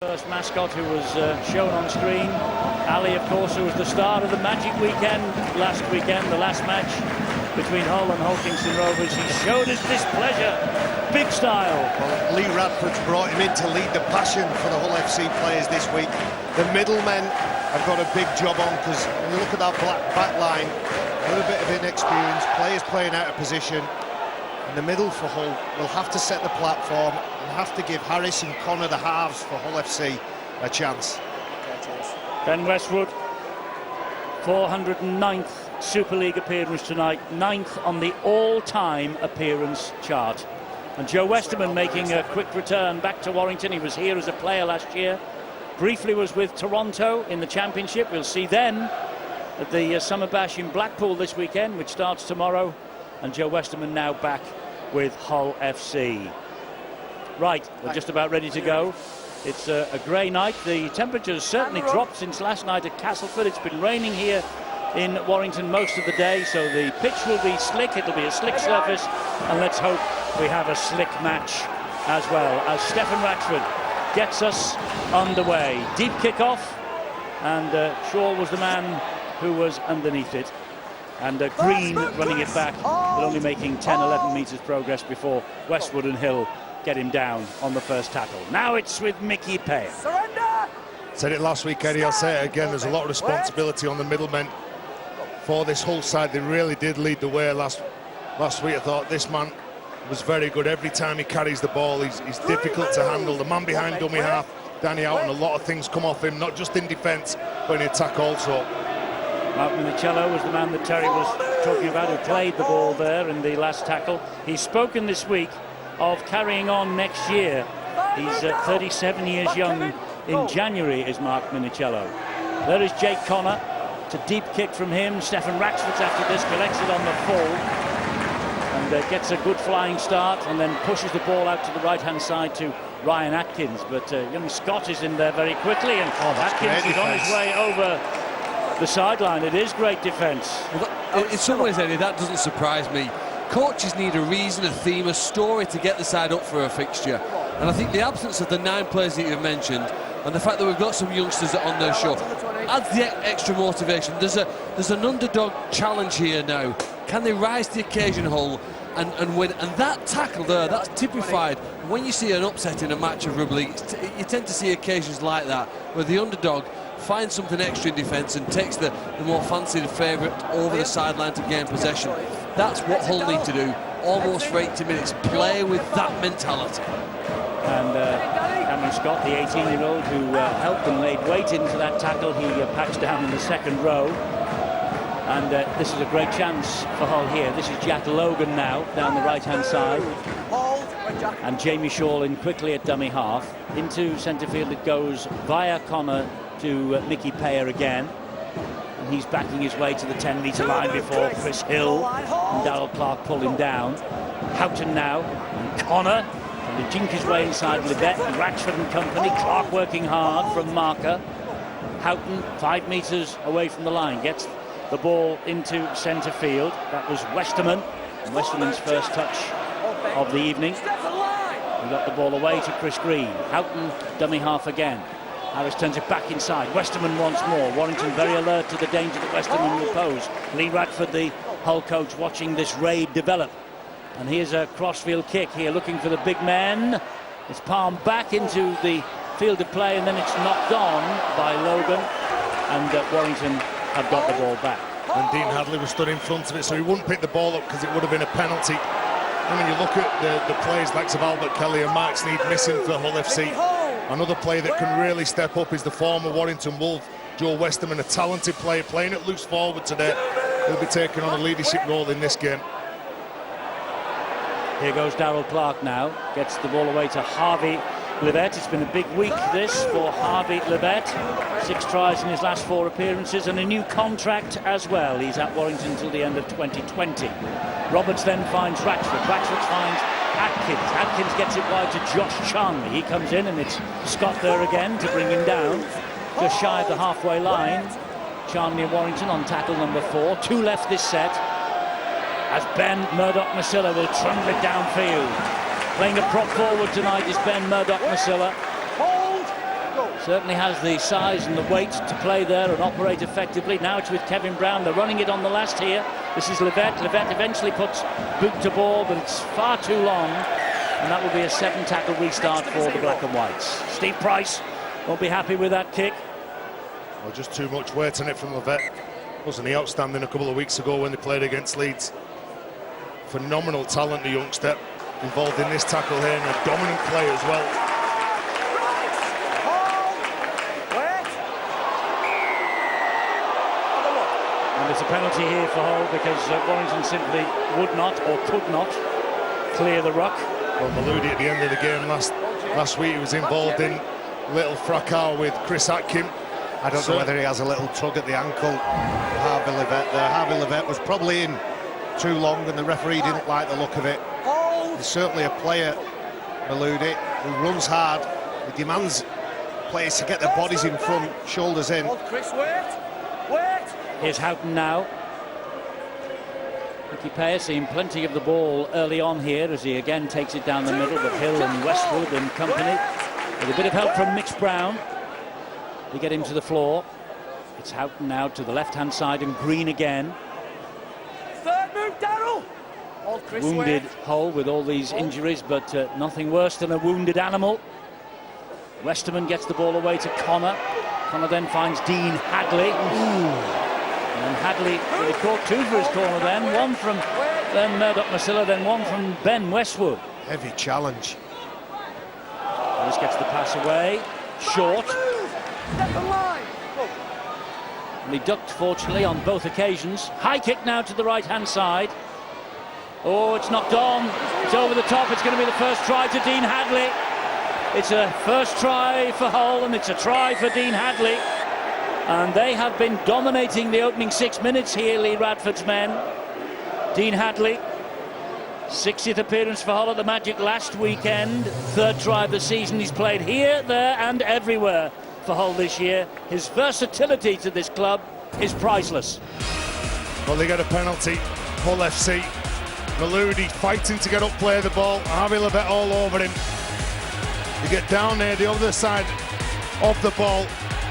First mascot who was shown on screen. Ali, of course, who was the star of the Magic weekend last weekend, the last match between Hull and Kingston Rovers. He showed his displeasure, big style. Well, Lee Radford's brought him in to lead the passion for the Hull FC players this week. The middlemen have got a big job on, because when you look at that back line, a little bit of inexperience, players playing out of position. In the middle for Hull will have to set the platform and have to give Harris and Connor, the halves for Hull FC, a chance. Ben Westwood, 409th Super League appearance tonight, 9th on the all-time appearance chart. And Joe Westerman making a quick return back to Warrington. He was here as a player last year, briefly was with Toronto in the Championship. We'll see them at the Summer Bash in Blackpool this weekend, which starts tomorrow. And Joe Westerman now back with Hull FC. Right, we're just about ready to go. It's a grey night. The temperature has certainly dropped since last night at Castleford. It's been raining here in Warrington most of the day, so the pitch will be slick. It'll be a slick surface, and let's hope we have a slick match as well, as Stefan Ratchford gets us underway. Deep kick-off, and Shaw was the man who was underneath it. And Green running it back, but only making 10-11 metres progress before Westwood and Hill get him down on the first tackle. Now it's with Mickey Payer. Said it last week, Eddie, I'll say it again. There's a lot of responsibility on the middlemen for this Hull side. They really did lead the way last week. I thought this man was very good. Every time he carries the ball, he's difficult to handle. The man behind dummy half, Danny Houghton, a lot of things come off him, not just in defence, but in attack also. Mark Minicello was the man that Terry was talking about, who played the ball there in the last tackle. He's spoken this week of carrying on next year. He's 37 years young. In January is Mark Minicello. There is Jake Connor. It's a deep kick from him. Stefan Ratchford after this collects it on the full and gets a good flying start, and then pushes the ball out to the right-hand side to Ryan Atkins. But young Scott is in there very quickly, and Atkins is on his way over the sideline. It is great defence. Well, in some ways, Eddie, that doesn't surprise me. Coaches need a reason, a theme, a story to get the side up for a fixture. And I think the absence of the 9 players that you've mentioned, and the fact that we've got some youngsters on their show, adds the extra motivation. There's an underdog challenge here now. Can they rise to the occasion, Hull, and win? And that tackle there, that's typified. When you see an upset in a match of rugby league, you tend to see occasions like that, where the underdog finds something extra in defence and takes the more fancied favourite over the sideline to gain possession. That's what Hull need to do, almost for 80 minutes. Play with that mentality. And Cameron Scott, the 18-year-old who helped and laid weight into that tackle, he packs down in the second row. And this is a great chance for Hull here. This is Jack Logan now, down the right-hand side. And Jamie Shaw in quickly at dummy half. Into centre field it goes via Connor to Mickey Payer again. And he's backing his way to the 10-metre line before Chris Hill and Darrell Clark pull him down. Houghton now, and Connor. And he jink his way inside Libet, Ratchford and company. Clark working hard from marker. Houghton 5 metres away from the line, gets the ball into centre field. That was Westerman, and Westerman's first touch of the evening. He got the ball away to Chris Green. Houghton dummy half again. Harris turns it back inside. Westerman once more. Warrington very alert to the danger that Westerman will pose. Lee Radford, the Hull coach, watching this raid develop. And here's a crossfield kick here, looking for the big man. It's palmed back into the field of play, and then it's knocked on by Logan. And Warrington have got the ball back. And Dean Hadley was stood in front of it, so he wouldn't pick the ball up because it would have been a penalty. And when you look at the players like Albert Kelly and Mark Sneed missing for Hull FC, another player that can really step up is the former Warrington Wolf, Joe Westerman, a talented player, playing at loose forward today. He'll be taking on a leadership role in this game. Here goes Darrell Clark now, gets the ball away to Harvey Libet. It's been a big week this for Harvey Libet. 6 tries in his last 4 appearances and a new contract as well. He's at Warrington until the end of 2020. Roberts then finds Ratchford. Ratchford finds Atkins. Atkins gets it wide to Josh Charnley. He comes in, and it's Scott there again to bring him down. Just shy of the halfway line. Charnley and Warrington on tackle number 4. 2 left this set, as Ben Murdoch-Masilla will trundle it downfield. Playing a prop forward tonight is Ben Murdoch-Masilla. Certainly has the size and the weight to play there and operate effectively. Now it's with Kevin Brown. They're running it on the last here. This is Levett. Levett eventually puts boot to ball, but it's far too long. And that will be a 7-tackle restart for the Black and Whites. Steve Price won't be happy with that kick. Well, just too much weight on it from Levett. Wasn't he outstanding a couple of weeks ago when they played against Leeds? Phenomenal talent, the youngster, involved in this tackle here, and a dominant play as well. And it's a penalty here for Hull because Warrington simply would not or could not clear the ruck. Well, Maludi at the end of the game last week, he was involved in a little fracas with Chris Atkin. I don't know whether he has a little tug at the ankle, Harvey Levett there. Harvey Levett was probably in too long and the referee didn't like the look of it. He's certainly a player, Maludi, who runs hard. He demands players to get their bodies in front, shoulders in. Chris, wait! Here's Houghton now. Nicky Payer seeing plenty of the ball early on here as he again takes it down the middle with Hill and Westwood and company. With a bit of help from Mitch Brown to get him to the floor. It's Houghton now to the left-hand side and Green again. Third move, Darryl! Wounded Hull with all these injuries, but nothing worse than a wounded animal. Westerman gets the ball away to Connor. Connor then finds Dean Hadley. And Hadley really caught two for his corner then. One from Murdoch-Masila, then one from Ben Westwood. Heavy challenge. This gets the pass away. Short. And he ducked, fortunately, on both occasions. High kick now to the right-hand side. Oh, it's knocked on. It's over the top. It's going to be the first try to Dean Hadley. It's a first try for Hull, and it's a try for Dean Hadley. And they have been dominating the opening 6 minutes here, Lee Radford's men. Dean Hadley, 60th appearance for Hull at the Magic last weekend. Third try of the season. He's played here, there and everywhere for Hull this year. His versatility to this club is priceless. Well, they get a penalty. Hull FC. Maludi fighting to get up, play the ball. Harvey Levett all over him. They get down there, the other side of the ball.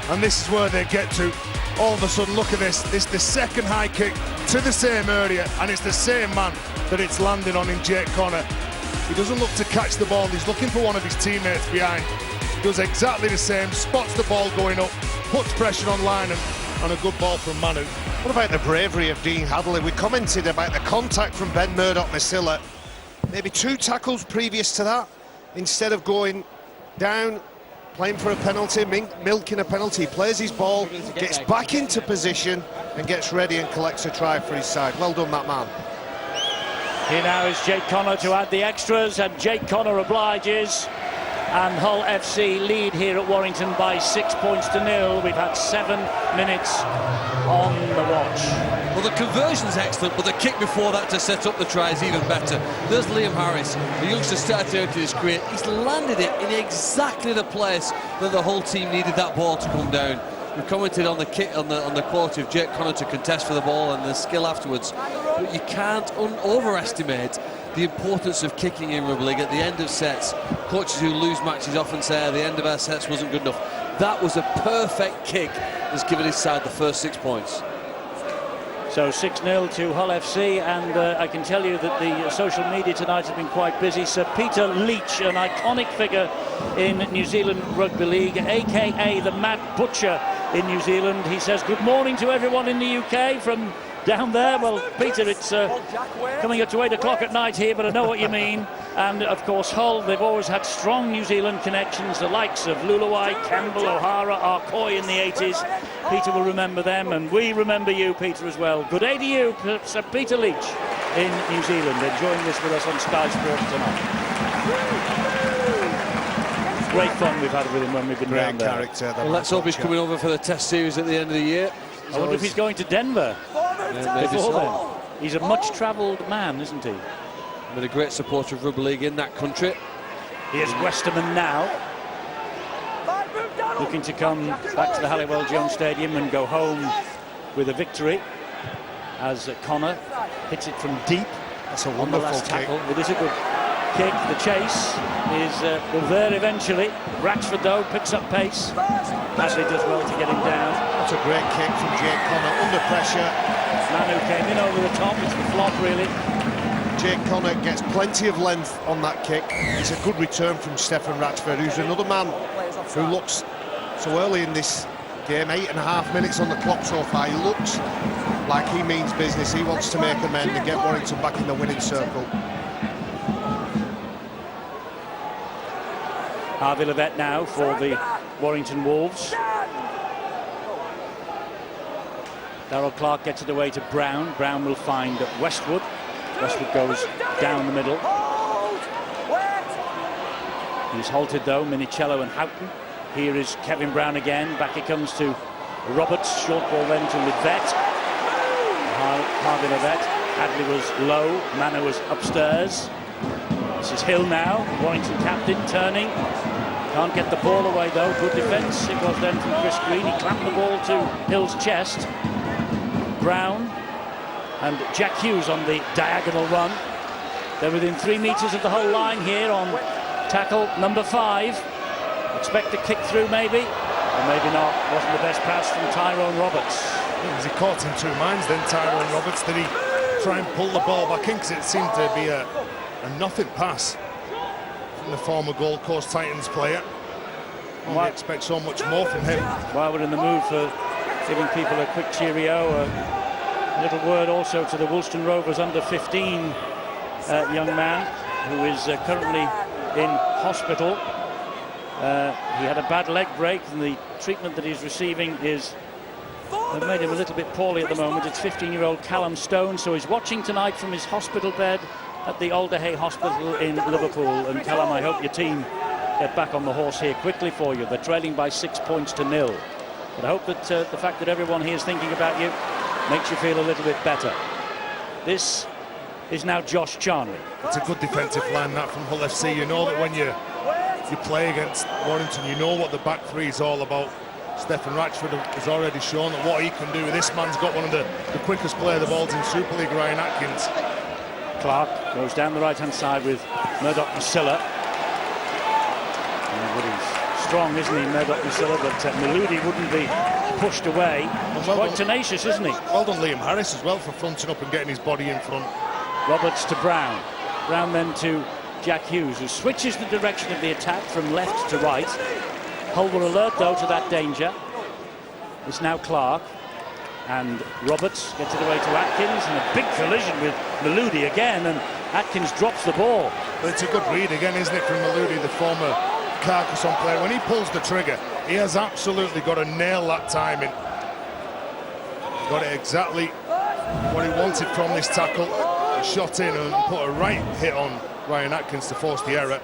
And this is where they get to. All of a sudden, look at this. This is the second high kick to the same area, and it's the same man that it's landing on in Jake Connor. He doesn't look to catch the ball. He's looking for one of his teammates behind. He does exactly the same, spots the ball going up, puts pressure on line, and a good ball from Manu. What about the bravery of Dean Hadley? We commented about the contact from Ben Murdoch-Masila. Maybe 2 tackles previous to that. Instead of going down, playing for a penalty, milking a penalty, he plays his ball, gets back into position and gets ready and collects a try for his side. Well done, that man. Here now is Jake Connor to add the extras, and Jake Connor obliges. And Hull FC lead here at Warrington by 6 points to 0. We've had 7 minutes on the watch. Well, the conversion's excellent, but the kick before that to set up the try is even better. There's Liam Harris, the youngster started out his career. He's landed it in exactly the place that the whole team needed that ball to come down. We've commented on the kick, on the quality of Jake Connor to contest for the ball and the skill afterwards. But you can't overestimate the importance of kicking in rugby league at the end of sets. Coaches who lose matches often say the end of our sets wasn't good enough. That was a perfect kick that's given his side the first 6 points. So 6-0 to Hull FC, and I can tell you that the social media tonight has been quite busy. Sir Peter Leach, an iconic figure in New Zealand Rugby League, aka the Mad Butcher in New Zealand. He says good morning to everyone in the UK from down there. Well, Peter, it's coming up to 8 o'clock at night here, but I know what you mean. And of course Hull, they've always had strong New Zealand connections, the likes of Luluai, Campbell, O'Hara, Arcoy in the 80s. Peter will remember them, and we remember you, Peter, as well. Good day to you, Sir Peter Leach in New Zealand, enjoying this with us on Sky Sport tonight. Great fun we've had with him when we've been down there. Character. Well, let's hope he's coming over for the Test series at the end of the year. I wonder if he's going to Denver. Maybe Before so. then. He's a much-travelled man, isn't he? Been a great supporter of rugby league in that country. Here's Westerman now, looking to come back to the Halliwell Jones Stadium and go home with a victory, as Connor hits it from deep. That's a on the wonderful last kick. tackle. It is a good kick. The chase is there eventually. Ratchford, though, picks up pace. Ashley does well to get him down. That's a great kick from Jake Connor, under pressure. Manu came in over the top. It's the flop, really. Jake Connor gets plenty of length on that kick. It's a good return from Stefan Ratchford, who's another man who looks so early in this game, 8.5 minutes on the clock so far. He looks like he means business. He wants to make amends and get Warrington back in the winning circle. Harvey Levett now for the Warrington Wolves. Darrell Clark gets it away to Brown. Brown will find Westwood. Westwood goes down the middle. He's halted though, Minicello and Houghton. Here is Kevin Brown again. Back he comes to Roberts. Short ball then to Levett. Harvey Levett. Hadley was low. Manu was upstairs. This is Hill now. Warrington captain turning. Can't get the ball away though. Good defence. It was then from Chris Green. He clamped the ball to Hill's chest. Brown and Jack Hughes on the diagonal run. They're within 3 meters of the whole line here on tackle number 5. Expect a kick through maybe, or maybe not. Wasn't the best pass from Tyrone Roberts. Was he caught in 2 minds then, Tyrone Roberts? Did he try and pull the ball back in? Because it seemed to be a nothing pass from the former Gold Coast Titans player. We expect so much more from him. While we're in the mood for giving people a quick cheerio, a little word also to the Woolston Rovers under 15 young man who is currently in hospital. He had a bad leg break, and the treatment that he's receiving has made him a little bit poorly at the moment. It's 15-year-old Callum Stone, so he's watching tonight from his hospital bed at the Alderhay Hospital in Liverpool. And Callum, I hope your team get back on the horse here quickly for you. They're trailing by 6 points to 0. But I hope that the fact that everyone here is thinking about you makes you feel a little bit better. This is now Josh Charnley. It's a good defensive line, that, from Hull FC. You know that when you play against Warrington, you know what the back three is all about. Stefan Ratchford has already shown that what he can do. This man's got one of the quickest player the balls in Super League, Ryan Atkins. Clark goes down the right-hand side with Murdoch Masilla. He's strong, isn't he, Murdoch Masilla, but Meludi wouldn't be pushed away. He's quite tenacious, isn't he? Well done Liam Harris as well for fronting up and getting his body in front. Roberts to Brown. Brown then to Jack Hughes, who switches the direction of the attack from left to right. Hull were alert though to that danger. It's now Clark, and Roberts gets it away to Atkins, and a big collision with Meludi again, and Atkins drops the ball. But it's a good read again, isn't it, from Meludi, the former Carcassonne player. When he pulls the trigger, he has absolutely got to nail that timing. Got it exactly what he wanted from this tackle. He shot in and put a right hit on Ryan Atkins to force the error.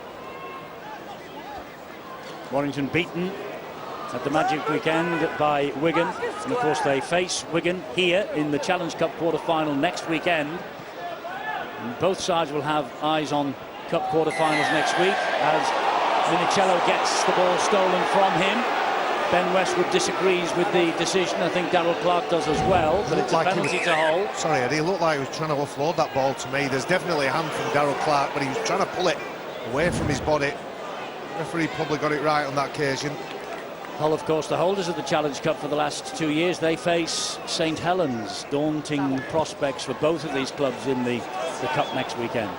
Warrington beaten at the Magic weekend by Wigan, and of course they face Wigan here in the Challenge Cup quarter-final next weekend. And both sides will have eyes on Cup quarter-finals next week as Minicello gets the ball stolen from him. Ben Westwood disagrees with the decision. I think Darrell Clark does as well, but it's a penalty to Hull. Sorry, Eddie, it looked like he was trying to offload that ball to me. There's definitely a hand from Darrell Clark, but he was trying to pull it away from his body. The referee probably got it right on that occasion. Hull, of course, the holders of the Challenge Cup for the last 2 years. They face St Helens. Daunting prospects for both of these clubs in the Cup next weekend.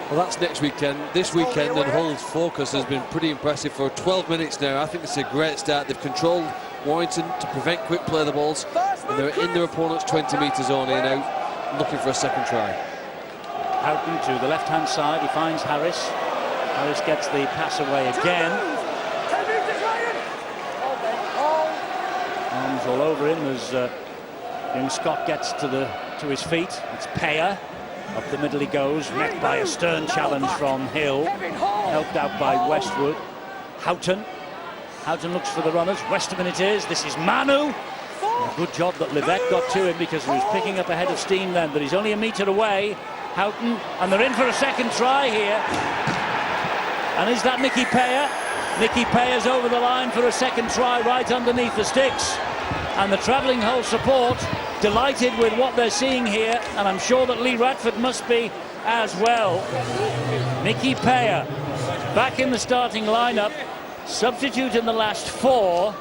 Well, that's next weekend. This weekend, and Hull's focus has been pretty impressive for 12 minutes now. I think it's a great start. They've controlled Warrington to prevent quick play of the balls, and they're in their opponent's 20-metre zone here now, looking for a second try. Houghton to the left-hand side. He finds Harris. Harris gets the pass away again. Arms all over him as young Scott gets to his feet. It's Payer. Up the middle he goes, met by a stern challenge from Hill, helped out by Westwood. Houghton looks for the runners. Westerman it is. This is Manu. A good job that Levett got to him because he was picking up a head of steam then, but he's only a metre away. Houghton, and they're in for a second try here. And is that Nicky Payer? Nicky Payer's over the line for a second try right underneath the sticks. And the travelling Hull support delighted with what they're seeing here, and I'm sure that Lee Radford must be as well. Mickey Paya back in the starting lineup, substitute in the last 4.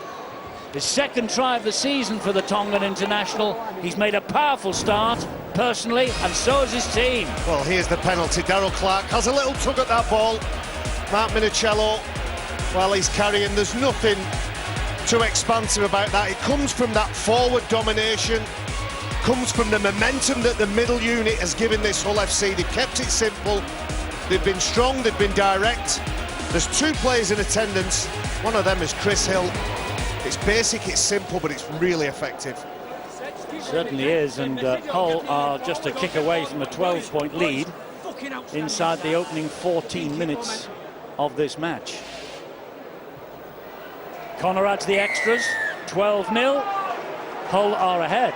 His second try of the season for the Tongan international. He's made a powerful start personally, and so has his team. Well, here's the penalty. Darrell Clark has a little tug at that ball. Mark Minicello, while he's carrying, there's nothing too expansive about that. It comes from that forward domination, comes from the momentum that the middle unit has given this Hull FC. They've kept it simple, they've been strong, they've been direct. There's 2 players in attendance. One of them is Chris Hill. It's basic, it's simple, but it's really effective. It certainly is, and Hull are just a kick away from a 12-point lead inside the opening 14 minutes of this match. Connor adds the extras, 12-0. Hull are ahead.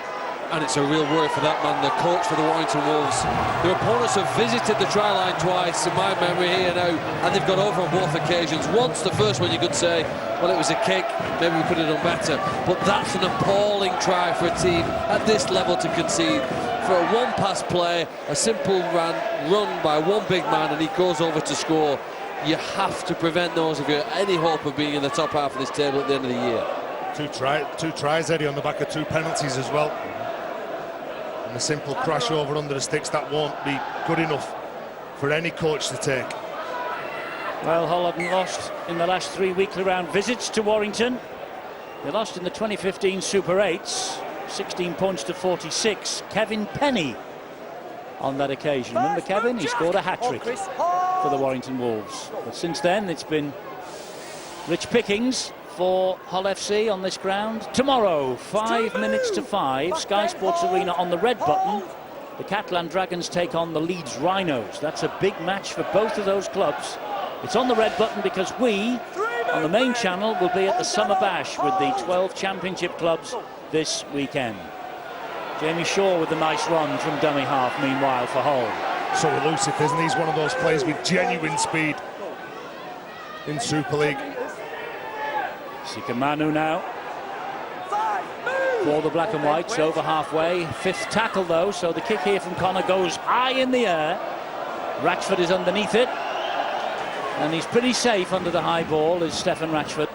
And it's a real worry for that man, the coach for the Warrington Wolves. Their opponents have visited the try line twice, in my memory here now, and they've got over on both occasions. Once, the first one, you could say, well, it was a kick, maybe we could have done better. But that's an appalling try for a team at this level to concede. For a one-pass play, a simple run by one big man, and he goes over to score. You have to prevent those if you're any hope of being in the top half of this table at the end of the year. Two tries, Eddie, on the back of 2 penalties as well. And a simple crash over under the sticks, that won't be good enough for any coach to take. Well, Hull haven't lost in the last 3 weekly round visits to Warrington. They lost in the 2015 Super 8s, 16 points to 46. Kevin Penny on that occasion. Remember Kevin? He scored a hat-trick for the Warrington Wolves. But since then, it's been rich pickings for Hull FC on this ground. Tomorrow, 5 minutes to 5, Sky Sports Arena on the red button. The Catalan Dragons take on the Leeds Rhinos. That's a big match for both of those clubs. It's on the red button because we, on the main channel, will be at the Summer Bash with the 12 championship clubs this weekend. Jamie Shaw with a nice run from dummy half, meanwhile, for Hull. So elusive, isn't he? He's one of those players with genuine speed in Super League. Sikamanu now for the black and whites, over halfway. 5th tackle though, so the kick here from Connor goes high in the air. Ratchford is underneath it, and he's pretty safe under the high ball, is Stefan Ratchford.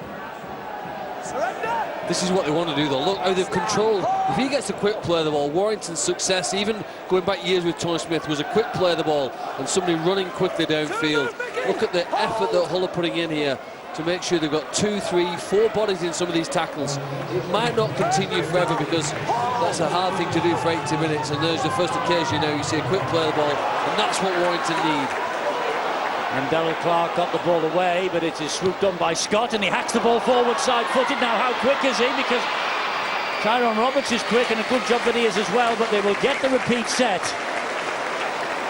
This is what they want to do, though. Look how they've controlled. If he gets a quick play of the ball, Warrington's success, even going back years with Tony Smith, was a quick play of the ball and somebody running quickly downfield. Look at the effort that Hull are putting in here to make sure they've got 2, 3, 4 bodies in some of these tackles. It might not continue forever because that's a hard thing to do for 80 minutes, and there's the first occasion now you see a quick play of the ball, and that's what Warrington need. And Darrell Clark got the ball away, but it is swooped on by Scott, and he hacks the ball forward side-footed. Now how quick is he? Because Tyrone Roberts is quick, and a good job that he is as well, but they will get the repeat set.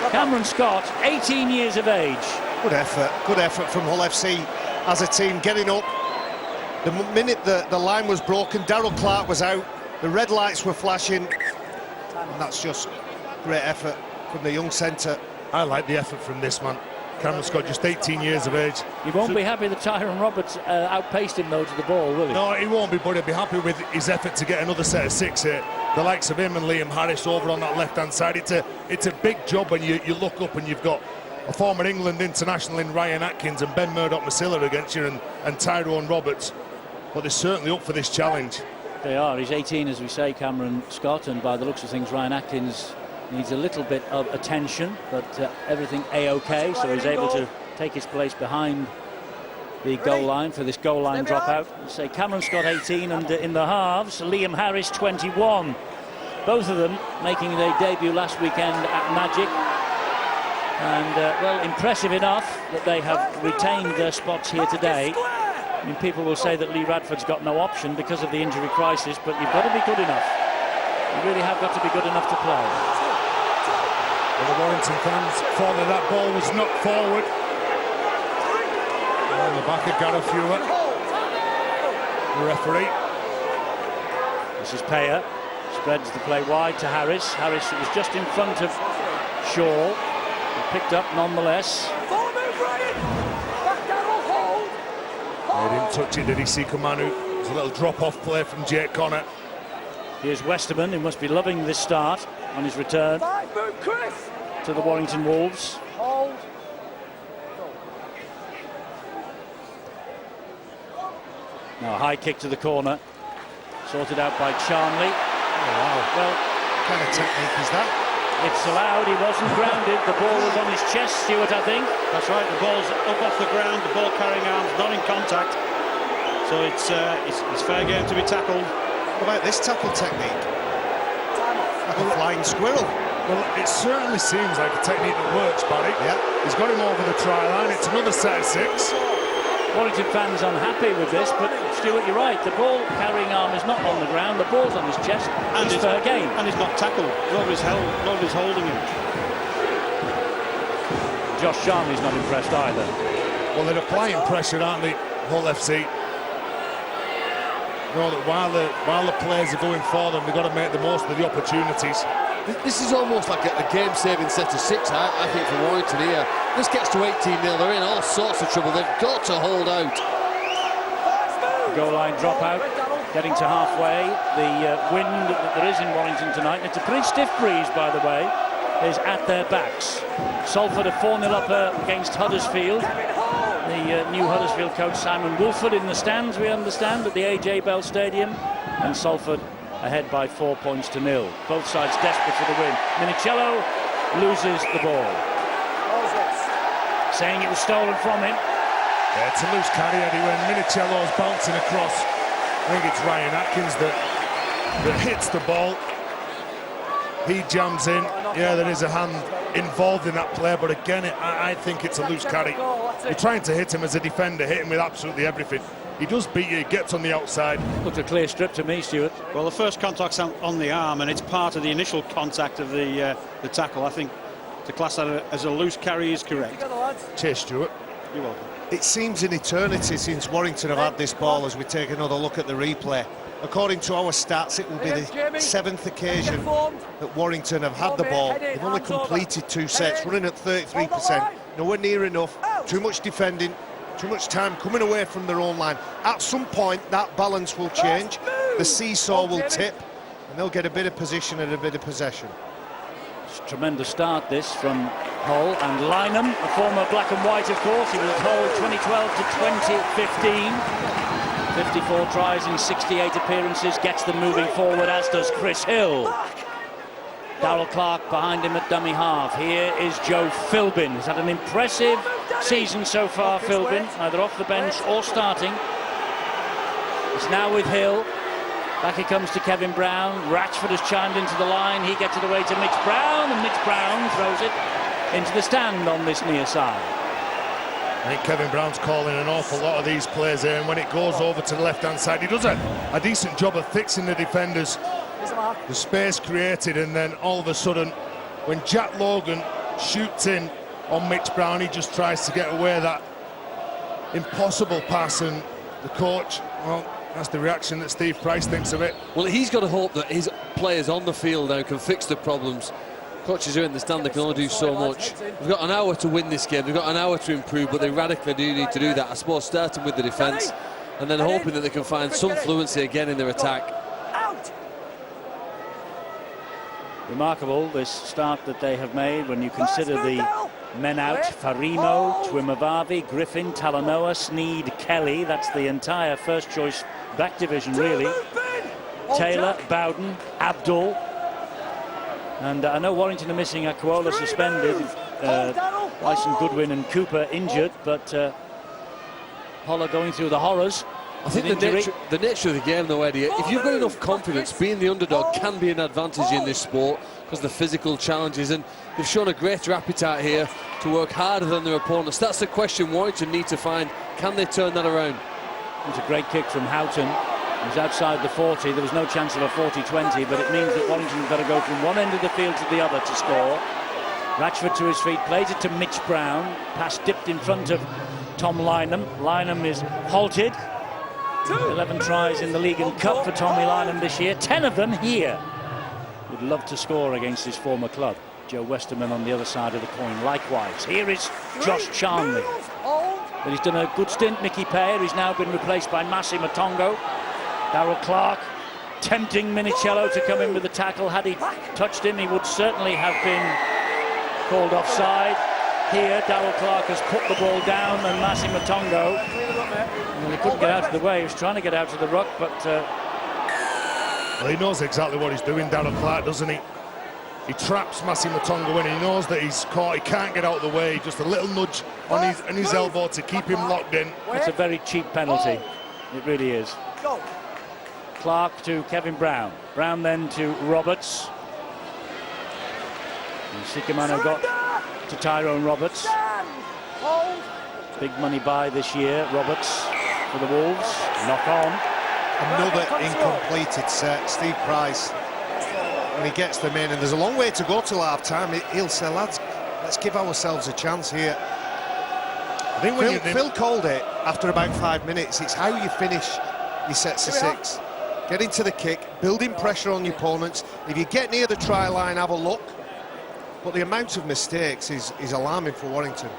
Cameron Scott, 18 years of age. Good effort from Hull FC as a team, getting up. The minute the line was broken, Darrell Clark was out, the red lights were flashing, and that's just great effort from the young centre. I like the effort from this man. Cameron Scott, just 18 years of age. He won't be happy that Tyrone Roberts outpaced him though to the ball, will he? No, he won't be, but he'll be happy with his effort to get another set of 6 here. The likes of him and Liam Harris over on that left-hand side. It's a big job when you look up and you've got a former England international in Ryan Atkins and Ben Murdoch-Masila against you, and Tyrone Roberts. But they're certainly up for this challenge. They are. He's 18, as we say, Cameron Scott, and by the looks of things, Ryan Atkins needs a little bit of attention, but everything A-OK, so he's able to take his place behind the goal line for this goal line dropout. Say Cameron Scott 18, and in the halves, Liam Harris 21. Both of them making their debut last weekend at Magic. And, well, impressive enough that they have retained their spots here today. I mean, people will say that Lee Radford's got no option because of the injury crisis, but you've got to be good enough. You really have got to be good enough to play. Well, the Warrington fans thought that ball was knocked forward. On the back of Gareth Hewitt, the referee. This is Paya. Spreads the play wide to Harris. Harris was just in front of Shaw. He picked up nonetheless. He didn't touch it, did he, Sikamanu? It was a little drop-off play from Jake Connor. Here's Westerman, who must be loving this start on his return. to the Warrington Wolves. Hold. Now a high kick to the corner, sorted out by Charnley. Oh, wow. Well, What kind of technique is that? it's allowed, he wasn't grounded, the ball was on his chest, Stuart, I think. That's right, the ball's up off the ground, the ball carrying arms not in contact. So it's fair game to be tackled. What about this tackle technique? Like a flying squirrel. Well, it certainly seems like a technique that works, Barry. Yeah. He's got him over the try line. It's another set of 6. Warrington fans unhappy with this, but Stuart, you're right, the ball carrying arm is not on the ground, the ball's on his chest, and it's fair game. And he's not tackled, nobody's holding him. Josh Charnley's not impressed either. Well, they're applying pressure, aren't they, Hull FC? You know that while the players are going for them, they've got to make the most of the opportunities. This is almost like a game-saving set of 6, I think, for Warrington here. This gets to 18-0, they're in all sorts of trouble. They've got to hold out. Goal line dropout, getting to halfway. The wind that there is in Warrington tonight, and it's a pretty stiff breeze, by the way, is at their backs. Salford a 4-0 upper against Huddersfield. The new Huddersfield coach Simon Woolford in the stands, we understand, at the AJ Bell Stadium, and Salford ahead by 4 points to 0. Both sides desperate for the win. Minicello loses the ball, saying it was stolen from him. Yeah, it's a loose carry, Eddie, when Minicello's bouncing across. I think it's Ryan Atkins that hits the ball. He jams in. Yeah, there is a hand involved in that play, but again, I think it's a loose carry. You're trying to hit him as a defender, hit him with absolutely everything. He does beat you, he gets on the outside. Looked a clear strip to me, Stuart. Well, the first contact's on the arm, and it's part of the initial contact of the tackle. I think to class that as a loose carry is correct. Cheers, Stuart. You're welcome. It seems an eternity since Warrington have had this ball as we take another look at the replay. According to our stats, it will be the 7th occasion that Warrington have had the ball. They've only completed 2 sets, running at 33%. Nowhere near enough, too much defending, too much time coming away from their own line. At some point, that balance will change. The seesaw will tip, and they'll get a bit of position and a bit of possession. It's a tremendous start, this, from Hull. And Lynham, a former black and white, of course. He was at Hull 2012 to 2015. 54 tries in 68 appearances, gets them moving forward, as does Chris Hill. Darrell Clark behind him at dummy half. Here is Joe Philbin. He's had an impressive season so far, Philbin, either off the bench or starting. It's now with Hill. Back he comes to Kevin Brown. Ratchford has chimed into the line. He gets it away to Mitch Brown, and Mitch Brown throws it into the stand on this near side. I think Kevin Brown's calling an awful lot of these plays here, and when it goes over to the left-hand side, he does a decent job of fixing the defenders. The space created, and then all of a sudden, when Jack Logan shoots in on Mitch Brown, he just tries to get away that impossible pass, and the coach, well, that's the reaction that Steve Price thinks of it. Well, he's got to hope that his players on the field now can fix the problems. Coaches are in the stand, they can only do so much. They've got an hour to win this game, they've got an hour to improve, but they radically do need to do that, I suppose, starting with the defence and then hoping that they can find some fluency again in their attack. Remarkable, this start that they have made when you consider the men out. Farimo, Twimavavi, Griffin, Talanoa, Sneed, Kelly. That's the entire first choice back division, really. Taylor, Bowden, Abdul. And I know Warrington are missing Akuola suspended, Bryson Goodwin and Cooper injured, but Hull are going through the horrors. I think the nature of the game, though, Eddie, if you've got enough confidence, being the underdog can be an advantage in this sport because of the physical challenges, and they've shown a greater appetite here to work harder than their opponents. That's the question Warrington need to find. Can they turn that around? It was a great kick from Houghton. He was outside the 40. There was no chance of a 40-20, but it means that Warrington's got to go from one end of the field to the other to score. Ratchford to his feet, plays it to Mitch Brown. Pass dipped in front of Tom Lynham. Lynham is halted. 11 tries in the League and Cup for Tommy Lynham this year, 10 of them here. Would love to score against his former club. Joe Westerman on the other side of the coin likewise. Here is Josh Charnley. But he's done a good stint, Mickey Payer. He's now been replaced by Massi Matongo. Darrell Clark tempting Minicello to come in with the tackle. Had he touched him, he would certainly have been called offside. Here, Darryl Clark has put the ball down, and Massi Matongo, well, he couldn't get out of the way. He was trying to get out of the ruck, but... Well, he knows exactly what he's doing, Darryl Clark, doesn't he? He traps Massi Matongo in. He knows that he's caught. He can't get out of the way. Just a little nudge on his elbow to keep him locked in. It's a very cheap penalty. It really is. Clark to Kevin Brown. Brown then to Roberts. And Sikimano got to Tyrone Roberts. Big money buy this year, Roberts for the Wolves. Knock on. Another incompleted set. Steve Price, when he gets them in, and there's a long way to go till half-time, he'll say, lads, let's give ourselves a chance here. I think when Phil called it after about 5 minutes. It's how you finish your sets of 6. Get into the kick, building pressure on your opponents. If you get near the try line, have a look. But the amount of mistakes is alarming for Warrington.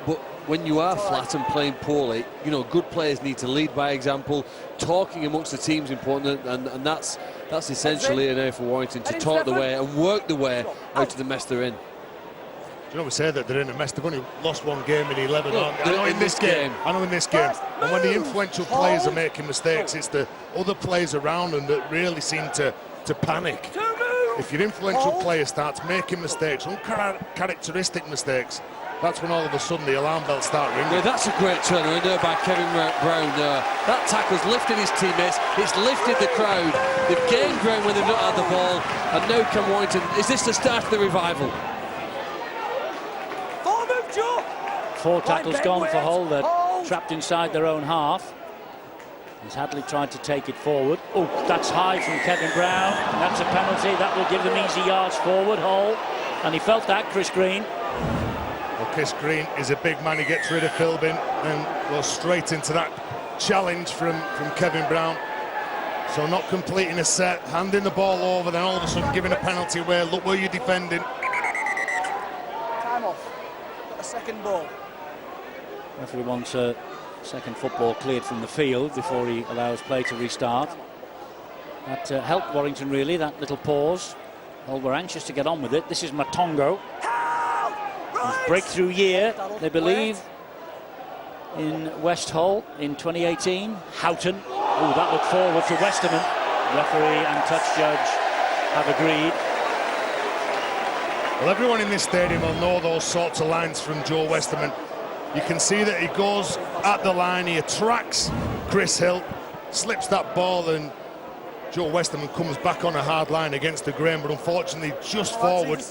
But when you are flat and playing poorly, you know, good players need to lead by example. Talking amongst the team is important, and that's essentially an area for Warrington, to talk the way and work the way out of the mess they're in. You know, we say that they're in a mess. They've only lost 1 game in 11. Look, I know in this game. And when the influential players are making mistakes, it's the other players around them that really seem to panic. If your influential player starts making mistakes, uncharacteristic mistakes, that's when all of a sudden the alarm bells start ringing. Yeah, that's a great turner in there by Kevin Brown there. That tackle's lifted his teammates, it's lifted the crowd. They've gained ground when they've not had the ball, and now come Warrington. Is this the start of the revival? 4 tackles gone for Hull. They're trapped inside their own half. As Hadley tried to take it forward. Oh, that's high from Kevin Brown. That's a penalty. That will give them easy yards forward, Hull. And he felt that, Chris Green. Well, Chris Green is a big man. He gets rid of Philbin and goes straight into that challenge from Kevin Brown. So not completing a set, handing the ball over, then all of a sudden giving a penalty away. Look where you're defending. Time off. A second ball. Referee wants a second football cleared from the field before he allows play to restart. That helped Warrington, really, that little pause. Well, we're anxious to get on with it. This is Matongo. His breakthrough year, they believe, in West Hull in 2018. Houghton. Oh, that looked forward to Westerman. Referee and touch judge have agreed. Well, everyone in this stadium will know those sorts of lines from Joe Westerman. You can see that he goes at the line, he attracts Chris Hill, slips that ball, and Joe Westerman comes back on a hard line against the grain, but unfortunately just forward.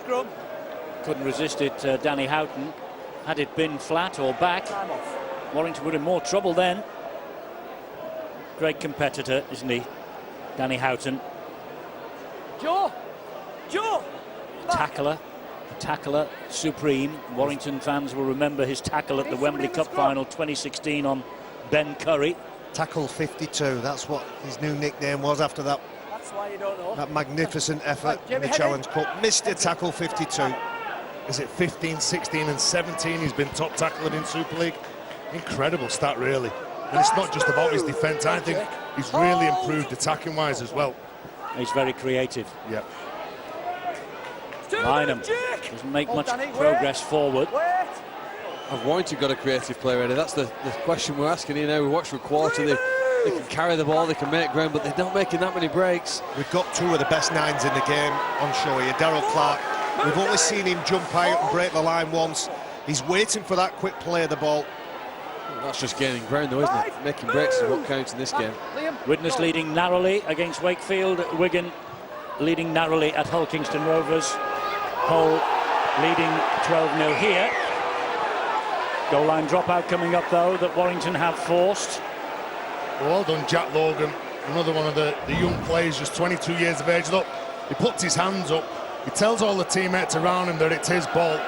Couldn't resist it, Danny Houghton. Had it been flat or back, Warrington would have more trouble then. Great competitor, isn't he, Danny Houghton? Joe! Tackler supreme. Warrington fans will remember his tackle at the Wembley Cup final 2016 on Ben Curry. Tackle 52, that's what his new nickname was after that. That's why you don't know. That magnificent effort in the Challenge Cup. Mr. Tackle 52. Is it 15, 16 and 17 he's been top tackler in Super League? Incredible stat, really. And it's not just about his defence. I think he's really improved attacking-wise as well. He's very creative. Yeah. Lynham doesn't make much progress forward. Have Warrington got a creative player ready? That's the question we're asking here now. We watch for a quarter. They can carry the ball, they can make ground, but they're not making that many breaks. We've got 2 of the best 9s in the game on show here. Darryl Clark, we've only seen him jump out and break the line once. He's waiting for that quick play of the ball. Well, that's just gaining ground though, isn't it? Making breaks is what counts in this game. Widnes leading narrowly against Wakefield. Wigan leading narrowly at Hull Kingston Rovers. Hull leading 12-0 here. Goal line dropout coming up though that Warrington have forced. Well done, Jack Logan, another one of the young players, just 22 years of age. Look, he puts his hands up, he tells all the teammates around him that it's his ball.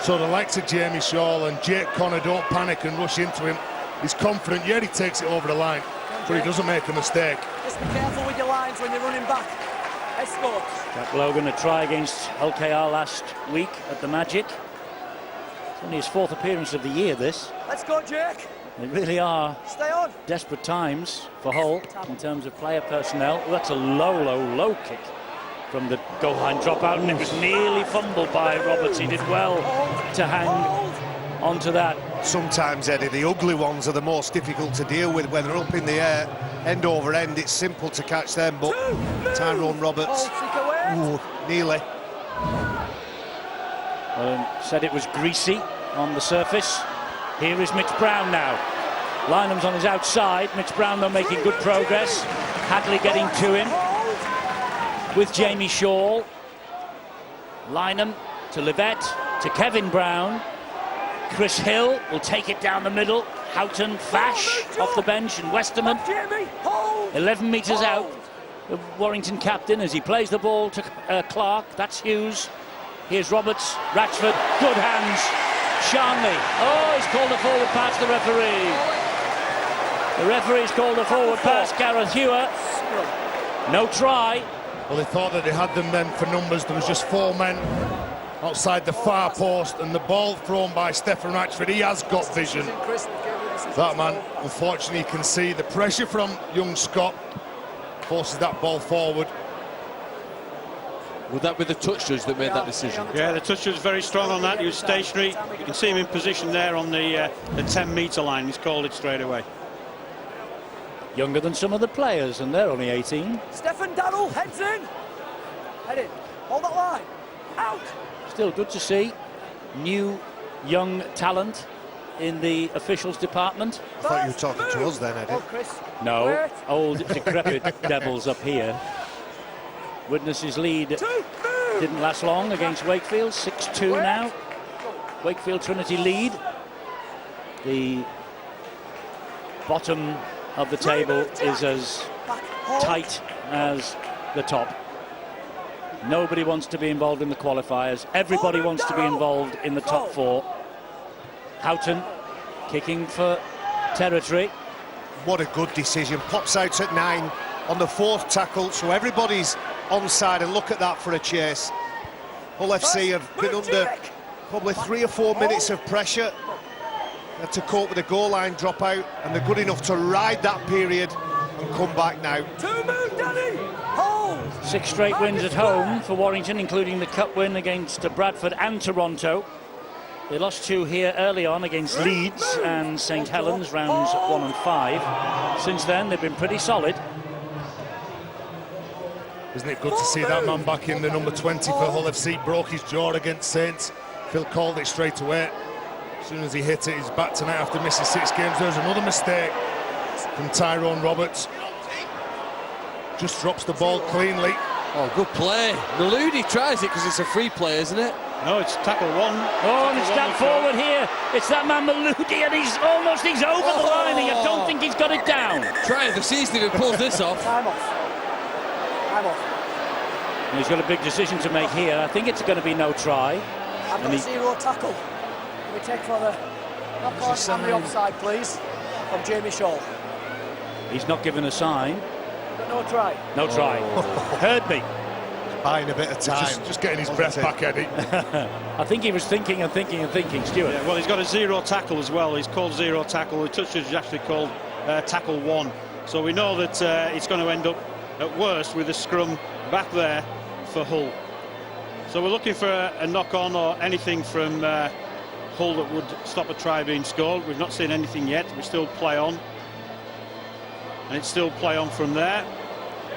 So the likes of Jamie Shaw and Jake Connor don't panic and rush into him. He's confident, yeah, he takes it over the line, but he doesn't make a mistake. Just be careful with your lines when you're running back. Escorts. Jack Logan, a try against Hull KR last week at the Magic. It's only his 4th appearance of the year, this. Let's go, Jake. They really are Stay on. desperate times for Hull in terms of player personnel. Oh, that's a low kick. from the goal line dropout, and it was nearly fumbled by Roberts. He did well to hang onto that. Sometimes, Eddie, the ugly ones are the most difficult to deal with when they're up in the air, end over end. It's simple to catch them, but Tyrone Roberts, nearly. Said it was greasy on the surface. Here is Mitch Brown now. Lynham's on his outside. Mitch Brown, though, making good progress. Hadley getting to him with Jamie Shaw. Lynham to Livette, to Kevin Brown. Chris Hill will take it down the middle. Houghton, Fash off the bench, and Westerman 11 metres out. The Warrington captain as he plays the ball to Clark. That's Hughes. Here's Roberts, Ratchford, good hands. Shanley, oh, he's called a forward pass, the referee. The referee's called a forward pass, Gareth Hewer. No try. Well, they thought that they had them then for numbers. There was just 4 men outside the far post, and the ball thrown by Stephen Ratchford. He has got vision. That man, unfortunately, can see the pressure from young Scott. Forces that ball forward. Would that be the touch judge that made that decision? Yeah, the touch judge was very strong on that. He was stationary. You can see him in position there on the 10-metre line. He's called it straight away. Younger than some of the players, and they're only 18. Stefan Darrell heads in. Head in. Hold that line. Out. Still good to see new young talent in the officials department. I thought you were talking to us then, Eddie. No, old decrepit devils up here. Witnesses lead didn't last long against Wakefield. 6-2 now. Wakefield Trinity lead. The bottom of the table is as tight as the top. Nobody wants to be involved in the qualifiers. Everybody wants to be involved in the top 4. Houghton kicking for territory. What a good decision. Pops out at 9 on the 4th tackle, so everybody's onside, and look at that for a chase. Hull FC have been under probably 3 or 4 minutes of pressure. They had to cope with a goal line dropout, and they're good enough to ride that period and come back now. 6 straight wins at home for Warrington, including the cup win against Bradford and Toronto. They lost 2 here early on against Leeds and St Helens, rounds 1 and 5. Since then, they've been pretty solid. Isn't it good to see that man back in, the number 20 for Hull FC? Broke his jaw against Saints. Phil called it straight away. As soon as he hit it, he's back tonight after missing 6 games. There's another mistake from Tyrone Roberts. Just drops the ball cleanly. Oh, good play. Maludi tries it because it's a free play, isn't it? No, it's tackle 1. Oh, and it's down forward here. It's that man Maludi, and he's over the line. I don't think he's got it down. Try the season if he pulls this off. Time off. And he's got a big decision to make here. I think it's going to be no try. I've got a 0 tackle. Can we take for the knock-on and the offside, please, from Jamie Shaw? He's not given a sign. But no try. No try. Heard me. Buying a bit of time. Just getting his breath back, Eddie. I think he was thinking, Stuart. Yeah, well, he's got a 0 tackle as well. He's called 0 tackle. The touch judge is actually called tackle 1. So we know that it's going to end up at worst with a scrum back there for Hull. So we're looking for a knock-on or anything from Hull that would stop a try being scored. We've not seen anything yet. We still play on. And it's still play on from there.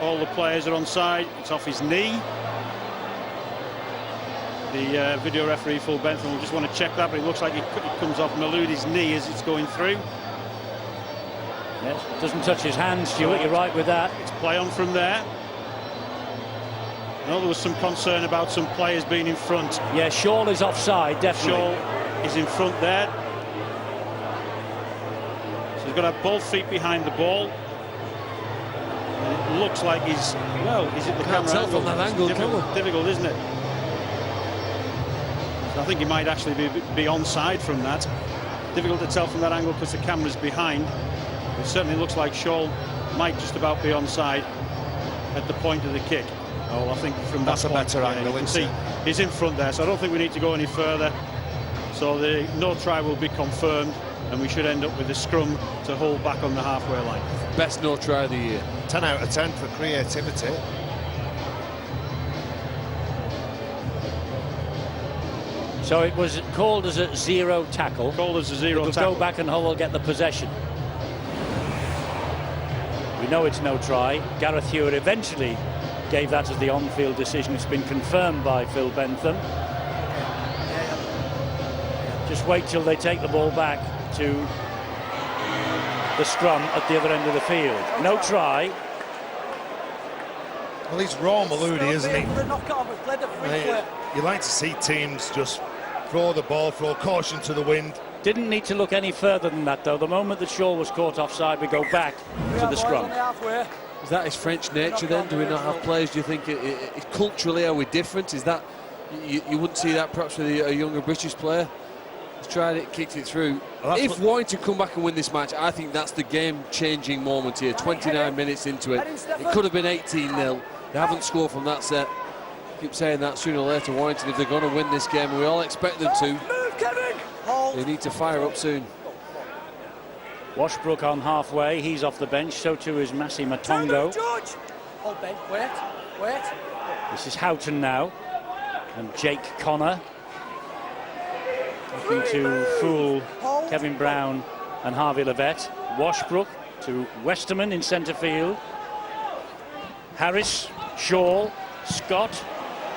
All the players are on side. It's off his knee. The video referee, Phil Bentham, will just want to check that, but it looks like it comes off Maloudi's knee as it's going through. Yes, doesn't touch his hand, Stuart. You're right with that. It's play on from there. I know there was some concern about some players being in front. Yeah, Shaw is offside, definitely. Shaw is in front there. So he's got to have both feet behind the ball. And it looks like he's, well, is it the Can't camera tell from that angle, difficult, isn't it? So I think he might actually be onside from that. Difficult to tell from that angle because the camera's behind. It certainly looks like Shaw might just about be onside at the point of the kick. Oh, I think from That's that a point, better angle, you can isn't see it? he's in front there, so I don't think we need to go any further. So the no try will be confirmed, and we should end up with a scrum to hold back on the halfway line. Best no try of the year. 10 out of 10 for creativity. So it was called as a zero tackle. Called as a zero It'll tackle. go back and Hull will get the possession. We know it's no try. Gareth Hewitt eventually gave that as the on-field decision. It's been confirmed by Phil Bentham. Just wait till they take the ball back to the scrum at the other end of the field. No try. Well, he's raw Maludi, isn't he? He? You like to see teams just throw the ball, throw caution to the wind. Didn't need to look any further than that, though. The moment that Shaw was caught offside, we go back to the scrum. Is that his French nature then? Do we not have players? Do you think culturally are we different? Is that you wouldn't see that perhaps with a younger British player? He's tried it, kicked it through. Well, if Warrington come back and win this match, I think that's the game-changing moment here. 29 minutes into it, it could have been 18-0. They haven't scored from that set. I keep saying that sooner or later, Warrington, if they're going to win this game, and we all expect them to, they need to fire up soon. Washbrook on halfway, he's off the bench, so too is Massi Matongo. Hold Ben, wait. This is Houghton now, and Jake Connor looking to fool Kevin Brown and Harvey Levett. Washbrook to Westerman in centre field. Harris, Shaw, Scott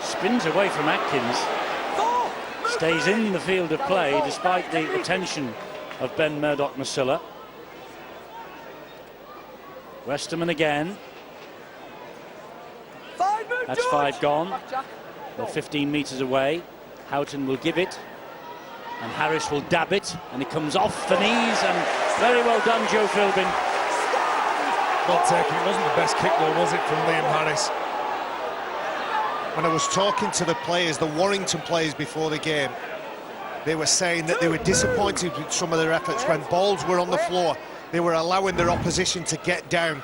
spins away from Atkins. Stays in the field of play despite the attention of Ben Murdoch-Masilla. Westerman again. That's 5 gone. They're 15 metres away. Houghton will give it, and Harris will dab it, and it comes off the knees, and very well done, Joe Philbin. Well taken. It wasn't the best kick though, was it, from Liam Harris? When I was talking to the players, the Warrington players before the game, they were saying that they were disappointed with some of their efforts when balls were on the floor. They were allowing their opposition to get down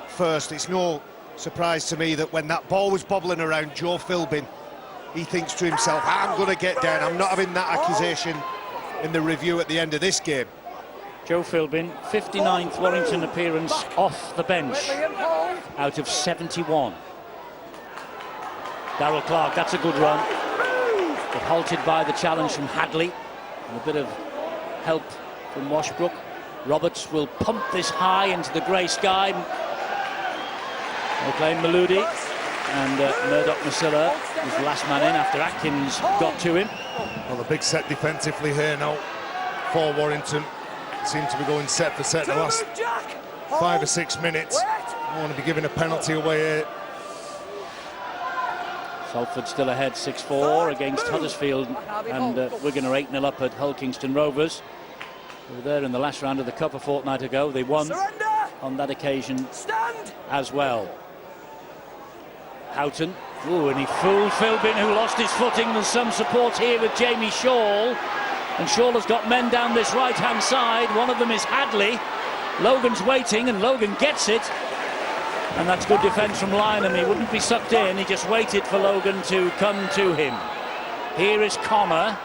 first. It's no surprise to me that when that ball was bobbling around, Joe Philbin, he thinks to himself, I'm going to get down. I'm not having that accusation in the review at the end of this game. Joe Philbin, 59th Warrington appearance off the bench out of 71. Darrell Clark, that's a good run, but halted by the challenge from Hadley and a bit of help from Washbrook. Roberts will pump this high into the grey sky. They'll play Maludi, and Murdoch-Masilla was the last man in after Atkins got to him. Well, a big set defensively here now for Warrington. Seem to be going set for set the last 5 or 6 minutes. I want to be giving a penalty away here. Salford still ahead 6-4 against Huddersfield, and Wigan are 8-0 up at Hull Kingston Rovers. They were there in the last round of the Cup a fortnight ago. They won on that occasion as well. Houghton, ooh, and he fooled Philbin, who lost his footing. There's some support here with Jamie Shaw, and Shaw has got men down this right-hand side. One of them is Hadley. Logan's waiting, and Logan gets it. And that's good defence from Lynham. He wouldn't be sucked in, he just waited for Logan to come to him. Here is Connor.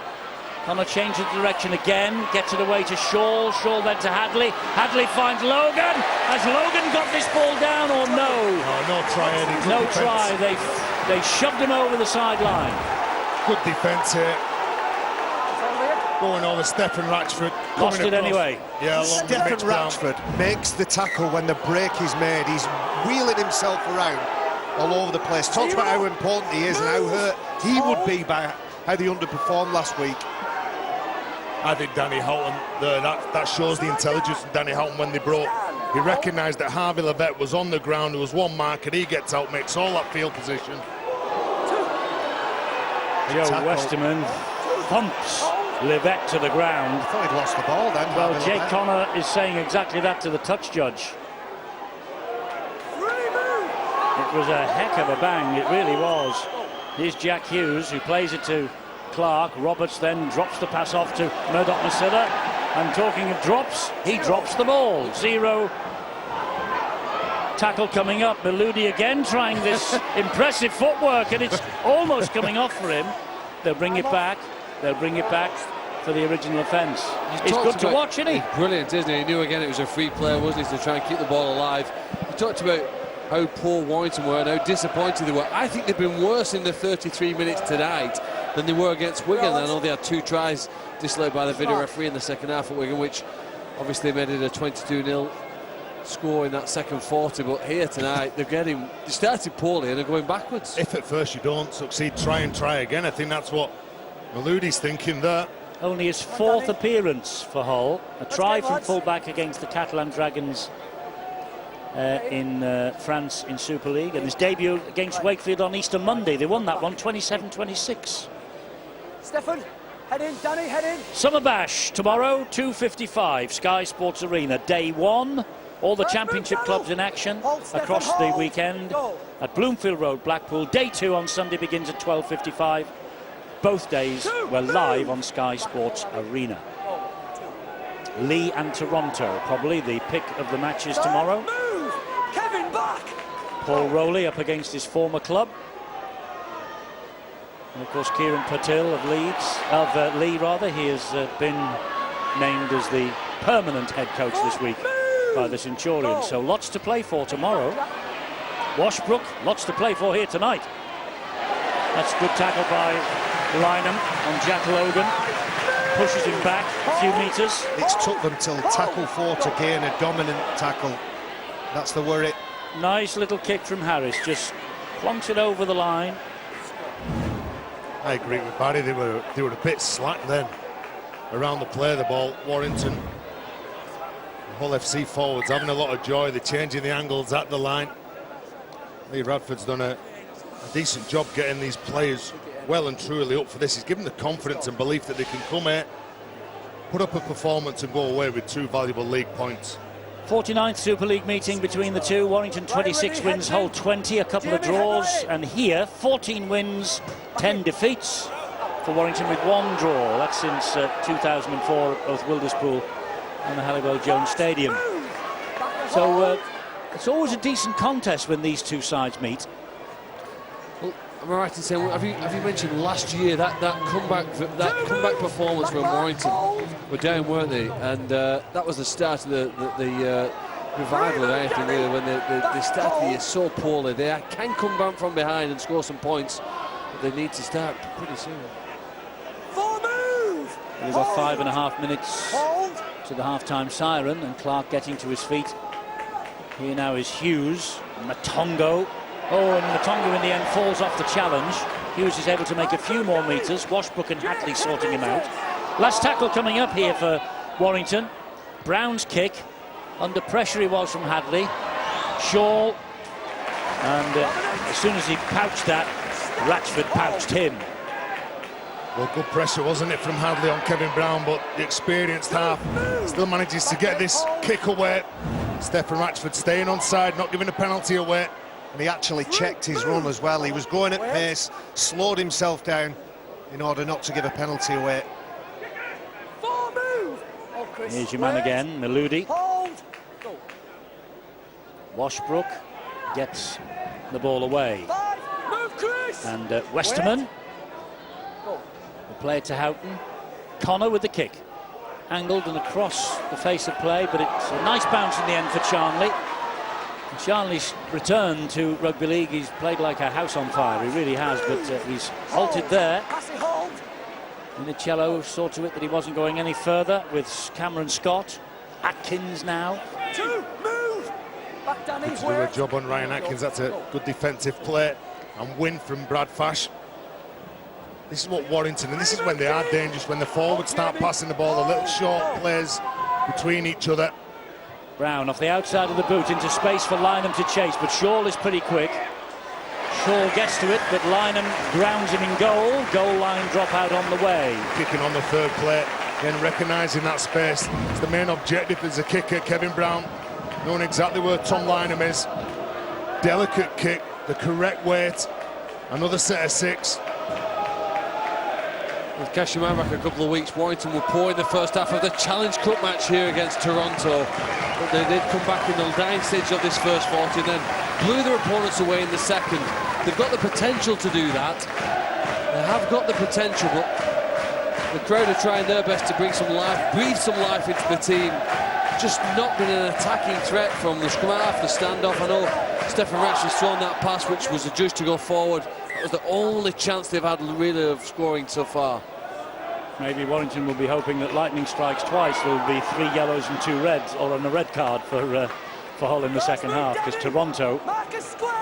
Connor changes direction again, gets it away to Shaw. Shaw then to Hadley. Hadley finds Logan. Has Logan got this ball down or no? Oh, no try, Eddie. No try. They shoved him over the sideline. Good defence here. Going over Stephen Ratchford. Lost it anyway. Yeah, Stephen Ratchford makes the tackle when the break is made. He's wheeling himself around all over the place. Talks about how important he is and how hurt he would be by how they underperformed last week. I think Danny Houghton, that shows the intelligence of Danny Houghton when they broke. He recognised that Harvey Levett was on the ground. There was one mark, and he gets out, makes all that field position. Joe Westerman thumps Levett to the ground. I thought he'd lost the ball then. Well, Jake Connor is saying exactly that to the touch judge. It was a heck of a bang, it really was. Here's Jack Hughes, who plays it to Clark. Roberts then drops the pass off to Murdoch-Masilla. And talking of drops, he drops the ball. Zero tackle coming up. Maludi again trying this impressive footwork, and it's almost coming off for him. They'll bring it back. They'll bring it back for the original offence. He's good to watch, isn't he? Brilliant, isn't he? He knew again it was a free player, wasn't he, to try and keep the ball alive. He talked about how poor Warrington were and how disappointed they were. I think they've been worse in the 33 minutes tonight than they were against Wigan. I know they had 2 tries disallowed by the video referee in the second half at Wigan, which obviously made it a 22-0 score in that second 40. But here tonight, they started poorly and they're going backwards. If at first you don't succeed, try and try again. I think that's what Maloudi's thinking there. Only his 4th appearance for Hull. A try from full-back against the Catalan Dragons in France in Super League, and his debut against Wakefield on Easter Monday. They won that one 27-26. Stefan, head in, Danny, head in. Summer Bash tomorrow, 2:55, Sky Sports Arena. Day 1, all the championship clubs in action across the weekend at Bloomfield Road, Blackpool. Day 2 on Sunday begins at 12:55. Both days were live on Sky Sports Arena. Lee and Toronto, probably the pick of the matches tomorrow. Kevin back. Paul Rowley up against his former club. And of course Kieran Patil of Lee rather. He has been named as the permanent head coach this week by the Centurions. So lots to play for tomorrow. Washbrook, lots to play for here tonight. That's a good tackle by Lynham on Jack Logan. Pushes him back a few metres. It's took them till tackle 4 to gain a dominant tackle. That's the worry. Nice little kick from Harris, just plonks it over the line. I agree with Barry. They were a bit slack then around the play of the ball. Warrington, the Hull FC forwards having a lot of joy. They're changing the angles at the line. Lee Radford's done a decent job getting these players well and truly up for this. He's given the confidence and belief that they can come here, put up a performance and go away with 2 valuable league points. 49th Super League meeting between the two. Warrington 26 wins, Hull 20, a couple of draws, and here 14 wins, 10 defeats for Warrington with 1 draw. That's since 2004 at both Wilderspool and the Halliwell-Jones Stadium. So it's always a decent contest when these two sides meet. Well, am I right in saying, have you mentioned last year that comeback performance from Warrington were down, weren't they? And that was the start of the revival of anything really, when they started the year so poorly. They can come back from behind and score some points, but they need to start pretty soon. We've got 5.5 minutes to the half-time siren, and Clark getting to his feet. Here now is Hughes, Matongo. Oh, and Matongo in the end falls off the challenge. Hughes is able to make a few more metres. Washbrook and Hadley sorting him out. Last tackle coming up here for Warrington. Brown's kick. Under pressure he was from Hadley. Shaw. And as soon as he pouched that, Ratchford pouched him. Well, good pressure, wasn't it, from Hadley on Kevin Brown, but the experienced half still manages to get this kick away. Stephen Ratchford staying on side, not giving a penalty away. And he actually checked his run as well. He was going at pace, slowed himself down in order not to give a penalty away. Here's your man again, Meludi. Washbrook gets the ball away. And Westerman. The play to Houghton. Connor with the kick. Angled and across the face of play, but it's a nice bounce in the end for Charnley. And Charnley's return to rugby league, he's played like a house on fire, he really has, but he's halted there. Minicello saw to it that he wasn't going any further with Cameron Scott. Atkins now. Good to do a job on Ryan Atkins. That's a good defensive play and win from Brad Fash. This is what Warrington, and this is when they are dangerous, when the forwards start passing the ball, the little short plays between each other. Brown off the outside of the boot into space for Lynham to chase, but Shaw is pretty quick. Shaw gets to it, but Lynham grounds him in goal. Goal line drop out on the way. Kicking on the third play, then recognising that space. It's the main objective as a kicker. Kevin Brown, knowing exactly where Tom Lynham is. Delicate kick, the correct weight. Another set of 6. With Cashew back a couple of weeks, Warrington were poor in the first half of the Challenge Cup match here against Toronto. But they did come back in the dying stage of this first 40 and then blew their opponents away in the second. They've got the potential to do that. They have got the potential, but the crowd are trying their best to bring some life, breathe some life into the team. Just not been an attacking threat from the scrum half, the standoff. I know Stephen Ratchford's thrown that pass, which was adjudged to go forward. That was the only chance they've had really of scoring so far. Maybe Warrington will be hoping that lightning strikes twice. There will be 3 yellows and 2 reds, or a red card for Hull in the second half, because Toronto,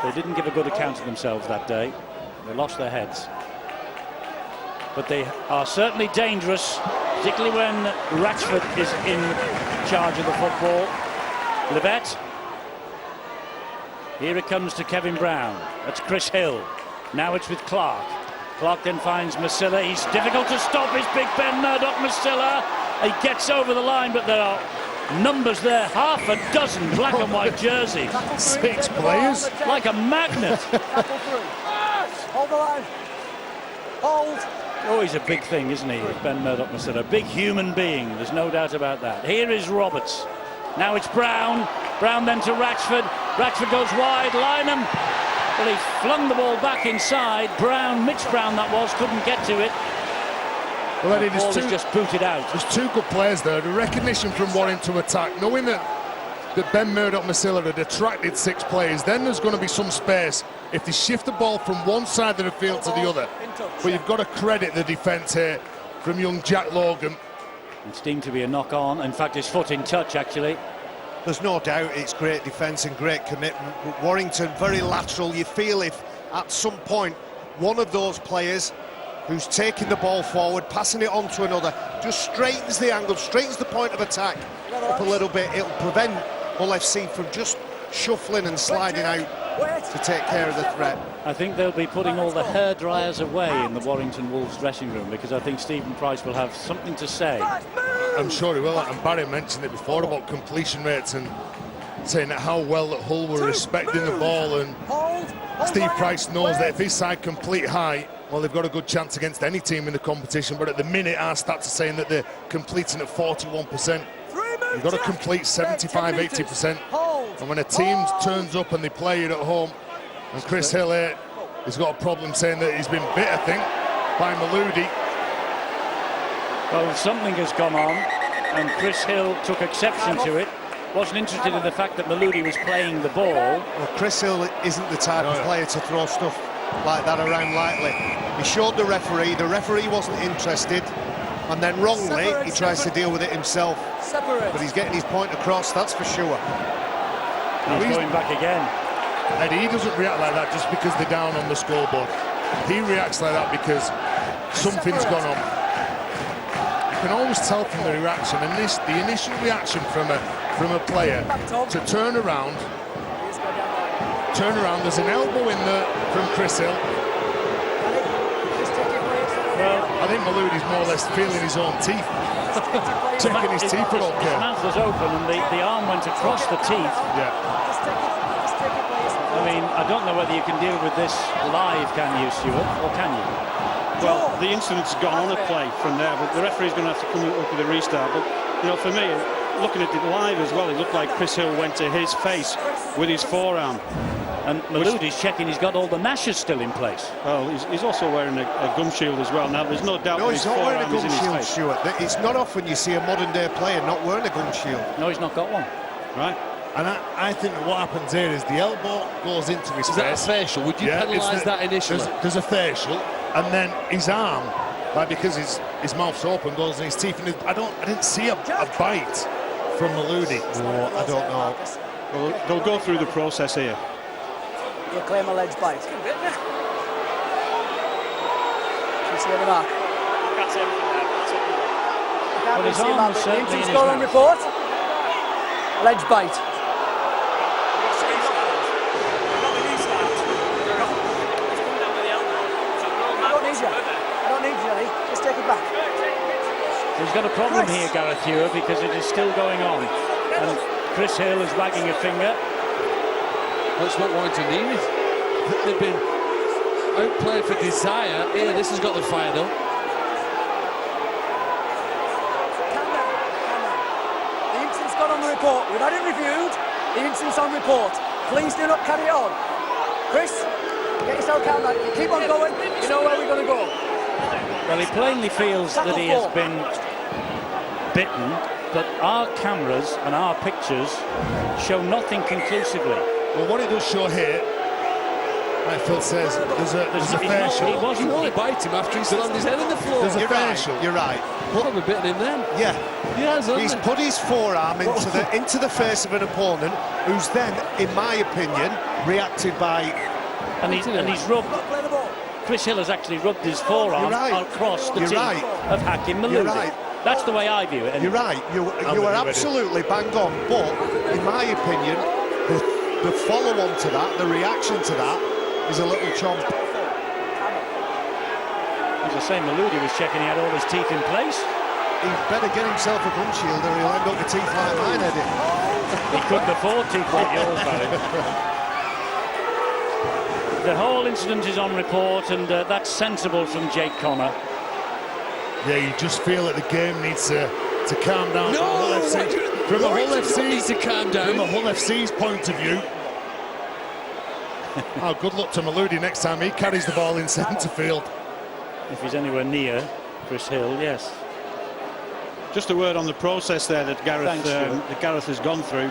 they didn't give a good account of themselves that day. They lost their heads. But they are certainly dangerous, particularly when Ratchford is in charge of the football. Livett. Here it comes to Kevin Brown. That's Chris Hill. Now it's with Clark. Clark then finds Masilla. He's difficult to stop. Is Big Ben Murdoch Masilla. He gets over the line, but there are numbers there. Half a dozen black and white jerseys. 6 players. Like a magnet. Hold the line. Hold. Oh, he's a big thing, isn't he, Ben Murdoch Masilla? Big human being, there's no doubt about that. Here is Roberts. Now it's Brown. Brown then to Ratchford. Ratchford goes wide. Lynham. Well, he flung the ball back inside. Brown, Mitch Brown that was, couldn't get to it. Well, The ball is just booted out. There's 2 good players there. The recognition from Warrington to attack, knowing that Ben Murdoch Masilla had attracted 6 players, then there's going to be some space if they shift the ball from one side of the field to the other. But you've got to credit the defence here from young Jack Logan. It seemed to be a knock on. In fact, his foot in touch, actually. There's no doubt it's great defence and great commitment. Warrington, very lateral. You feel if at some point one of those players who's taking the ball forward, passing it on to another, just straightens the angle, straightens the point of attack up a little bit, it'll prevent Hull FC from just shuffling and sliding out to take care of the threat. I think they'll be putting all the hair dryers away in the Warrington Wolves dressing room, because I think Stephen Price will have something to say. I'm sure he will, and Barry mentioned it before about completion rates and saying that how well that Hull were respecting the ball, and Steve Price knows that if his side complete high, well, they've got a good chance against any team in the competition, but at the minute our stats are saying that they're completing at 41%. You've got to complete 75, 80%. And when a team turns up and they play it at home, and Chris Hill here has got a problem saying that he's been bit, I think, by Maludi. Well, something has gone on, and Chris Hill took exception to it. Wasn't interested in the fact that Maludi was playing the ball. Well, Chris Hill isn't the type of player to throw stuff like that around lightly. He showed the referee wasn't interested, and then wrongly he tries to deal with it himself. But he's getting his point across, that's for sure. He's going back again. And he doesn't react like that just because they're down on the scoreboard. He reacts like that because something's gone on. You can always tell from the reaction, and the initial reaction from a player to turn around. There's an elbow in there from Chris Hill. Well, I think Maloudi's more or less feeling his own teeth. Checking his teeth, I don't care. His mouth was open and the arm went across the teeth. Yeah. I mean, I don't know whether you can deal with this live, can you, Stuart, or can you? Well, the incident's gone on a play from there, but the referee's going to have to come up with a restart. But, you know, for me, looking at it live as well, it looked like Chris Hill went to his face with his forearm. And Maloudi's checking he's got all the gnashes still in place. Well, he's also wearing a gum shield as well. Now, there's no doubt No, that he's his not wearing a forearm is gum in his shield, face. Stuart. It's not often you see a modern-day player not wearing a gum shield. No, he's not got one. Right. And I think that what happens here is the elbow goes into his Is that a facial? Would you penalise that initially? There's a facial, and then his arm, like because his mouth's open, goes in his teeth. And I didn't see a bite from Maludi. No, I don't know. Well, they'll go through the process here. You claim alleged bite. Can you see the mark? That's everything there. Well, his arm was certainly in his score on mouth. report. Alleged bite. I don't need you, Ellie. Just take it back. He's got a problem here, Gareth Ewer, because it is still going on. And Chris Hill is wagging a finger. That's what Warrington needed. They've been outplayed for desire. Here, this has got them fired up. Calm down. The incident's gone on the report. We've had it reviewed. The incident's on report. Please do not carry on. Chris, get yourself calm down. Keep on going. You know where we're going to go. Well, he plainly feels that he has been bitten, but our cameras and our pictures show nothing conclusively. Well, what it does show here, like Phil says, there's a facial. He wasn't. He bite him after he slammed his head in the floor. There's a You're right, facial. you're right. Probably bitten him then. Yeah, He has, hasn't he's he? put his forearm into the face of an opponent, who's then, in my opinion, reacted by. And he's rubbed. Play the ball. Chris Hill has actually rubbed his forearm You're right. across the You're teeth right. of Hakim Maloudi. You're right. That's the way I view it. And You're right. You are absolutely bang on. But in my opinion, the follow-on to that, the reaction to that, is a little chomp. as I say, Maloudi was checking he had all his teeth in place. He better get himself a gum shield, or he'll end up with teeth like mine, Eddie. He couldn't afford teeth like yours, Barry. The whole incident is on report, and that's sensible from Jake Connor. Yeah, you just feel that the game needs to calm down. No! From the Hull Warrington needs FC, to calm down. from the Hull FC's point of view. Oh, good luck to Maloudi next time he carries the ball in centre field. If he's anywhere near Chris Hill, yes. Just a word on the process there that Gareth has gone through.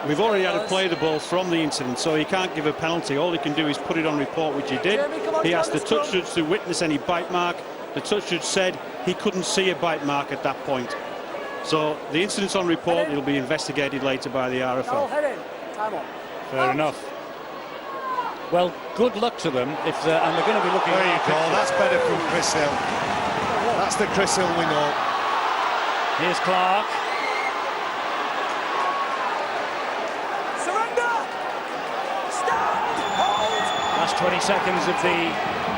We've already had to play the ball from the incident, so he can't give a penalty. All he can do is put it on report, which he did. He asked the touch judge to witness any bite mark. The touch judge said he couldn't see a bite mark at that point. So the incident's on report. It'll be investigated later by the Oh, RFL. head in. Time on. Fair enough. Well, good luck to them if and they're going to be looking. There you at go. That's better from Chris Hill. That's the Chris Hill we know. Here's Clark. Surrender! Stand! Hold! Last 20 seconds of the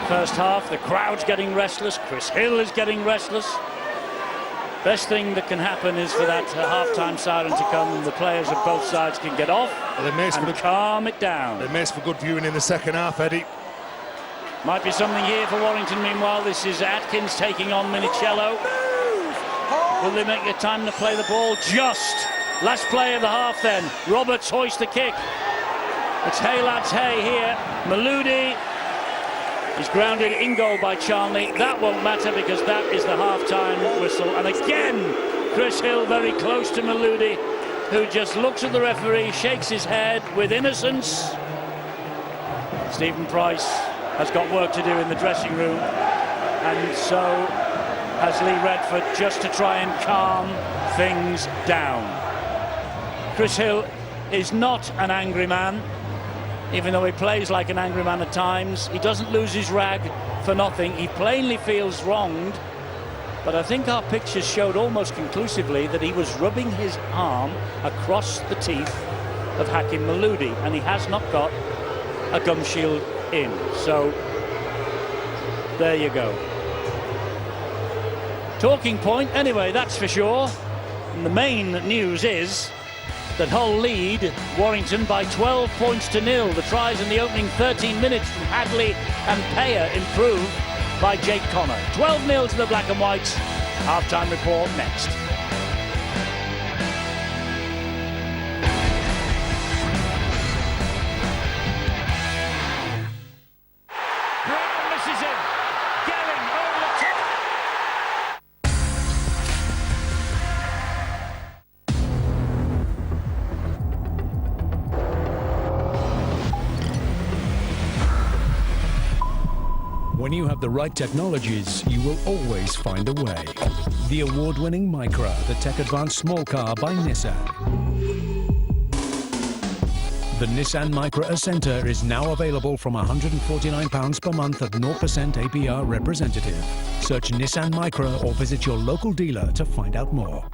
first half. The crowd's getting restless. Chris Hill is getting restless. Best thing that can happen is for that half-time siren to come and the players of both sides can get off and calm it down. It makes for good viewing in the second half, Eddie. Might be something here for Warrington. Meanwhile, this is Atkins taking on Minicello. Will they make it time to play the ball? Just. Last play of the half then. Roberts hoists the kick. It's hey lads, hey here. Maloudi is grounded in goal by Charnley. That won't matter because that is the half-time whistle. And again, Chris Hill very close to Maloudi, who just looks at the referee, shakes his head with innocence. Stephen Price has got work to do in the dressing room, and so has Lee Redford, just to try and calm things down. Chris Hill is not an angry man, even though he plays like an angry man at times. He doesn't lose his rag for nothing. He plainly feels wronged, but I think our pictures showed almost conclusively that he was rubbing his arm across the teeth of Hakim Maloudi, and he has not got a gum shield in. So there you go. Talking point anyway, that's for sure. And the main news is that Hull lead Warrington by 12 points to 0. The tries in the opening 13 minutes from Hadley and Payer improved by Jake Connor. 12-0 to the Black and Whites. Half-time report next. Brown misses him. Gelling over the top. When you have the right technologies, you will always find a way. The award-winning Micra, the tech-advanced small car by Nissan. The Nissan Micra Ascenta is now available from £149 per month at 0% APR representative. Search Nissan Micra or visit your local dealer to find out more.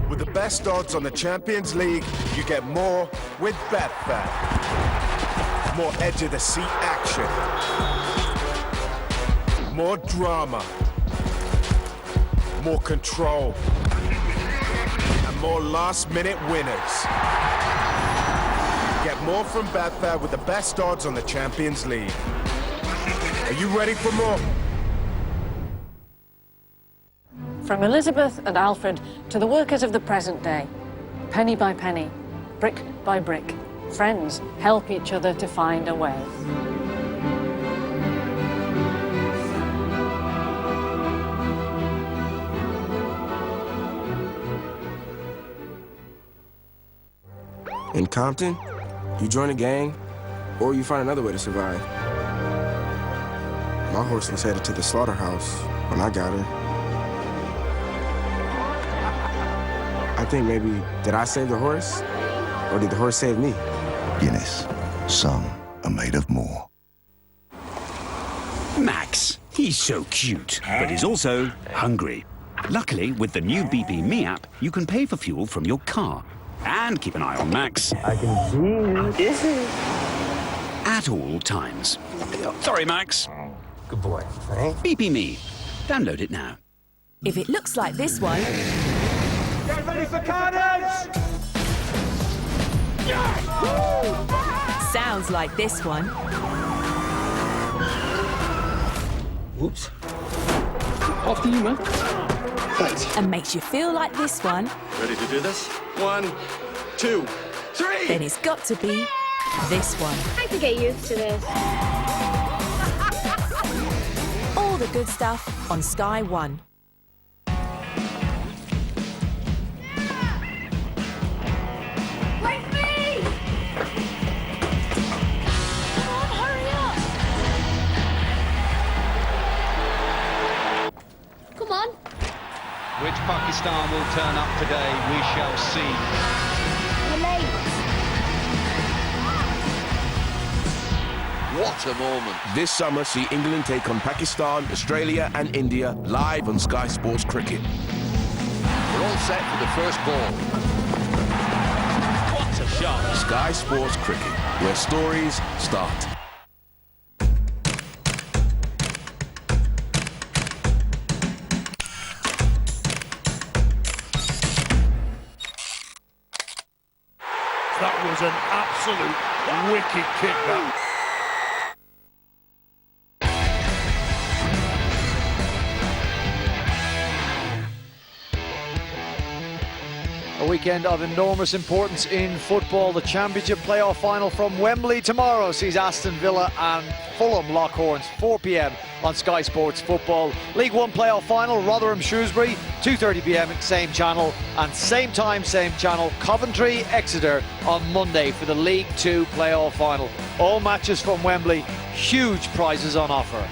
With the best odds on the Champions League, you get more with Betfair. More edge-of-the-seat action. More drama. More control. And more last-minute winners. Get more from Betfair with the best odds on the Champions League. Are you ready for more? From Elizabeth and Alfred to the workers of the present day, penny by penny, brick by brick, friends help each other to find a way. In Compton, you join a gang, or you find another way to survive. My horse was headed to the slaughterhouse when I got her. I think maybe, did I save the horse, or did the horse save me? Guinness, some are made of more. Max, he's so cute, but he's also hungry. Luckily, with the new BP Me app, you can pay for fuel from your car. And keep an eye on Max. I can see you. At all times. Sorry, Max. Good boy. BP Me. Download it now. If it looks like this one... Get ready for carnage! Sounds like this one. Whoops. After you, man. Thanks. And makes you feel like this one. Ready to do this? 1, 2, 3! Then it's got to be this one. I could get used to this. All the good stuff on Sky One. Which Pakistan will turn up today, we shall see. What a moment. This summer, see England take on Pakistan, Australia and India live on Sky Sports Cricket. We're all set for the first ball. What a shot. Sky Sports Cricket, where stories start. That was an absolute wicked kick, that. A weekend of enormous importance in football. The Championship playoff final from Wembley tomorrow sees Aston Villa and Fulham Lockhorns, 4 p.m. on Sky Sports Football. League One playoff final, Rotherham Shrewsbury, 2:30 p.m. same channel, and same time, same channel, Coventry Exeter on Monday for the League Two playoff final. All matches from Wembley, huge prizes on offer.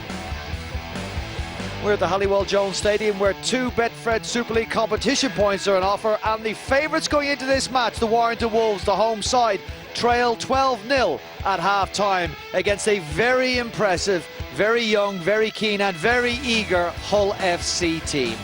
We're at the Halliwell Jones Stadium where 2 Betfred Super League competition points are on offer, and the favourites going into this match, the Warrington Wolves, the home side, trail 12-0 at half-time against a very impressive, very young, very keen and very eager Hull FC team.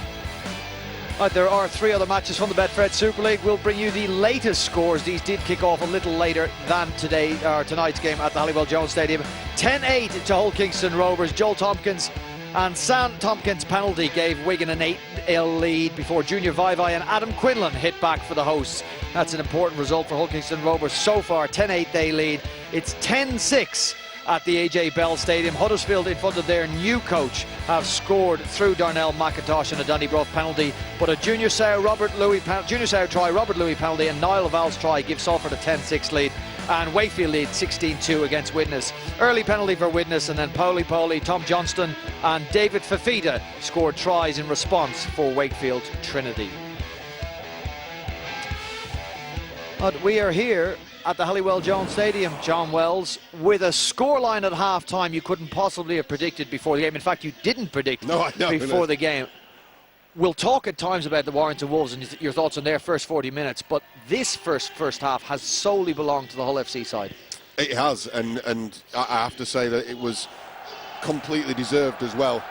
There are 3 other matches from the Betfred Super League. We'll bring you the latest scores. These did kick off a little later than tonight's game at the Halliwell Jones Stadium. 10-8 to Hull Kingston Rovers. Joel Tompkins and Sam Tompkins' penalty gave Wigan an 8-0 lead before Junior Vaivai and Adam Quinlan hit back for the hosts. That's an important result for Hull Kingston Rovers so far. 10-8 they lead. It's 10-6 at the AJ Bell Stadium. Huddersfield, in front of their new coach, have scored through Darnell McIntosh and a Donnybrough penalty, but a Junior Sow try, Robert Louis penalty and Niall Val's try give Salford a 10-6 lead, and Wakefield lead 16-2 against Widnes. Early penalty for Widnes, and then Poli, Tom Johnston and David Fafita scored tries in response for Wakefield Trinity. But we are here at the Halliwell Jones Stadium, John Wells, with a scoreline at half-time you couldn't possibly have predicted before the game. In fact, you didn't predict before the game. We'll talk at times about the Warrington Wolves and your thoughts on their first 40 minutes, but this first half has solely belonged to the Hull FC side. It has, and I have to say that it was completely deserved as well.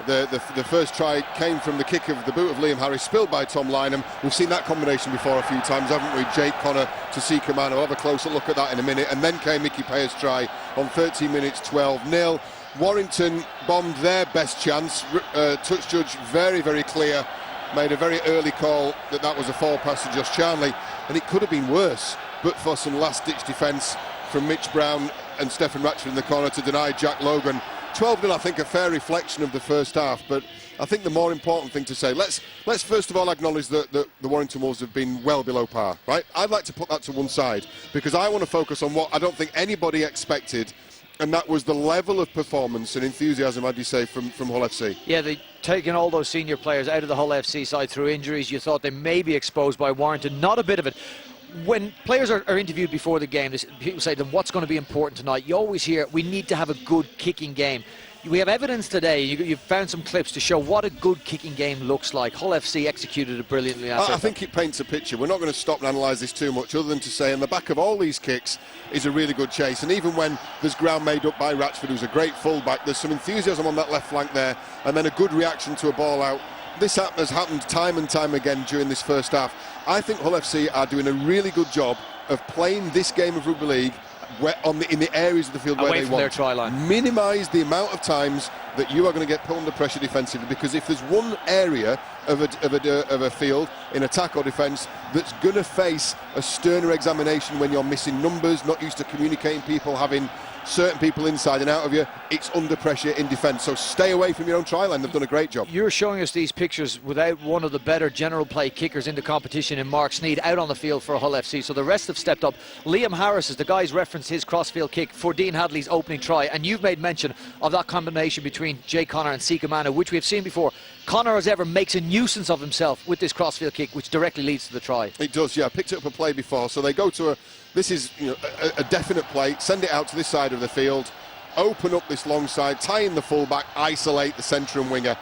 The first try came from the kick of the boot of Liam Harris, spilled by Tom Lynham. We've seen that combination before a few times, haven't we? Jake Connor to Sika Man. We'll have a closer look at that in a minute. And then came Mickey Paye's try on 13 minutes, 12-0. Warrington bombed their best chance. Touch judge very, very clear. Made a very early call that was a forward pass to Josh Charnley. And it could have been worse, but for some last-ditch defence from Mitch Brown and Stephen Ratchford in the corner to deny Jack Logan. 12-0, I think, a fair reflection of the first half, but I think the more important thing to say, let's first of all acknowledge that the Warrington Wolves have been well below par, right? I'd like to put that to one side, because I want to focus on what I don't think anybody expected, and that was the level of performance and enthusiasm, I'd say, from Hull FC. Yeah, they've taken all those senior players out of the Hull FC side through injuries. You thought they may be exposed by Warrington. Not a bit of it. when players are interviewed before the game, people say to them, what's going to be important tonight? You always hear, we need to have a good kicking game. We have evidence today, you've found some clips to show what a good kicking game looks like. Hull FC executed it brilliantly. I think it paints a picture. We're not going to stop and analyse this too much, other than to say in the back of all these kicks is a really good chase. And even when there's ground made up by Ratchford, who's a great fullback, there's some enthusiasm on that left flank there, and then a good reaction to a ball out. This has happened time and time again during this first half. I think Hull FC are doing a really good job of playing this game of rugby league in the areas of the field where they want. Their try line. Minimise the amount of times that you are going to get put under pressure defensively, because if there's one area of a field in attack or defence that's going to face a sterner examination when you're missing numbers, not used to communicating people, having certain people inside and out of you, it's under pressure in defence. So stay away from your own try line. They've done a great job. You're showing us these pictures without one of the better general play kickers in the competition in Mark Sneed out on the field for Hull FC. So the rest have stepped up. Liam Harris is the guy's referenced his crossfield kick for Dean Hadley's opening try, and you've made mention of that combination between Jay Connor and Sika Manu, which we have seen before. Connor, as ever, makes a nuisance of himself with this crossfield kick, which directly leads to the try. It does, yeah. I picked it up a play before, so they go to this is a definite play, send it out to this side of the field, open up this long side, tie in the fullback, isolate the centre and winger.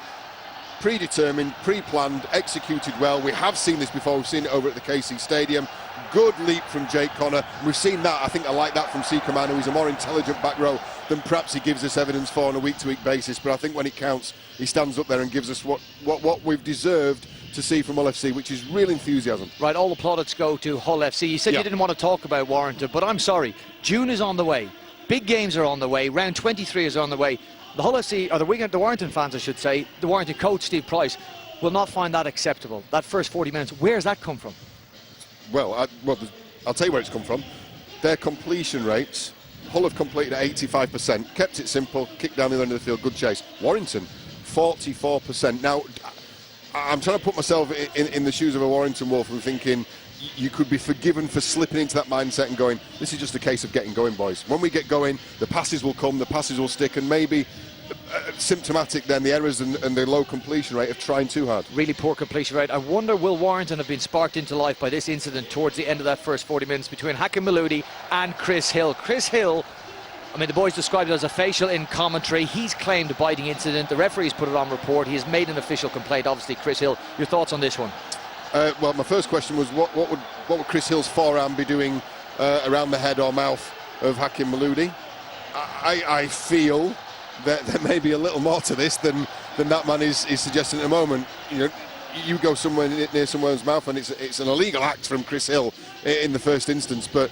Predetermined, pre-planned, executed well. We have seen this before. We've seen it over at the KC Stadium. Good leap from Jake Connor. We've seen that. I think I like that from Sika Manu. He's a more intelligent back row than perhaps he gives us evidence for on a week-to-week basis. But I think when it counts, he stands up there and gives us what we've deserved to see from Hull FC, which is real enthusiasm. Right, all the plaudits go to Hull FC. You said you didn't want to talk about Warrington, but I'm sorry. June is on the way. Big games are on the way. Round 23 is on the way. The Hull FC, or the Warrington fans, I should say, the Warrington coach, Steve Price, will not find that acceptable. That first 40 minutes, where's that come from? Well, I'll tell you where it's come from. Their completion rates, Hull have completed at 85%, kept it simple, kicked down the other end of the field, good chase. Warrington, 44%. Now, I'm trying to put myself in the shoes of a Warrington Wolf and thinking you could be forgiven for slipping into that mindset and going, this is just a case of getting going, boys. When we get going, the passes will come, the passes will stick, and maybe symptomatic then the errors and the low completion rate of trying too hard. Really poor completion rate. I wonder, will Warrington have been sparked into life by this incident towards the end of that first 40 minutes between Hakim Maludi and Chris Hill? Chris Hill, I mean, the boys described it as a facial in commentary. He's claimed a biting incident. The referee's put it on report. He has made an official complaint. Obviously, Chris Hill, your thoughts on this one? Well, my first question was what would Chris Hill's forearm be doing around the head or mouth of Hakim Maludi? I feel that there may be a little more to this than that man is suggesting at the moment. You go somewhere near someone's mouth and it's an illegal act from Chris Hill in the first instance, but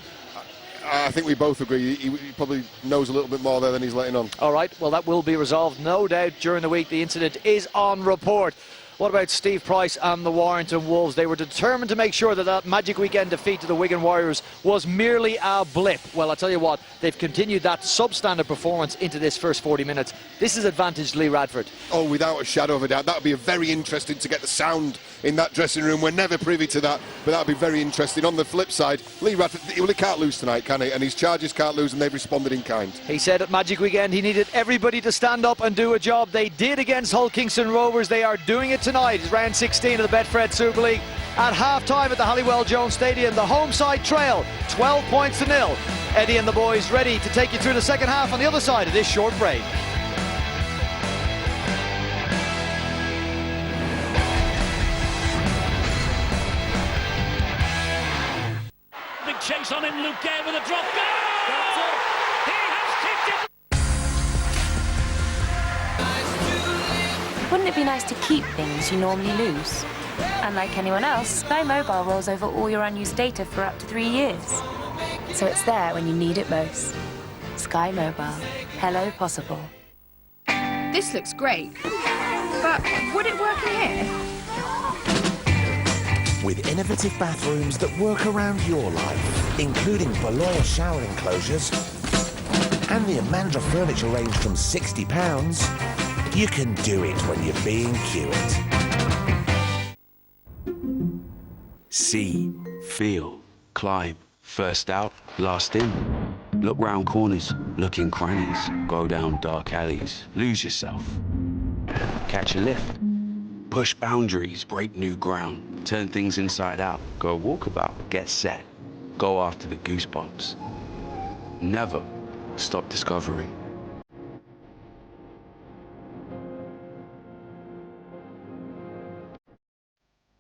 I think we both agree he probably knows a little bit more there than he's letting on. All right, well, that will be resolved, no doubt, during the week. The incident is on report. What about Steve Price and the Warrington Wolves? They were determined to make sure that Magic Weekend defeat to the Wigan Warriors was merely a blip. Well, I'll tell you what, they've continued that substandard performance into this first 40 minutes. This is advantage Lee Radford. Oh, without a shadow of a doubt. That would be very interesting to get the sound in that dressing room. We're never privy to that, but that would be very interesting. On the flip side, Lee Radford, he can't lose tonight, can he? And his charges can't lose, and they've responded in kind. He said at Magic Weekend he needed everybody to stand up and do a job. They did against Hull Kingston Rovers. They are doing it tonight. It's round 16 of the Betfred Super League. At half-time at the Halliwell Jones Stadium, the home side trail 12 points to 0. Eddie and the boys ready to take you through the second half on the other side of this short break. Big chase on him, Luke Gay with a drop goal! He has kicked it! Wouldn't it be nice to keep things you normally lose? Unlike anyone else, Sky Mobile rolls over all your unused data for up to 3 years. So it's there when you need it most. Sky Mobile. Hello possible. This looks great, but would it work in here? With innovative bathrooms that work around your life, including Baloya shower enclosures and the Amandra furniture range from £60, you can do it when you're being cured. See, feel, climb, first out, last in. Look round corners, look in crannies, go down dark alleys, lose yourself. Catch a lift, push boundaries, break new ground, turn things inside out, go walkabout, get set. Go after the goosebumps. Never stop discovering.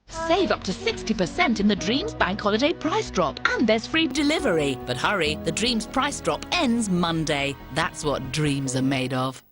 Save up to 60% in the Dreams Bank Holiday price drop, and there's free delivery. But hurry, the Dreams price drop ends Monday. That's what dreams are made of.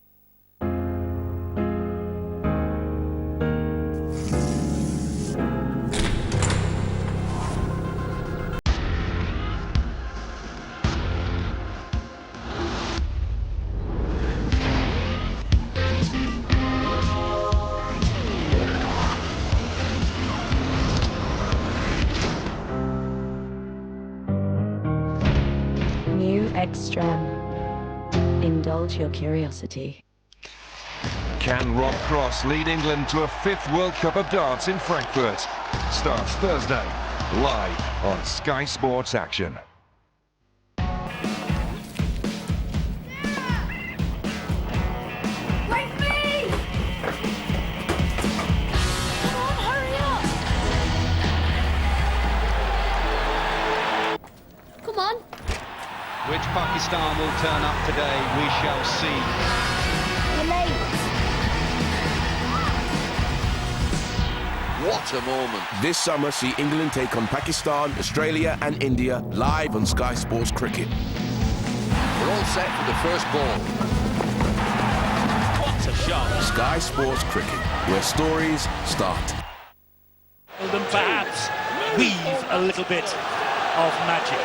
New Extra. Indulge your curiosity. Can Rob Cross lead England to a 5th World Cup of Darts in Frankfurt? Starts Thursday, live on Sky Sports Action. Come on. Which Pakistan will turn up today, we shall see. You're late. What a moment. This summer, see England take on Pakistan, Australia and India live on Sky Sports Cricket. We're all set for the first ball. What a shot. Sky Sports Cricket, where stories start. And perhaps weave a little bit of magic.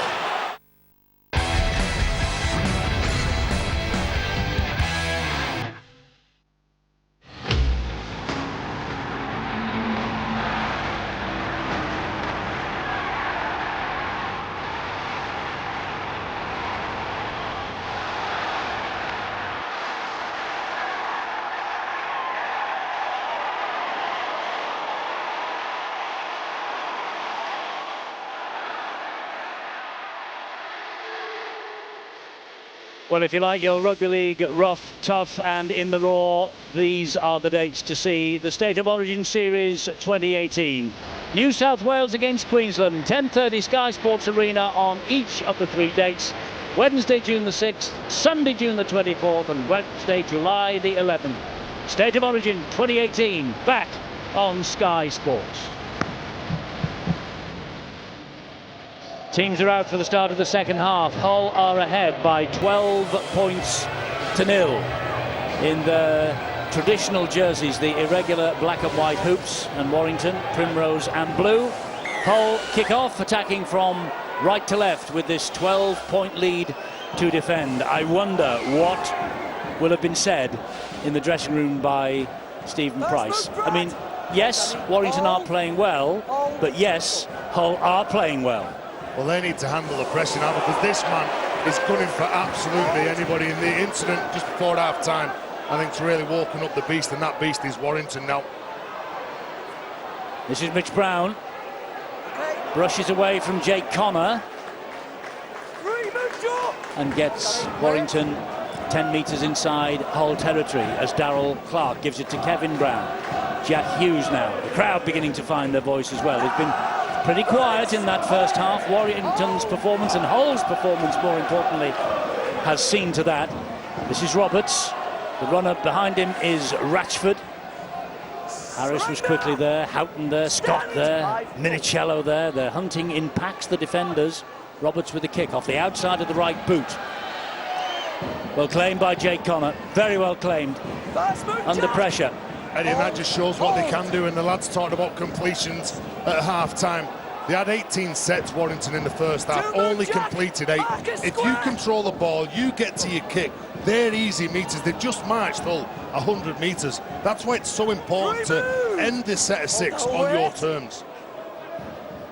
Well, if you like your rugby league rough, tough and in the raw, these are the dates to see the State of Origin Series 2018. New South Wales against Queensland, 10:30 Sky Sports Arena on each of the 3 dates. Wednesday, June the 6th, Sunday, June the 24th and Wednesday, July the 11th. State of Origin 2018, back on Sky Sports. Teams are out for the start of the second half. Hull are ahead by 12 points to 0 in the traditional jerseys, the irregular black and white hoops, and Warrington, primrose and blue. Hull kick off, attacking from right to left with this 12-point lead to defend. I wonder what will have been said in the dressing room by Stephen Price. I mean, yes, Warrington are playing well, but yes, Hull are playing well. Well, they need to handle the pressure now, because this man is gunning for absolutely anybody. In the incident just before half-time, I think it's really walking up the beast, and that beast is Warrington now. This is Mitch Brown. Brushes away from Jake Connor and gets Warrington 10 metres inside Hull territory as Darryl Clark gives it to Kevin Brown. Jack Hughes now. The crowd beginning to find their voice as well. It's been pretty quiet in that first half. Warrington's performance, and Hull's performance more importantly, has seen to that. This is Roberts. The runner behind him is Ratchford. Harris was quickly there, Houghton there, Scott there, Minicello there. They're hunting in packs, the defenders. Roberts with the kick off the outside of the right boot. Well claimed by Jake Connor, very well claimed, under pressure. Eddie, and that just shows what they can do, and the lads talked about completions at half-time. They had 18 sets, Warrington, in the first half, only completed 8. If you control the ball, you get to your kick, they're easy meters. They've just marched Hull 100 metres. That's why it's so important to end this set of 6 on your terms.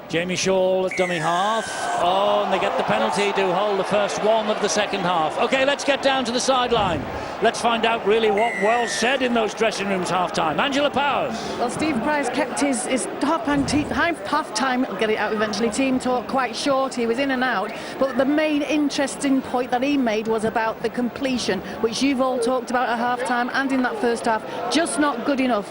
Jamie Shaw at dummy half. Oh, and they get the penalty to Hull, the first one of the second half. OK, let's get down to the sideline. Let's find out really what Wells said in those dressing rooms half-time. Angela Powers. Well, Steve Price kept his half-time, I'll get it out eventually, team talk quite short. He was in and out. But the main interesting point that he made was about the completion, which you've all talked about at half-time and in that first half. Just not good enough.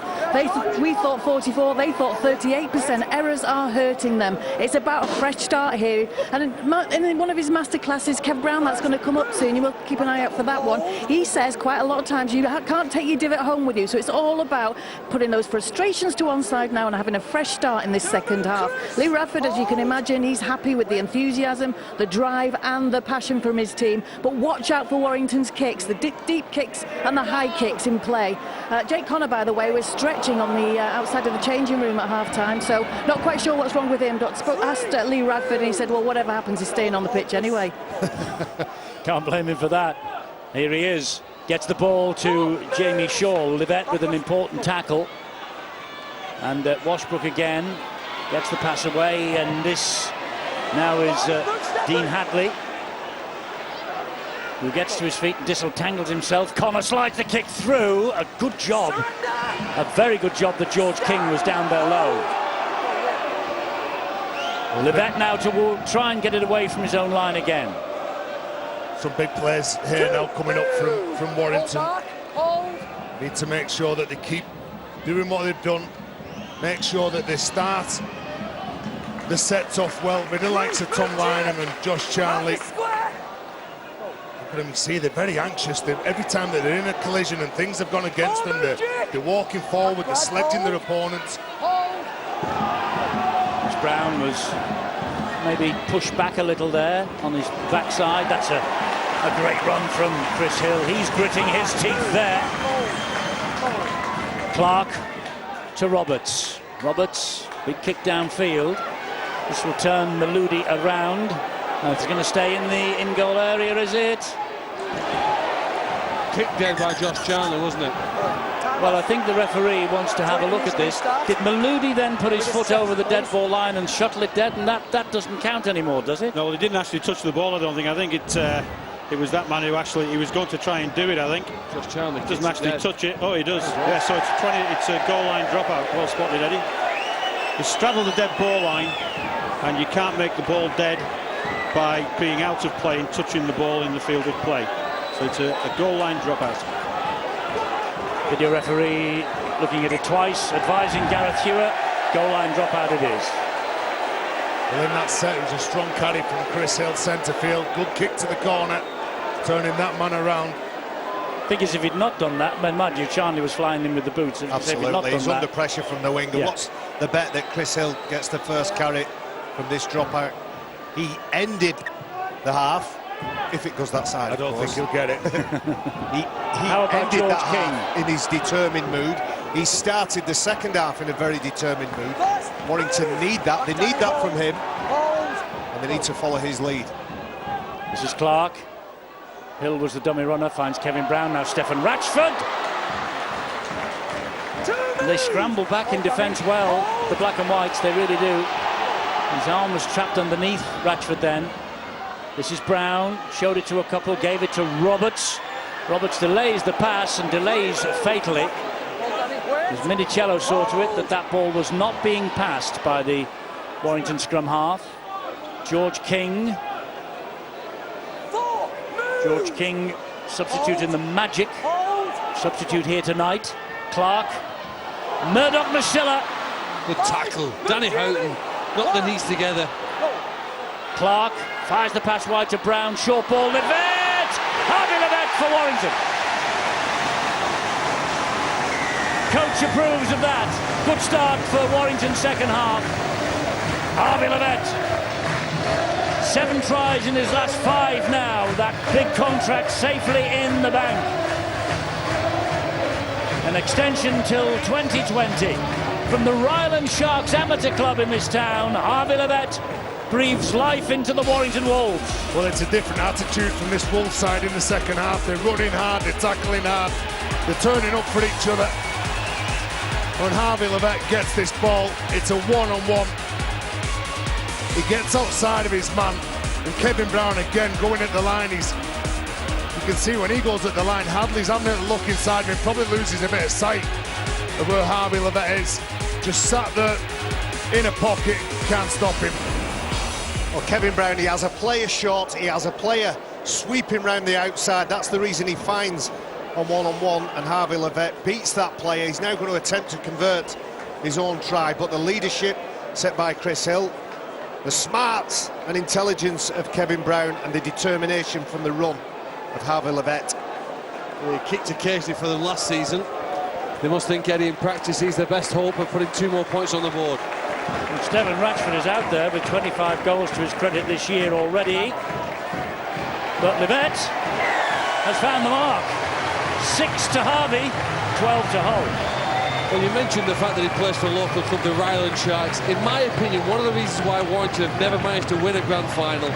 We thought 44, they thought 38%. Errors are hurting them. It's about a fresh start here. And in one of his masterclasses, Kev Brown, that's going to come up soon. You will keep an eye out for that one. He says quite a lot of times you can't take your divot home with you, so it's all about putting those frustrations to one side now and having a fresh start in this second half. Lee Radford, as you can imagine, he's happy with the enthusiasm, the drive and the passion from his team, but watch out for Warrington's kicks, the deep kicks and the high kicks in play. Jake Connor, by the way, was stretching on the outside of the changing room at half-time, so not quite sure what's wrong with him, but asked Lee Radford and he said, well, whatever happens, he's staying on the pitch anyway. Can't blame him for that. Here he is. Gets the ball to Jamie Shaw. Livette with an important tackle. And Washbrook again gets the pass away. And this now is Dean Hadley, who gets to his feet and disentangles himself. Connor slides the kick through. A good job. A very good job that George King was down there low. Livette now to try and get it away from his own line again. Some big players here now coming up from Warrington. Need to make sure that they keep doing what they've done. Make sure that they start the sets off well with the likes of Tom Lynham and Josh Charnley. Look at them, you see they're very anxious. Every time that they're in a collision and things have gone against them, they're walking forward, they're selecting their opponents. Brown was maybe pushed back a little there on his backside. That's a great run from Chris Hill. He's gritting his teeth there. Clark to Roberts. Roberts, big kick downfield. This will turn Maludi around. Now it's going to stay in the in-goal area, is it? Kicked dead by Josh Chandler, wasn't it? Well, I think the referee wants to have a look at this. Did Maludi then put his foot over the dead ball line and shuttle it dead, and that doesn't count anymore, does it? No, he didn't actually touch the ball, I don't think. I think it was that man who actually, he was going to try and do it, I think. Josh Chandler doesn't actually touch it. Oh, he does. Yeah, so it's a goal line dropout. Well spotted, Eddie. He straddled the dead ball line, and you can't make the ball dead by being out of play and touching the ball in the field of play. So it's a goal line dropout. Video referee looking at it twice, advising Gareth Hewer, goal line dropout it is. Well, in that set, it was a strong carry from Chris Hill, centre field. Good kick to the corner, turning that man around. I think as if he'd not done that, but mind you, Charnley was flying in with the boots. Absolutely, he's under pressure from the wing. And what's the bet that Chris Hill gets the first carry from this dropout? He ended the half. If it goes that side, I don't think he'll get it. he ended that half in his determined mood. He started the second half in a very determined mood. Warrington need that. They need that from him, and they need to follow his lead. This is Clark. Hill was the dummy runner, finds Kevin Brown. Now Stefan Ratchford. And they scramble back in defence well, the black and whites, they really do. His arm was trapped underneath Ratchford then. This is Brown, showed it to a couple, gave it to Roberts. Roberts delays the pass and delays fatally. As Minicello saw to it that ball was not being passed by the Warrington scrum half. George King. George King, substitute in the Magic. Substitute here tonight. Clark. Murdoch-Masilla. Good tackle. Danny Houghton got the knees together. Clark fires the pass wide to Brown. Short ball. Livette! Harvey Livette for Warrington. Coach approves of that. Good start for Warrington's second half. Harvey Livette. 7 tries in his last 5 now. That big contract safely in the bank. An extension till 2020. From the Ryland Sharks Amateur Club in this town, Harvey Livette breathes life into the Warrington Wolves. Well, it's a different attitude from this Wolves side in the second half. They're running hard, they're tackling hard, they're turning up for each other. When Harvey Livette gets this ball, it's a one-on-one. He gets outside of his man, and Kevin Brown again going at the line. He's You can see when he goes at the line, Hadley's having a look inside him, probably loses a bit of sight of where Harvey Levett is. Just sat there in a pocket, can't stop him. Well, Kevin Brown, he has a player short, he has a player sweeping round the outside. That's the reason he finds on one-on-one, and Harvey Levett beats that player. He's now going to attempt to convert his own try, but the leadership set by Chris Hill, the smarts and intelligence of Kevin Brown, and the determination from the run of Harvey Levett. He kicked occasionally for them last season. They must think Eddie in practice he's their best hope of putting 2 more points on the board. And Stephen Ratchford is out there with 25 goals to his credit this year already. But Levett has found the mark. 6 to Harvey, 12 to Hull. Well, you mentioned the fact that he plays for a local club, the Ryland Sharks. In my opinion, one of the reasons why Warrington have never managed to win a grand final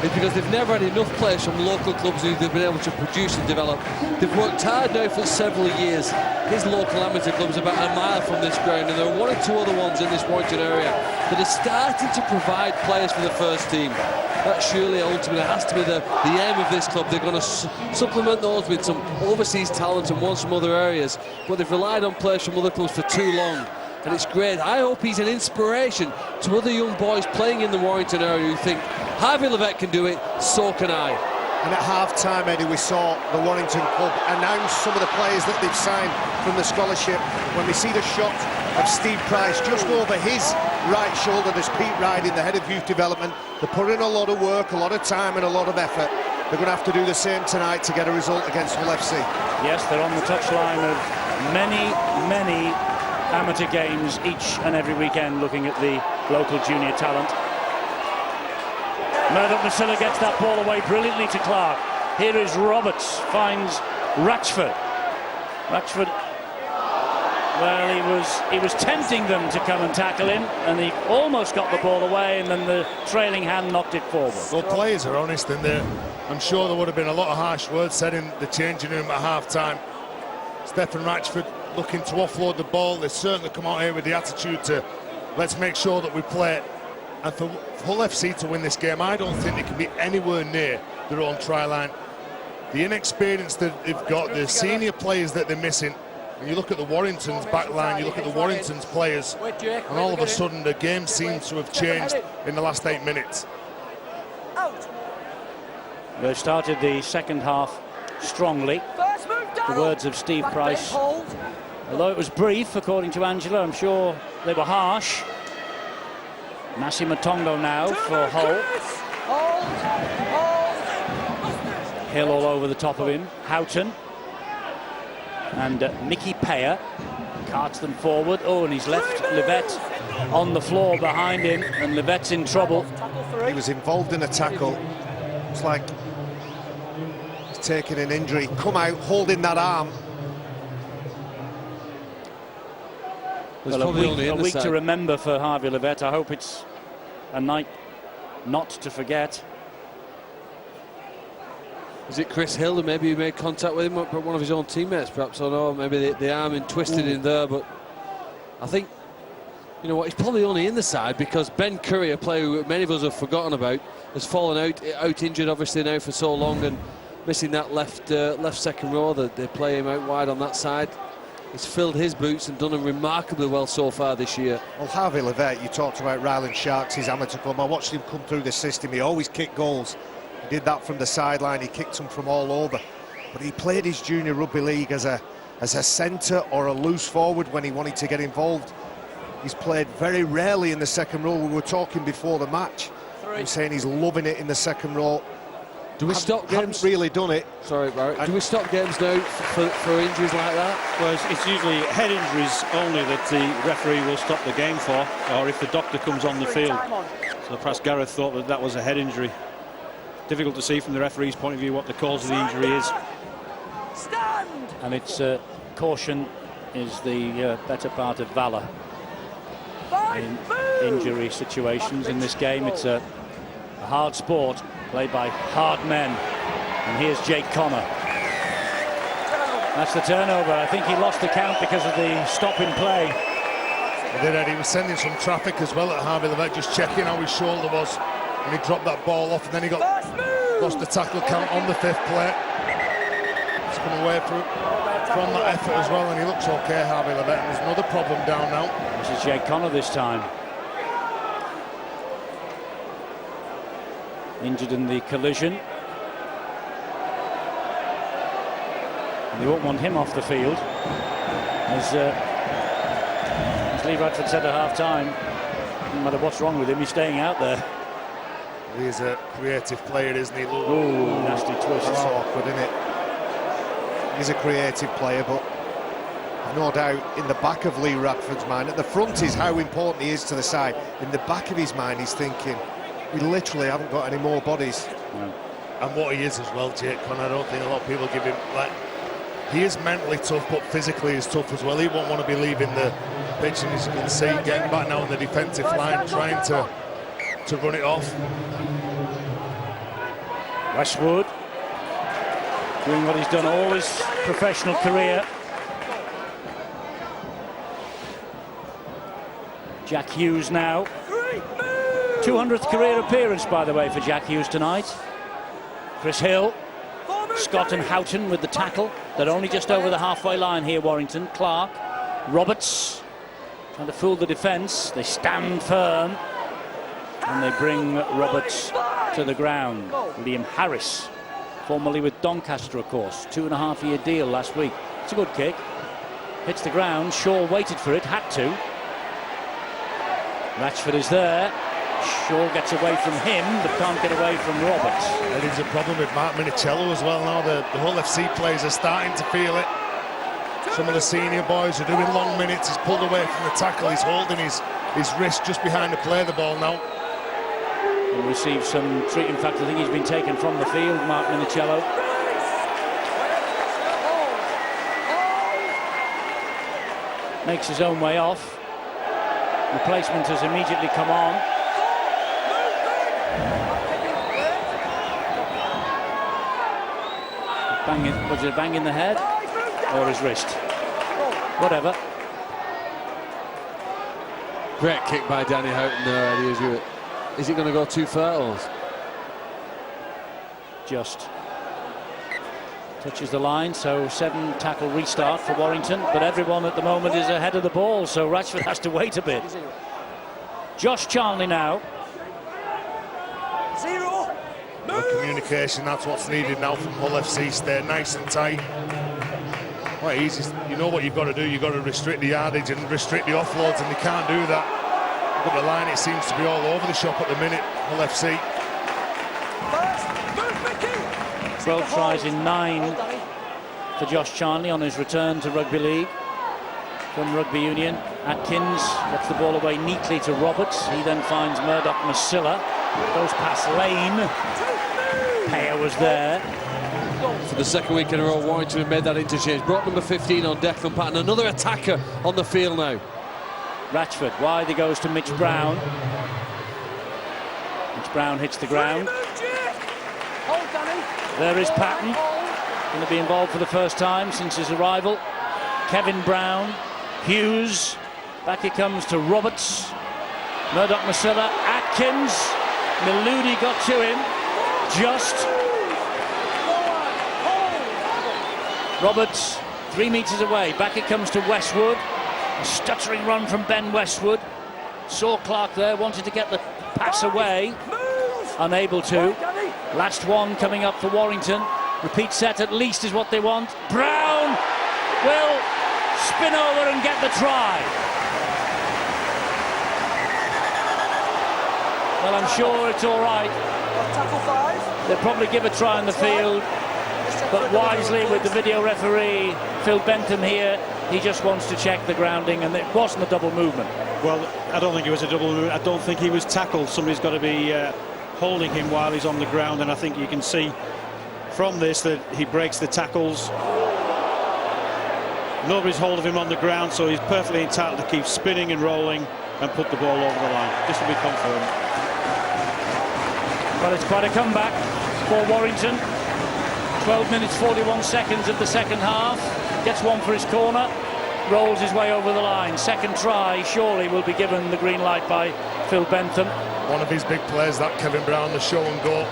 is because they've never had enough players from local clubs who they've been able to produce and develop. They've worked hard now for several years. His local amateur club's about a mile from this ground, and there are 1 or 2 other ones in this Warrington area that are starting to provide players for the first team. That surely ultimately has to be the aim of this club. They're going to supplement those with some overseas talent and ones from other areas, but they've relied on players from other clubs for too long, and it's great. I hope he's an inspiration to other young boys playing in the Warrington area who think Harvey Levett can do it, so can I. And at half-time, Eddie, we saw the Warrington club announce some of the players that they've signed from the scholarship. When we see the shot of Steve Price just over his right shoulder, there's Pete Riding, the head of youth development. They're putting a lot of work, a lot of time and a lot of effort. They're going to have to do the same tonight to get a result against Hull FC. Yes, they're on the touchline of many, many amateur games each and every weekend, looking at the local junior talent. Murdoch Masilla gets that ball away brilliantly to Clark. Here is Roberts, finds Ratchford. Ratchford, well, he was tempting them to come and tackle him, and he almost got the ball away, and then the trailing hand knocked it forward. Well, players are honest, and I'm sure there would have been a lot of harsh words said in the changing room at half-time. Stephen Ratchford looking to offload the ball. They certainly come out here with the attitude to let's make sure that we play. And for Hull FC to win this game, I don't think they can be anywhere near their own try line. The inexperience that they've got, the senior players that they're missing, and you look at the Warrington's back line, you look at the Warrington's players, and all of a sudden the game seems to have changed in the last 8 minutes. They started the second half strongly. The words of Steve Price, although it was brief, according to Angela, I'm sure they were harsh. Massi Matongo now for Hull. Hill all over the top of him. Houghton. And Mickey Payer carts them forward. Oh, and he's left Levett on the floor behind him, and Levett's in trouble. He was involved in a tackle. It's like he's taking an injury. Come out holding that arm. Well, a week to remember for Harvey Levett. I hope it's a night not to forget. Is it Chris Hill who maybe made contact with him, one of his own teammates perhaps? I don't know, maybe the arm twisted in there, but I think, you know what, he's probably only in the side because Ben Curry, a player who many of us have forgotten about, has fallen out injured obviously now for so long, and missing that left second row that they play him out wide on that side. He's filled his boots and done them remarkably well so far this year. Well, Harvey Levett, you talked about Ryland Sharks, his amateur club. I watched him come through the system. He always kicked goals. He did that from the sideline. He kicked them from all over. But he played his junior rugby league as a centre or a loose forward when he wanted to get involved. He's played very rarely in the second row. We were talking before the match. He was saying he's loving it in the second row. Do we stop games? Haven't really done it. Sorry, Barrett. Do we stop games now for injuries like that? Well, it's usually head injuries only that the referee will stop the game for, or if the doctor comes on the field. So perhaps Gareth thought that was a head injury. Difficult to see from the referee's point of view what the cause of the injury is. And it's caution is the better part of valour in injury situations in this game. It's a hard sport played by hard men, and here's Jake Connor. That's the turnover. I think he lost the count because of the stop in play. He was sending some traffic as well at Harvey Levett, just checking how his shoulder was, and he dropped that ball off, and then he lost the tackle count on the 5th play. to come away from that effort as well, and he looks okay, Harvey Levett. There's another problem down now. This is Jake Connor this time. Injured in the collision. And they won't want him off the field. As Lee Radford said at half-time, no matter what's wrong with him, he's staying out there. He's a creative player, isn't he? Ooh, nasty twist. That's awkward, isn't it? He's a creative player, but no doubt in the back of Lee Radford's mind, at the front is how important he is to the side. In the back of his mind, he's thinking, we literally haven't got any more bodies. No. And what he is as well, Jake Connor, I don't think a lot of people give him, like, he is mentally tough, but physically he's tough as well. He won't want to be leaving the pitch, and as you can see, getting back now on the defensive line, trying to run it off. Westwood doing what he's done all his professional career. Jack Hughes now. 200th career appearance, by the way, for Jack Hughes tonight. Chris Hill, Scott and Houghton with the tackle. They're only just over the halfway line here, Warrington. Clark, Roberts, trying to fool the defence. They stand firm, and they bring Roberts to the ground. Liam Harris, formerly with Doncaster, of course. 2.5-year deal last week. It's a good kick. Hits the ground. Shaw waited for it, had to. Ratchford is there. Shaw gets away from him, but can't get away from Roberts. That is a problem with Mark Minicello as well now. The Hull FC players are starting to feel it. Some of the senior boys are doing long minutes. He's pulled away from the tackle. He's holding his wrist just behind the play of the ball now. He'll receive some treat. In fact, I think he's been taken from the field, Mark Minicello. Makes his own way off. Replacement has immediately come on. Was it a bang in the head or his wrist? Whatever. Great kick by Danny Houghton there. Is it going to go too far? Or? Just touches the line, so 7 tackle restart for Warrington, but everyone at the moment is ahead of the ball, so Ratchford has to wait a bit. Josh Charnley now. The communication, that's what's needed now from Hull FC. Stay nice and tight. Quite easy. You know what you've got to do. You've got to restrict the yardage and restrict the offloads, and they can't do that. Look at the line, it seems to be all over the shop at the minute, Hull FC. 12 tries in 9 for Josh Charnley on his return to rugby league from Rugby Union. Atkins gets the ball away neatly to Roberts. He then finds Murdoch Masilla. Goes past Lane. Payer was there. For the second week in a row, Warrington have made that interchange. Brought number 15 on Declan Patton. Another attacker on the field now. Ratchford wide, he goes to Mitch Brown. Mitch Brown hits the ground. There is Patton, going to be involved for the first time since his arrival. Kevin Brown, Hughes, back he comes to Roberts. Murdoch Masilla, Atkins, Miludi got to him, just. Roberts 3 meters away, back it comes to Westwood. A stuttering run from Ben Westwood. Saw Clark there, wanted to get the pass away, unable to. Last one coming up for Warrington. Repeat set at least is what they want. Brown will spin over and get the try. Well, I'm sure it's all right. They'll probably give a try on the field, but wisely with the video referee Phil Bentham here, he just wants to check the grounding, and it wasn't a double movement. Well, I don't think it was a double movement. I don't think he was tackled. Somebody's got to be holding him while he's on the ground, and I think you can see from this that he breaks the tackles. Nobody's hold of him on the ground, so he's perfectly entitled to keep spinning and rolling and put the ball over the line. This will be confirmed. Well, it's quite a comeback for Warrington. 12 minutes 41 seconds of the second half. Gets one for his corner, rolls his way over the line. Second try surely will be given the green light by Phil Bentham. One of his big players, that Kevin Brown, the show and go.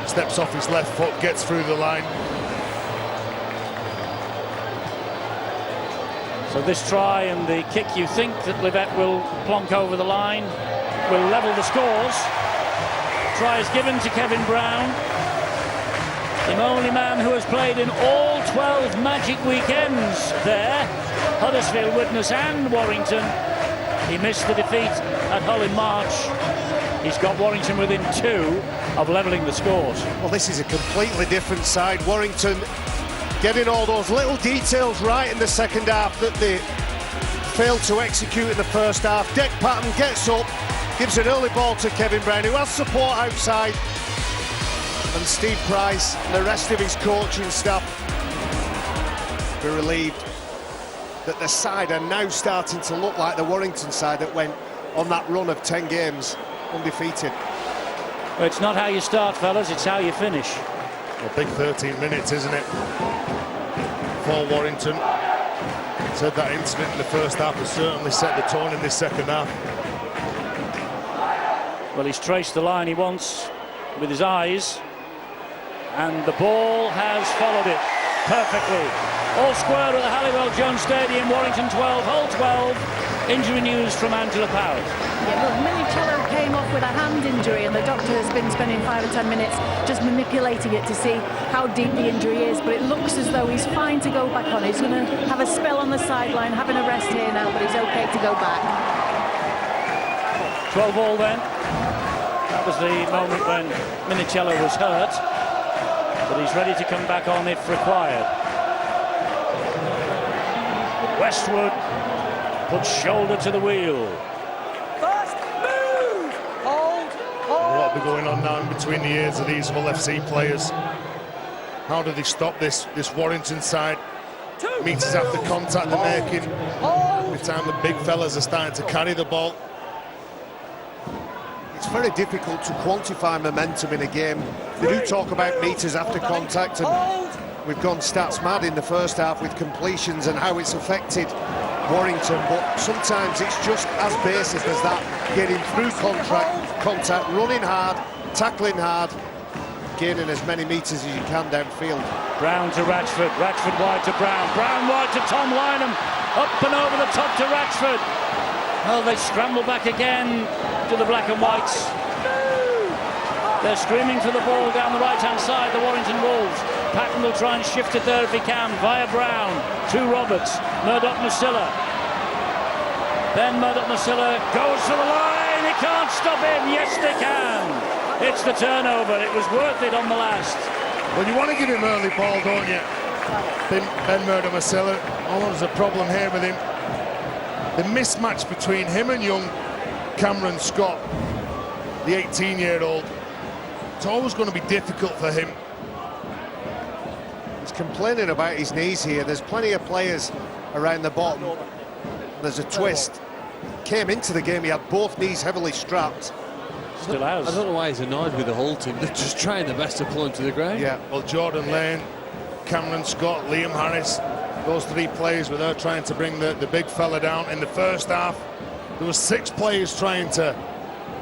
Steps off his left foot, gets through the line. So this try and the kick, you think that Livette will plonk over the line, will level the scores. Try is given to Kevin Brown, the only man who has played in all 12 Magic weekends there. Huddersfield, Widnes and Warrington. He missed the defeat at Hull in March. He's got Warrington within 2 of levelling the scores. Well, this is a completely different side. Warrington getting all those little details right in the second half that they failed to execute in the first half. Deck Patton gets up, gives an early ball to Kevin Brown, who has support outside. And Steve Price and the rest of his coaching staff were relieved that the side are now starting to look like the Warrington side that went on that run of 10 games undefeated. Well, it's not how you start, fellas, it's how you finish. A big 13 minutes, isn't it, for Warrington? Said that incident in the first half has certainly set the tone in this second half. Well, he's traced the line he wants with his eyes, and the ball has followed it perfectly. All square at the Halliwell-Jones Stadium, Warrington 12, Hull 12. Injury news from Angela Powell. Yeah, well, Minicello came off with a hand injury, and the doctor has been spending 5 or 10 minutes just manipulating it to see how deep the injury is, but it looks as though he's fine to go back on. He's going to have a spell on the sideline, having a rest here now, but he's okay to go back. 12 all then. That was the moment when Minicello was hurt, but he's ready to come back on if required. Westwood puts shoulder to the wheel. First move! Hold! What will be going on now in between the ears of these Hull FC players? How do they stop this Warrington side? Meters after contact they're making. Every time the big fellas are starting to carry the ball. It's very difficult to quantify momentum in a game. They do talk about meters after contact, and we've gone stats mad in the first half with completions and how it's affected Warrington, but sometimes it's just as basic as that, getting through contact, running hard, tackling hard, gaining as many metres as you can downfield. Brown to Ratchford, Ratchford wide to Brown, Brown wide to Tom Lynham, up and over the top to Ratchford. Well, they scramble back again to the black and whites. They're screaming for the ball down the right-hand side, the Warrington Wolves. Patton will try and shift it there if he can, via Brown, to Roberts, Murdoch-Masilla. Then Murdoch-Masilla goes for the line, he can't stop him, yes they can. It's the turnover, it was worth it on the last. Well, you want to give him early ball, don't you? Ben Murdoch-Masilla. Oh, there's a problem here with him. The mismatch between him and young Cameron Scott, the 18-year-old, it's always going to be difficult for him. He's complaining about his knees here. There's plenty of players around the bottom. There's a twist. Came into the game, he had both knees heavily strapped. Still has. I don't know why he's annoyed with the whole team. They're just trying their best to pull him to the ground. Yeah, well, Jordan Lane, Cameron Scott, Liam Harris, those 3 players were there trying to bring the big fella down. In the first half, there were 6 players trying to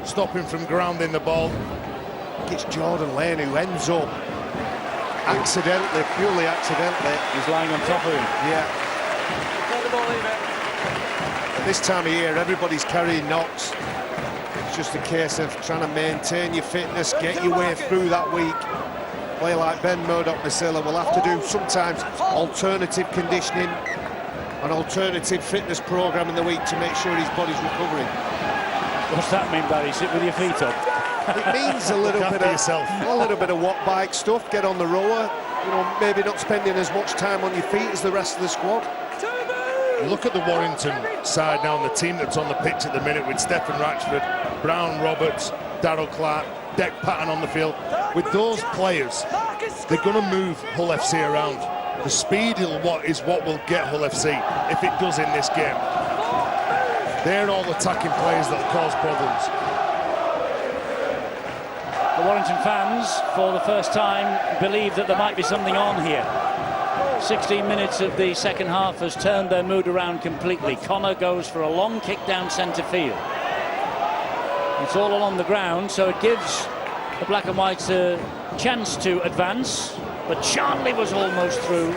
stop him from grounding the ball. It's Jordan Lane who ends up accidentally, purely accidentally. He's lying on top of him. Yeah. At this time of year, everybody's carrying knocks. It's just a case of trying to maintain your fitness, get your way through that week. A player like Ben Murdoch-Masilla will have to do sometimes alternative conditioning, an alternative fitness program in the week to make sure his body's recovering. What's that mean, Barry? Sit with your feet up? It means a little bit of watt bike stuff. Get on the rower. You know, maybe not spending as much time on your feet as the rest of the squad. Look at the Warrington side now, and the team that's on the pitch at the minute with Stephen Ratchford, Brown Roberts, Darryl Clark, Deck Patton on the field. With those players, they're going to move Hull FC around. The speed is what will get Hull FC if it does in this game. They're all attacking players that will cause problems. The Warrington fans, for the first time, believe that there might be something on here. 16 minutes of the second half has turned their mood around completely. Connor goes for a long kick down centre field. It's all along the ground, so it gives the black and whites a chance to advance, but Charnley was almost through.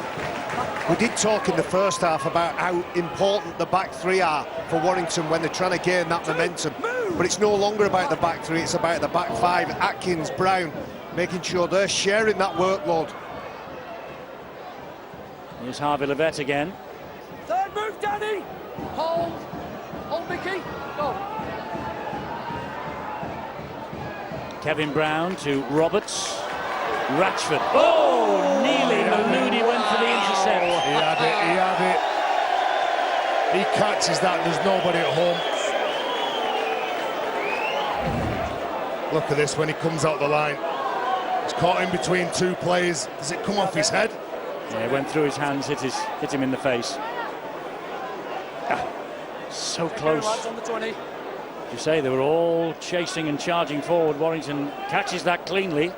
We did talk in the first half about how important the back three are for Warrington when they're trying to gain that momentum. But it's no longer about the back three, it's about the back five. Atkins, Brown, making sure they're sharing that workload. Here's Harvey Levett again. Third move, Danny! Hold! Hold, Mickey! Go! Kevin Brown to Roberts. Ratchford. Oh, kneeling. Looney went for the intercept. He had it. He catches that, there's nobody at home. Look at this when he comes out the line. He's caught in between two players. Does it come off his head? Yeah, it went through his hands, hit him in the face. So close. You say they were all chasing and charging forward. Warrington catches that cleanly.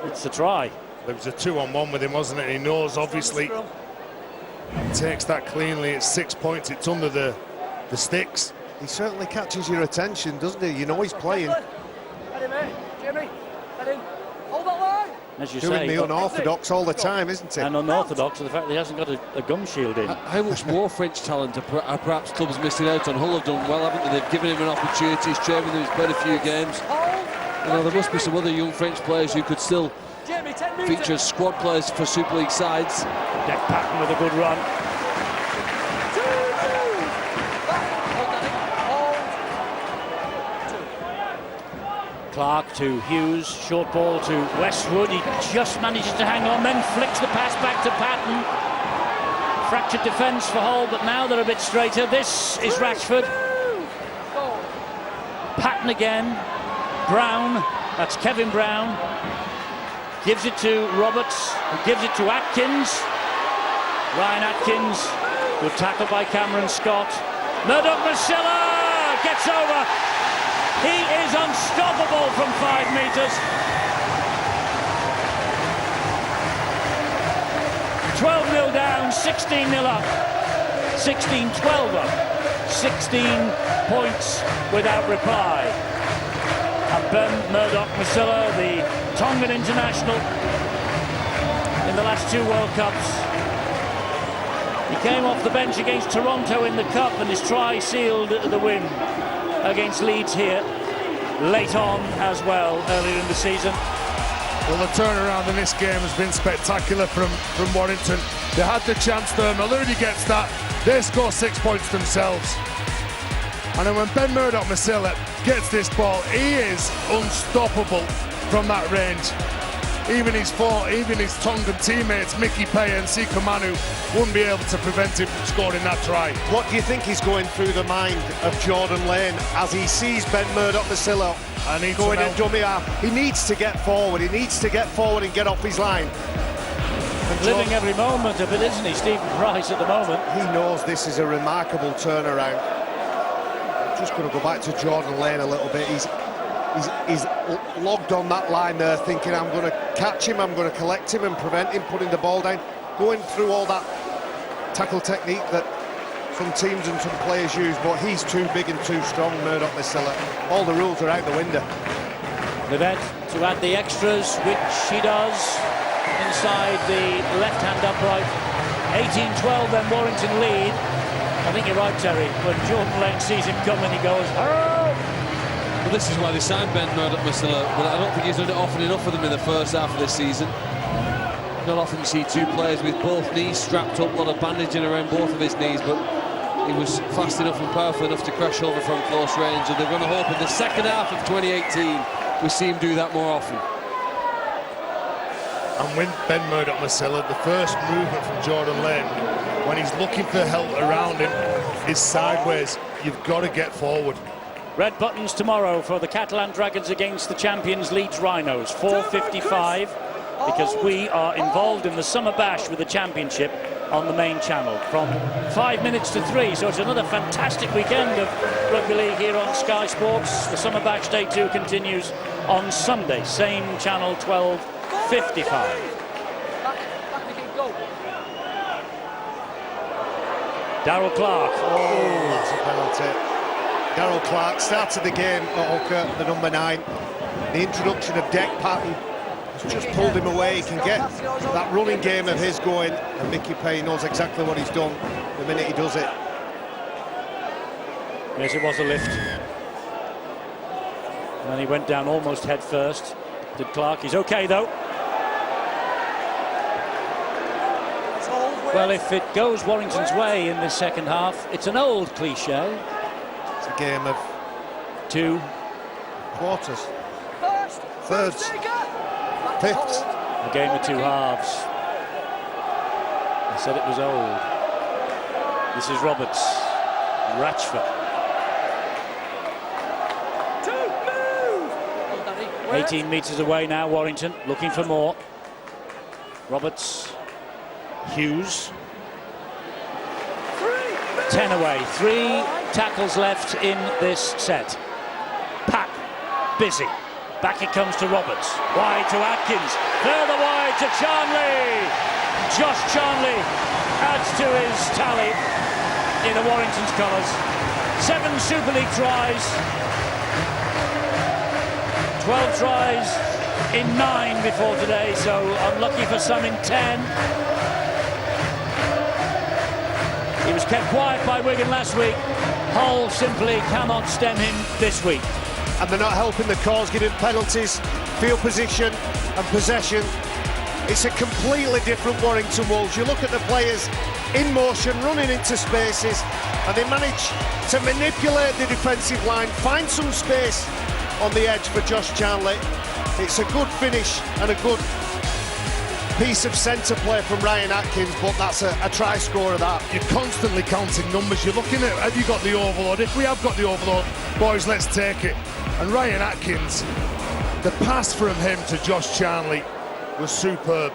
It's a try. There was a 2-on-1 with him, wasn't it? He knows, obviously. He takes that cleanly. It's 6 points. It's under the sticks. He certainly catches your attention, doesn't he? You know he's playing. Head in, mate. Jimmy, head in. Hold that line. As you Doing say, the unorthodox all the time, isn't he? And unorthodox to the fact that he hasn't got a gum shield in. How much more French talent are perhaps clubs missing out on? Hull have done well, haven't they? They've given him an opportunity. He's training with them. He's played a few games. You know, there must be some other young French players who could still feature as squad players for Super League sides. Deck Patton with a good run. Clark to Hughes, short ball to Westwood. He just manages to hang on, then flicks the pass back to Patton. Fractured defence for Hull, but now they're a bit straighter. This is Ratchford. Patton again. Brown, that's Kevin Brown. Gives it to Roberts, who gives it to Atkins. Ryan Atkins, good tackle by Cameron Scott. Murdoch-Masila gets over. He is unstoppable from 5 metres. 12-0 down, 16-0 up, 16-12 up, 16 points without reply. And Ben Murdoch-Masila, the Tongan international in the last 2 World Cups. He came off the bench against Toronto in the Cup and his try sealed the win against Leeds here, late on as well, earlier in the season. Well, the turnaround in this game has been spectacular from Warrington. They had the chance there, Maloney gets that, they score 6 points themselves. And then when Ben Murdoch-Masila gets this ball, he is unstoppable from that range. Even his Tongan teammates, Mickey Pay and Sika Manu, wouldn't be able to prevent him from scoring that try. What do you think is going through the mind of Jordan Lane as he sees Ben Murdoch-Masila going at dummy half? He needs to get forward. He needs to get forward and get off his line. And living every moment of it, isn't he, Stephen Price, at the moment? He knows this is a remarkable turnaround. I'm just going to go back to Jordan Lane a little bit. He's logged on that line there thinking, I'm going to catch him, I'm going to collect him and prevent him putting the ball down, going through all that tackle technique that some teams and some players use, but he's too big and too strong, Murdoch-Masila. All the rules are out the window. Levett to add the extras, which he does inside the left-hand upright. 18-12 then Warrington lead. I think you're right, Terry, when Jordan Lane sees him coming he goes, "Hurrah!" Well, this is why they signed Ben Murdoch-Masila, but I don't think he's done it often enough for them in the first half of this season. Not often you see 2 players with both knees strapped up, a lot of bandaging around both of his knees, but he was fast enough and powerful enough to crash over from close range, and they're going to hope in the second half of 2018 we see him do that more often. And with Ben Murdoch-Masila, the first movement from Jordan Lane, when he's looking for help around him, is sideways. You've got to get forward. Red buttons tomorrow for the Catalan Dragons against the champions Leeds Rhinos, 4:55, because we are involved in the Summer Bash with the championship on the main channel from 5 minutes to 3, so it's another fantastic weekend of rugby league here on Sky Sports. The Summer Bash Day 2 continues on Sunday, same channel, 12:55. Darryl Clark. Oh, that's a penalty. Darryl Clark started the game at hooker, the number 9. The introduction of Deck Patton has just pulled him away. He can get that running game of his going, and Mickey Pay knows exactly what he's done the minute he does it. Yes, it was a lift. And then he went down almost head first. Did Clark. He's okay though. Well, if it goes Warrington's way in this second half, it's an old cliche. It's a game of 2 quarters, thirds, fifths. A game of 2 halves. I said it was old. This is Roberts. Ratchford. 18 metres away now, Warrington, looking for more. Roberts. Hughes. 10 away. 3 tackles left in this set. Pack. Busy. Back it comes to Roberts. Wide to Atkins. Further wide to Charnley. Josh Charnley adds to his tally in the Warrington's colours. 7 Super League tries. 12 tries in 9 before today, so unlucky for some in 10. He was kept quiet by Wigan last week. Hull simply cannot stem him this week. And they're not helping the cause, giving penalties, field position and possession. It's a completely different Warrington Wolves. You look at the players in motion, running into spaces, and they manage to manipulate the defensive line, find some space on the edge for Josh Charnley. It's a good finish and a good piece of centre play from Ryan Atkins, but that's a try scorer that. You're constantly counting numbers. You're looking at, have you got the overload? If we have got the overload, boys, let's take it. And Ryan Atkins, the pass from him to Josh Charnley was superb.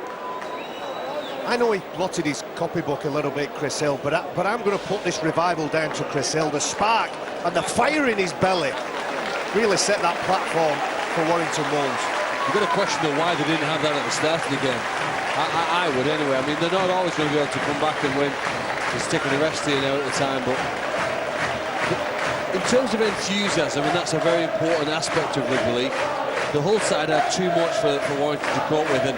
I know he blotted his copybook a little bit, Chris Hill, but I'm going to put this revival down to Chris Hill. The spark and the fire in his belly really set that platform for Warrington Wolves. You've got to question why they didn't have that at the start of the game. I would anyway. I mean, they're not always going to be able to come back and win. It's taking the rest here now at the time, but in terms of enthusiasm, and that's a very important aspect of rugby league, the Hull side had too much for Warrington to cope with, and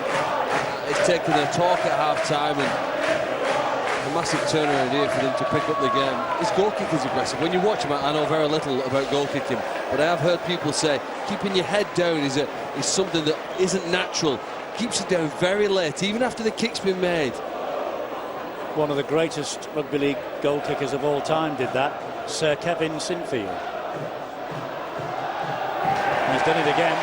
it's taken a talk at half-time and a massive turnaround here for them to pick up the game. His goal kick is aggressive. When you watch him, I know very little about goal kicking, but I have heard people say keeping your head down is something that isn't natural. Keeps it down very late, even after the kick's been made. One of the greatest rugby league goal kickers of all time did that, Sir Kevin Sinfield. He's done it again.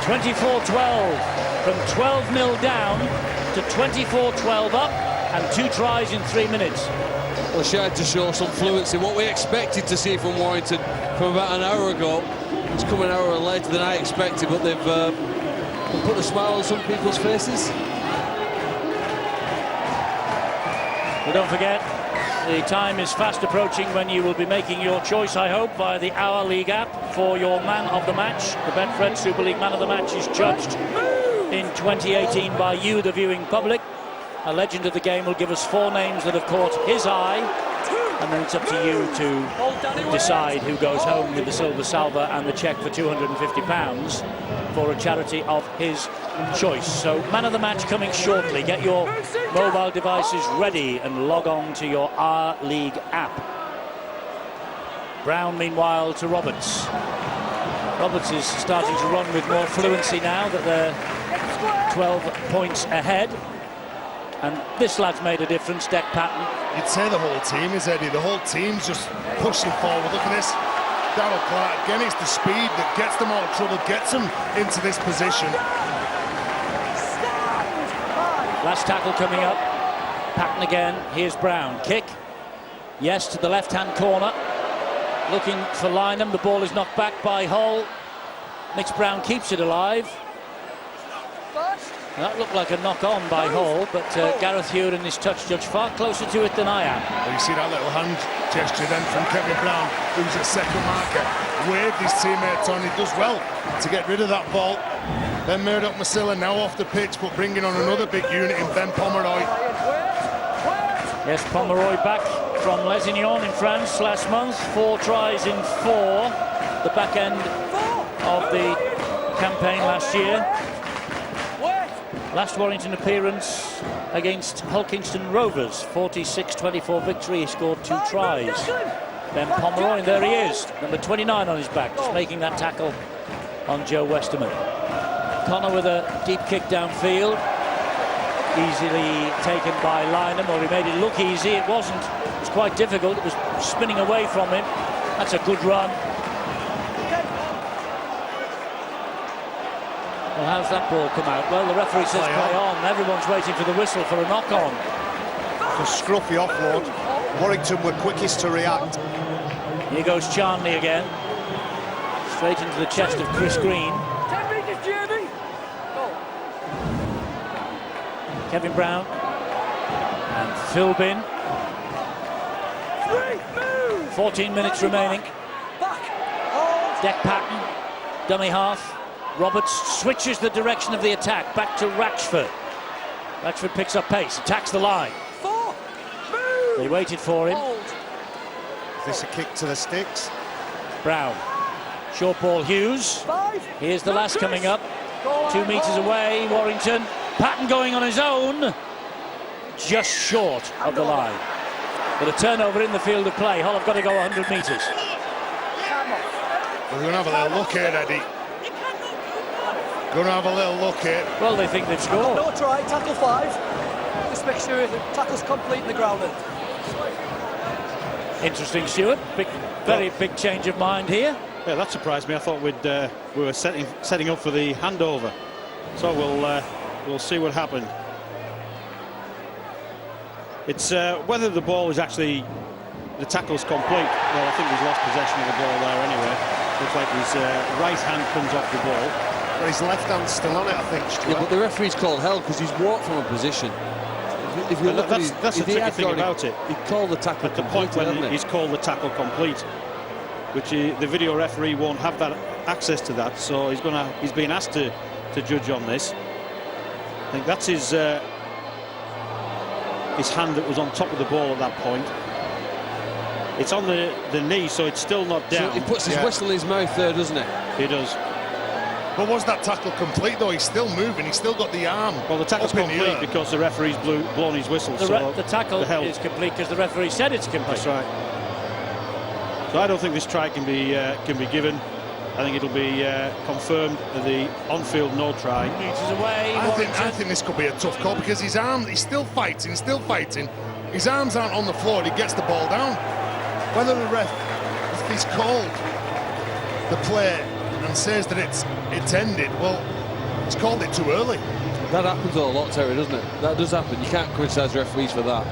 24-12, from 12-0 down to 24-12 up, and 2 tries in 3 minutes. Well, she had to show some fluency. What we expected to see from Warrington from about an hour ago, it's come an hour later than I expected, but they've put a smile on some people's faces. But don't forget, the time is fast approaching when you will be making your choice, I hope, via the Our League app for your man of the match. The Betfred Super League man of the match is judged in 2018 by you, the viewing public. A legend of the game will give us 4 names that have caught his eye, and then it's up to you to decide who goes home with the silver salver and the cheque for £250 for a charity of his choice. So man of the match coming shortly. Get your mobile devices ready and log on to your Our League app. Brown meanwhile to Roberts. Roberts is starting to run with more fluency now that they're 12 points ahead. And this lad's made a difference, deck pattern. You'd say the whole team is, Eddie. The whole team's just pushing forward. Look at this. Darryl Clark, again, it's the speed that gets them out of trouble, gets them into this position. Last tackle coming up. Patton again. Here's Brown. Kick. Yes, to the left-hand corner. Looking for Lynham. The ball is knocked back by Hull. Mitch Brown keeps it alive. That looked like a knock-on by Hull, but Gareth Hewer and his touch judge far closer to it than I am. Well, you see that little hand gesture then from Kevin Brown, who's at second marker. Waved his teammates on. He does well to get rid of that ball. Then Murdoch Masilla now off the pitch, but bringing on another big unit in Ben Pomeroy. Yes, Pomeroy back from Lesignan in France last month. 4 tries in 4. The back end of the campaign last year. Last Warrington appearance against Hulkingston Rovers, 46-24 victory. He scored 2 tries. Ben Pomeroy, and there he is, number 29 on his back, just making that tackle on Joe Westerman. Connor with a deep kick downfield, easily taken by Lynham, or he made it look easy. It wasn't. It was quite difficult. It was spinning away from him. That's a good run. Well, how's that ball come out? Well, the referee says play on. Everyone's waiting for the whistle for a knock-on. A scruffy offload. Warrington were quickest to react. Here goes Charnley again. Straight into the chest of Chris Green. 10 metres, Jamie. Kevin Brown. And Philbin. 14 minutes remaining. Deck pattern. Dummy half. Roberts switches the direction of the attack back to Ratchford. Ratchford picks up pace, attacks the line. They waited for him. Is this a kick to the sticks? Brown. Short ball Hughes. Here's the last coming up. 2 metres away, Warrington. Patton going on his own. Just short of the line. But a turnover in the field of play. Hull have got to go 100 metres. We're going to have a little look here, Eddie. Going to have a little look here. Well, they think they've scored. No try, tackle 5. Just make sure the tackle's complete in the ground. Interesting, Stuart. Very big change of mind here. Yeah, that surprised me. I thought we were setting up for the handover. So we'll see what happened. It's whether the ball is actually the tackle's complete. Well, I think he's lost possession of the ball there anyway. Looks like his right hand comes off the ball. But his left hand's still on it, I think, Stuart. Yeah, but the referee's called hell because he's walked from a position. If you look that's the tricky thing about it. He called the tackle at the point when he's called the tackle complete, which the video referee won't have that access to that, so he's being asked to judge on this. I think that's his hand that was on top of the ball at that point. It's on the knee, so it's still not down. So he puts his whistle in his mouth there, doesn't he? He does. But was that tackle complete, though? He's still moving. He's still got the arm. Well, the tackle's complete because the referee's blown his whistle. The tackle is complete because the referee said it's complete. That's right. So I don't think this try can be given. I think it'll be confirmed the on-field no try. Meters away. I think this could be a tough call because his arm, he's still fighting. His arms aren't on the floor and he gets the ball down. Whether the ref, if he's called the play and says that it's ended, well, he's called it too early. That happens a lot, Terry, doesn't it? That does happen. You can't criticise referees for that.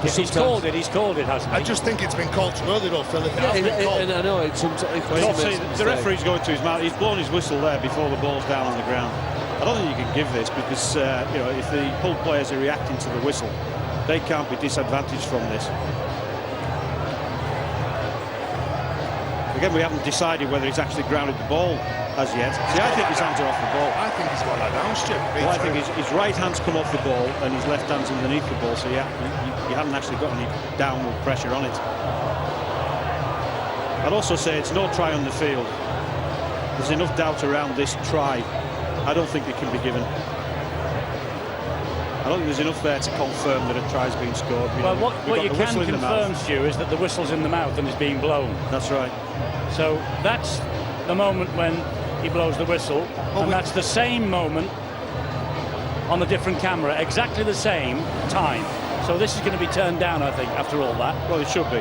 If he's called it, hasn't he? I just think it's been called too early, though, Phil. And I know it's sometimes. The referee's going to his mouth. He's blown his whistle there before the ball's down on the ground. I don't think you can give this because if the Hull players are reacting to the whistle, they can't be disadvantaged from this. Again, we haven't decided whether he's actually grounded the ball as yet. See, I think his hands are off the ball. I think he's got that down, Stu. Well, I think his right hand's come off the ball and his left hand's underneath the ball, so you haven't actually got any downward pressure on it. I'd also say it's no try on the field. There's enough doubt around this try. I don't think it can be given. I don't think there's enough there to confirm that a try's been scored. Well, what you can confirm, Stu, is that the whistle's in the mouth and is being blown. That's right. So that's the moment when he blows the whistle, and that's the same moment on a different camera, exactly the same time. So this is going to be turned down, I think, after all that. Well, it should be.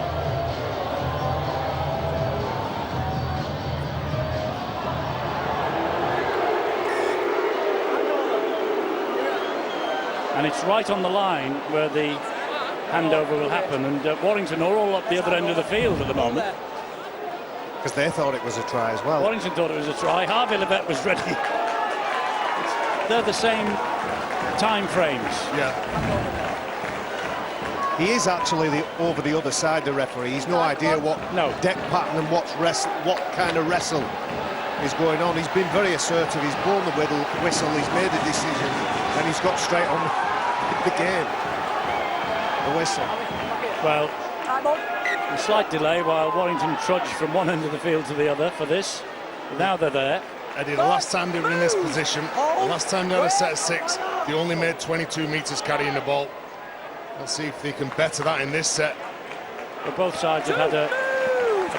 And it's right on the line where the handover will happen, and Warrington are all up the other end of the field at the moment. Because they thought it was a try as well. Warrington thought it was a try. Harvey Levett was ready. They're the same time frames. Yeah. He is actually over the other side, the referee. He's no idea what deck pattern and what kind of wrestle is going on. He's been very assertive. He's blown the whistle. He's made a decision, and he's got straight on the game. The whistle. Well, a slight delay while Warrington trudged from one end of the field to the other for this. Now they're there. Eddie, the last time they were in this position, the last time they had a set of 6, they only made 22 metres carrying the ball. Let's see if they can better that in this set. Well, both sides have had a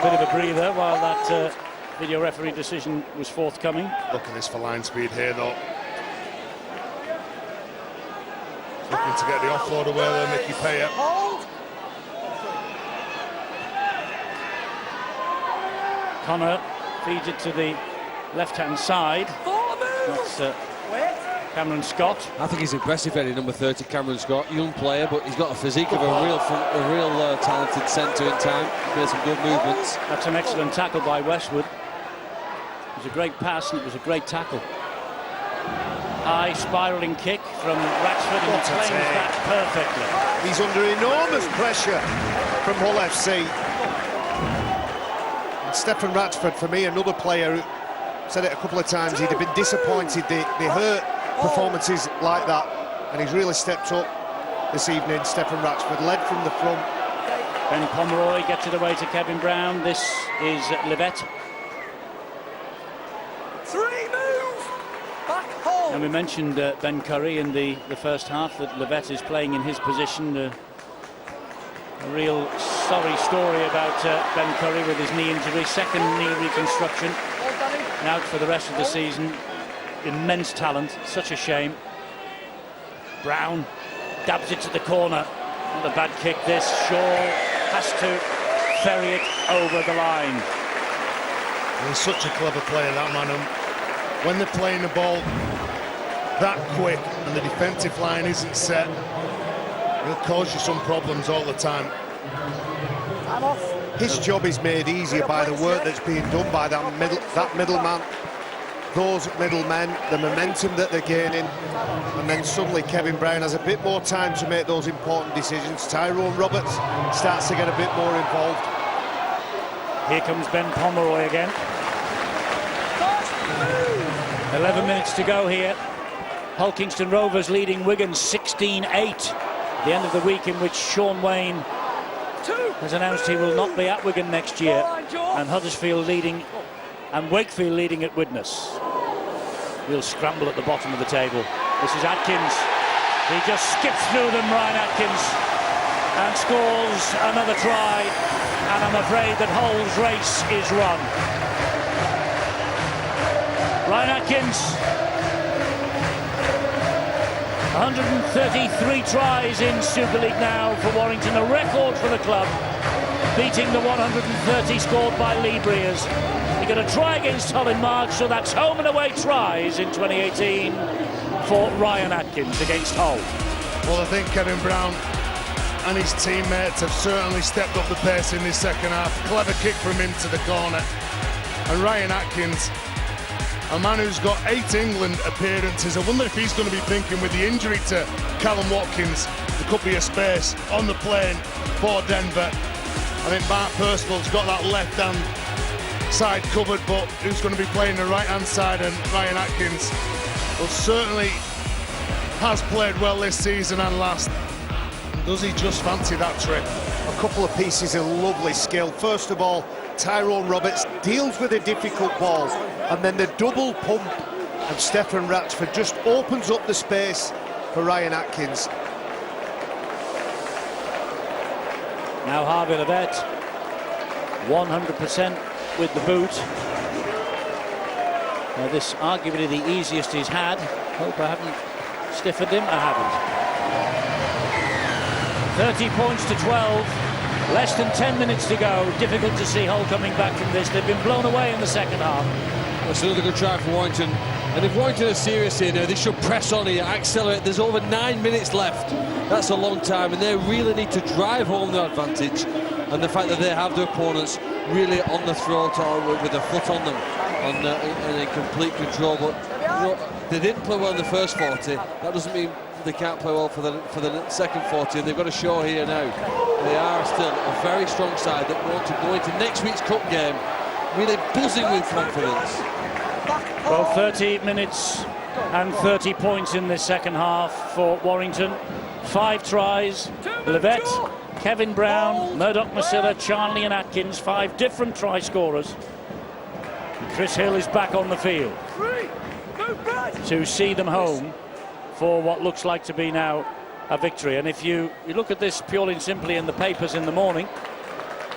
bit of a breather while that video referee decision was forthcoming. Look at this for line speed here, though. Looking to get the offload away there, Mickey Payer. Connor feeds it to the left-hand side. That's Cameron Scott. I think he's impressive, Eddie, number 30, Cameron Scott. Young player, but he's got a physique of a real talented centre in time. Made some good movements. That's an excellent tackle by Westwood. It was a great pass and it was a great tackle. High spiralling kick from Ratchford, and he claims that perfectly. He's under enormous pressure from Hull FC. And Stefan Ratchford, for me, another player who said it a couple of times, he'd have been disappointed. They hurt performances like that, and he's really stepped up this evening. Stefan Ratchford led from the front. Ben Pomeroy gets it away to Kevin Brown. This is Livette. And we mentioned Ben Curry in the first half, that Livette is playing in his position. A real sorry story about Ben Curry with his knee injury, second knee reconstruction, and out for the rest of the season. Immense talent, such a shame. Brown dabs it to the corner. Not a bad kick this. Shaw has to ferry it over the line. He's such a clever player, that man. And when they're playing the ball that quick and the defensive line isn't set, he'll cause you some problems all the time. His job is made easier by the work that's being done by that middleman, those middlemen, the momentum that they're gaining, and then suddenly Kevin Brown has a bit more time to make those important decisions. Tyrone Roberts starts to get a bit more involved. Here comes Ben Pomeroy again. 11 minutes to go here. Hull Kingston Rovers leading Wigan 16-8. The end of the week in which Sean Wayne has announced he will not be at Wigan next year, and Huddersfield leading and Wakefield leading at Widnes. We'll scramble at the bottom of the table. This is Atkins. He just skips through them, Ryan Atkins, and scores another try, and I'm afraid that Hull's race is run. Ryan Atkins, 133 tries in Super League now for Warrington, a record for the club, beating the 130 scored by Lee Breers. He got a try against Hull in March, so that's home and away tries in 2018 for Ryan Atkins against Hull. Well, I think Kevin Brown and his teammates have certainly stepped up the pace in this second half. Clever kick from him to the corner. And Ryan Atkins, a man who's got 8 England appearances. I wonder if he's going to be thinking, with the injury to Callum Watkins, there could be a space on the plane for Denver. I think Mark Percival's got that left-hand side covered, but who's going to be playing the right-hand side? And Ryan Atkins, well, certainly has played well this season and last. Does he just fancy that trip? A couple of pieces of lovely skill. First of all, Tyrone Roberts deals with a difficult ball, and then the double pump of Stefan Ratchford just opens up the space for Ryan Atkins. Now Harvey Livette, 100% with the boot. Now this arguably the easiest he's had. Hope I haven't stiffened him. I haven't. 30 points to 12. Less than 10 minutes to go. Difficult to see Hull coming back from this. They've been blown away in the second half. That's another good try for Warrington. And if Warrington are serious here now, they should press on here, accelerate. There's over 9 minutes left. That's a long time, and they really need to drive home their advantage. And the fact that they have their opponents really on the throat or with a foot on them, and in complete control. But you know, they didn't play well in the first 40. That doesn't mean they can't play well for the second 40, and they've got to show here now. They are still a very strong side that want to go into next week's cup game really buzzing with confidence. Well, 30 minutes and 30 points in this second half for Warrington. 5 tries. Livette, Kevin Brown, Murdoch Masilla, Charnley and Atkins. 5 different try scorers. Chris Hill is back on the field to see them home for what looks like to be now a victory. And if you look at this purely and simply in the papers in the morning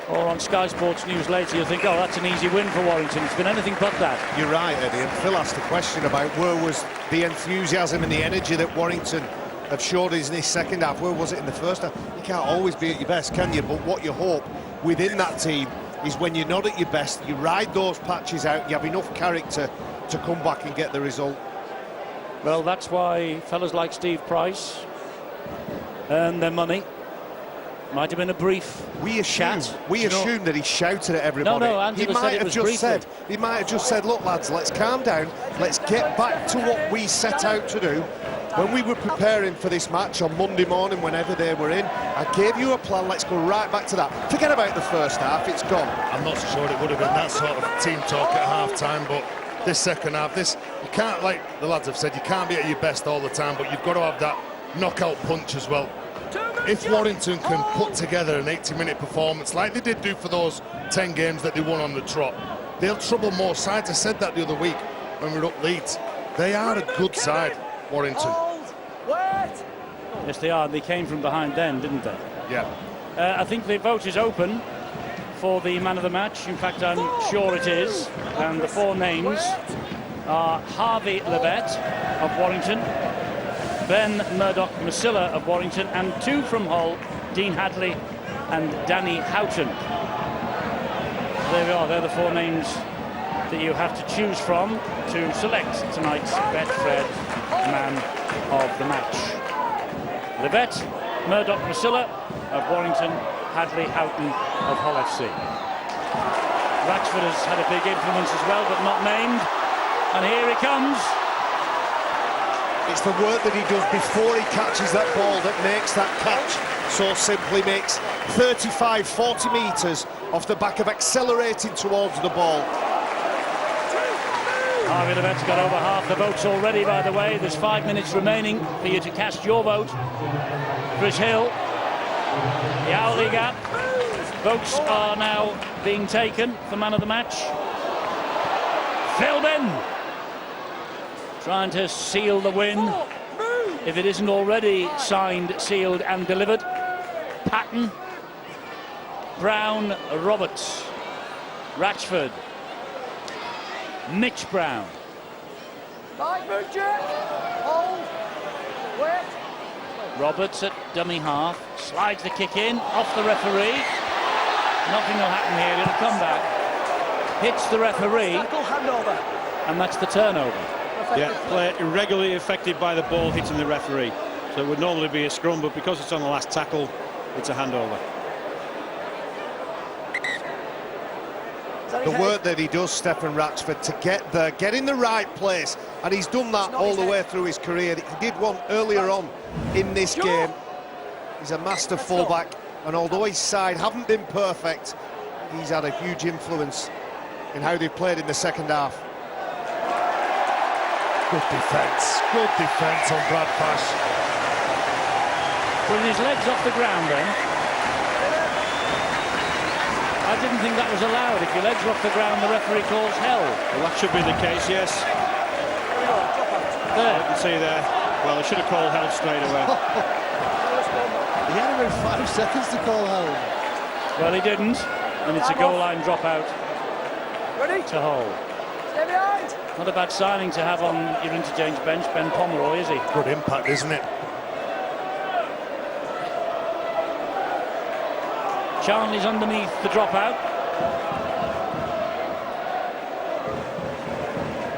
or on Sky Sports News later, you'll think, oh, that's an easy win for Warrington. It's been anything but that. You're right, Eddie, and Phil asked a question about where was the enthusiasm and the energy that Warrington have showed in this second half. Where was it in the first half? You can't always be at your best, can you? But what you hope within that team is when you're not at your best, you ride those patches out, you have enough character to come back and get the result. Well, that's why fellas like Steve Price earn their money. Might have been a brief chat. We assume that he shouted at everybody. No, Angela said it was briefly. He might have just said, look, lads, let's calm down. Let's get back to what we set out to do. When we were preparing for this match on Monday morning, whenever they were in, I gave you a plan. Let's go right back to that. Forget about the first half. It's gone. I'm not so sure it would have been that sort of team talk at half-time, but this second half, you can't, like the lads have said, you can't be at your best all the time, but you've got to have that knockout punch as well. If Warrington can put together an 80-minute performance like they did do for those 10 games that they won on the trot, they'll trouble more sides. I said that the other week when we were up Leeds. They are a good side, Warrington. Yes, they are. They came from behind then, didn't they? Yeah. I think the vote is open for the man of the match. In fact, I'm sure it is. And the four names are Harvey Levett of Warrington, Ben Murdoch-Masilla of Warrington, and two from Hull, Dean Hadley and Danny Houghton. There we are. They're the four names that you have to choose from to select tonight's Betfred man of the match. Levett, Murdoch-Masilla of Warrington, Hadley Houghton of Hull FC. Ratchford has had a big influence as well, but not named. And here he comes. It's the work that he does before he catches that ball that makes that catch so simply. Makes 35, 40 metres off the back of accelerating towards the ball. Harvey Levett's got over half the votes already, by the way. There's 5 minutes remaining for you to cast your vote. Chris Hill, the Owley Gap. Votes are now being taken for man of the match. Philbin trying to seal the win, if it isn't already signed, sealed and delivered. Patton, Brown, Roberts, Ratchford, Mitch Brown. Roberts at dummy half, slides the kick in, off the referee. Nothing will happen here, it'll come back. Hits the referee, and that's the turnover. Yeah, player irregularly affected by the ball hitting the referee. So it would normally be a scrum, but because it's on the last tackle, it's a handover. The work that he does, Stefan Ratchford, to get there, get in the right place, and he's done that all the way through his career. He did one earlier on in this game. He's a master fullback, and although his side haven't been perfect, he's had a huge influence in how they've played in the second half. Good defence on Brad Fash. Putting his legs off the ground then. I didn't think that was allowed. If your legs are off the ground, the referee calls hell. Well, that should be the case, yes. There. You can see there. Well, they should have called hell straight away. He had about 5 seconds to call hell. Well, he didn't, and it's a goal line dropout to Hull. Stay behind. Not a bad signing to have on your interchange bench, Ben Pomeroy, is he? Good impact, isn't it? Charnley's underneath the dropout.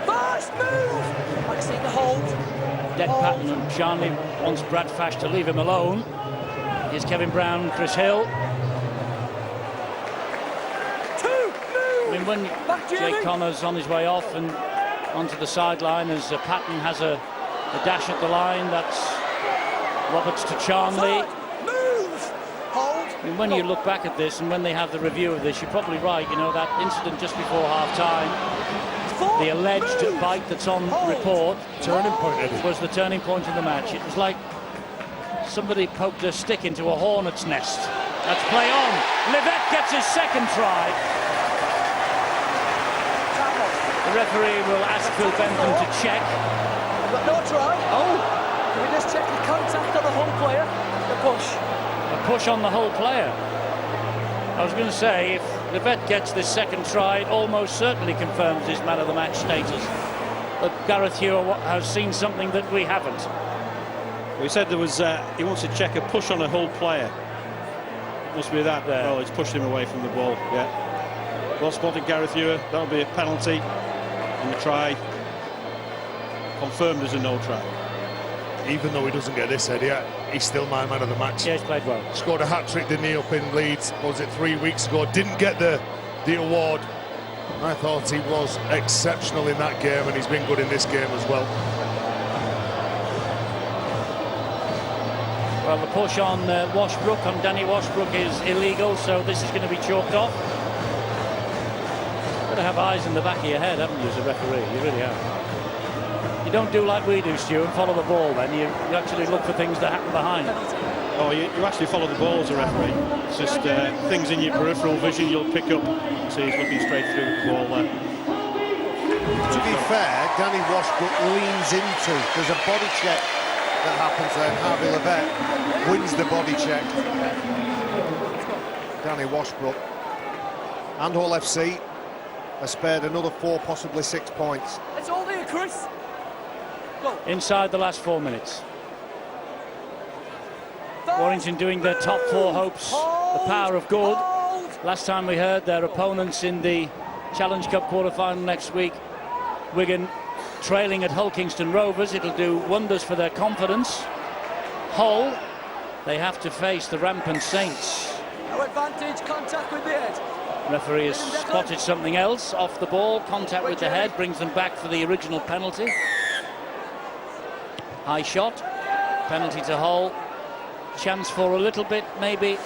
Fast move! I see the hold. Dead Patton, and Charnley wants Brad Fash to leave him alone. Here's Kevin Brown, Chris Hill. I mean, when Jake Connor's on his way off and onto the sideline as Patton has a dash at the line, that's Roberts to Charnley. I mean, when you look back at this and when they have the review of this, you're probably right. You know, that incident just before half-time, the alleged bite that's on report, turning point, was the turning point in the match. It was like somebody poked a stick into a hornet's nest. That's play on. Levett gets his second try. The referee will ask Phil Bentham to check. But no try. Oh! We just check the contact on the whole player. The push. A push on the whole player. I was going to say, if the vet gets this second try, it almost certainly confirms his man of the match status. But Gareth Hugh has seen something that we haven't. Well, he said there was he wants to check a push on a whole player. Must be that. Well, it's pushed him away from the ball. Yeah. Well spotted, Gareth Hugh. That'll be a penalty. And the try confirmed as a no try. Even though he doesn't get this, Eddie, he's still my man of the match. Yeah, he's played well. Scored a hat-trick, didn't he, up in Leeds? Was it 3 weeks ago? Didn't get the award. I thought he was exceptional in that game, and he's been good in this game as well. Well, the push on Washbrook, on Danny Washbrook, is illegal, so this is going to be chalked off. You've got to have eyes in the back of your head, haven't you, as a referee? You really have. You don't do like we do, Stu, and follow the ball then. You actually look for things that happen behind. Oh, you actually follow the ball as a referee. It's just things in your peripheral vision you'll pick up. So he's looking straight through the ball there. To be fair, Danny Washbrook leans into. There's a body check that happens there. Harvey Levette wins the body check. Danny Washbrook and Hull FC are spared another 4, possibly 6 points. It's all there, Chris. Go. Inside the last 4 minutes. Warrington doing their top 4 hopes, the power of good. Last time we heard their opponents in the Challenge Cup quarter-final next week, Wigan trailing at Hull Kingston Rovers. It'll do wonders for their confidence. Hull, they have to face the rampant Saints. No advantage, contact with the head. Referee has spotted something else off the ball. Contact with the head brings them back for the original penalty. High shot, penalty to Hull. Chance for a little bit, maybe,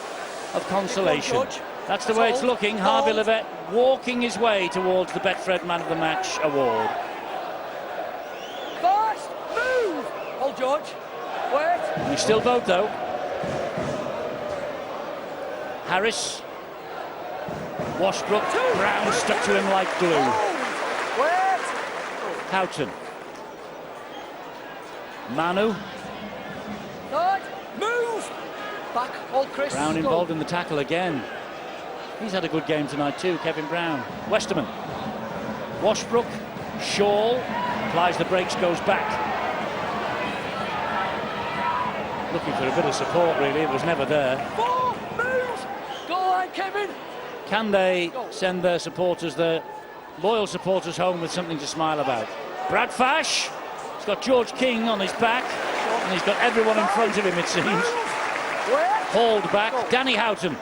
of consolation. That's the way it's looking. Harvey Levette walking his way towards the Betfred Man of the Match award. Fast, move! Hold, George. Wait. We still vote, though. Harris. Washbrook. Brown stuck to him like glue. Wait. Houghton. Manu. Third. Move! Back, hold Chris. Brown involved in the tackle again. He's had a good game tonight too, Kevin Brown. Westerman. Washbrook. Shaw. Applies the brakes, goes back. Looking for a bit of support, really. It was never there. Move! Go on, Kevin! Can they send their supporters, their loyal supporters, home with something to smile about? Brad Fash. He's got George King on his back. And he's got everyone in front of him, it seems. Hauled back. Danny Houghton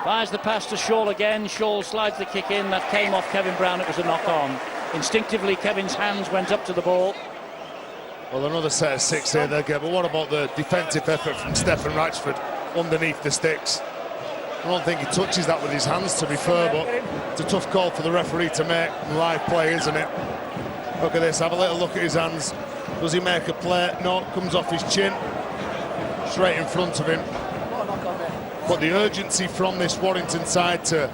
fires the pass to Shaw again. Shaw slides the kick in. That came off Kevin Brown. It was a knock-on. Instinctively, Kevin's hands went up to the ball. Well, another set of 6 here they'll get. But what about the defensive effort from Stephen Ratchford underneath the sticks? I don't think he touches that with his hands, to be fair, but it's a tough call for the referee to make live play, isn't it? Look at this. Have a little look at his hands. Does he make a play? No, it comes off his chin. Straight in front of him. But the urgency from this Warrington side to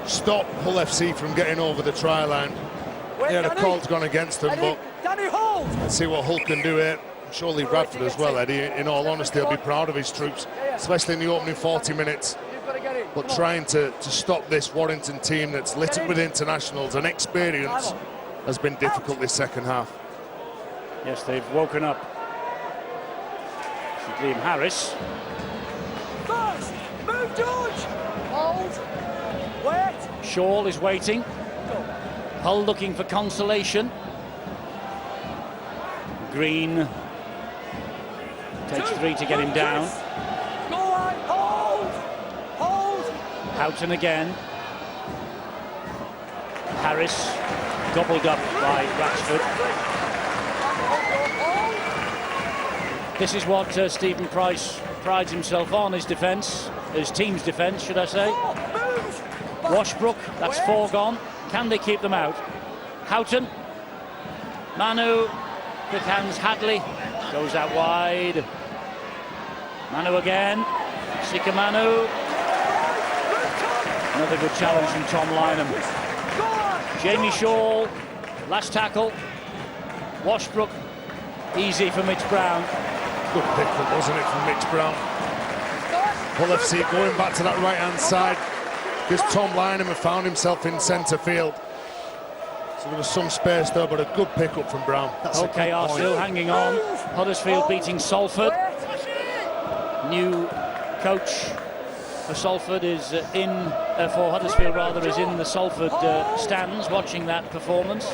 stop Hull FC from getting over the try line. Yeah, the call's gone against them, but let's see what Hull can do here. Surely Bradford as well, Eddie. In all honesty, I'll be proud of his troops, especially in the opening 40 minutes. But trying to stop this Warrington team that's littered with internationals and experience has been difficult this second half. Yes, they've woken up. Liam Harris. Fast! Move, George! Hold! Wait! Shaw is waiting. Hull looking for consolation. Green takes 3 to get him down. Go on! Hold! Hold! Houghton again. Harris gobbled up by Ratchford. This is what Stephen Price prides himself on, his defence, his team's defence, should I say. Washbrook, that's 4 gone. Can they keep them out? Houghton. Manu. Quick hands, Hadley. Goes out wide. Manu again. Sika Manu. Another good challenge from Tom Lynham. Jamie Shaw, last tackle. Washbrook, easy for Mitch Brown. Good pick-up, wasn't it, from Mitch Brown? Hull FC going back to that right-hand side because Tom Lynham had found himself in centre field. So there was some space there, but a good pick-up from Brown. That's OKR still hanging on. Huddersfield beating Salford. New coach for Salford is for Huddersfield rather, is in the Salford stands watching that performance.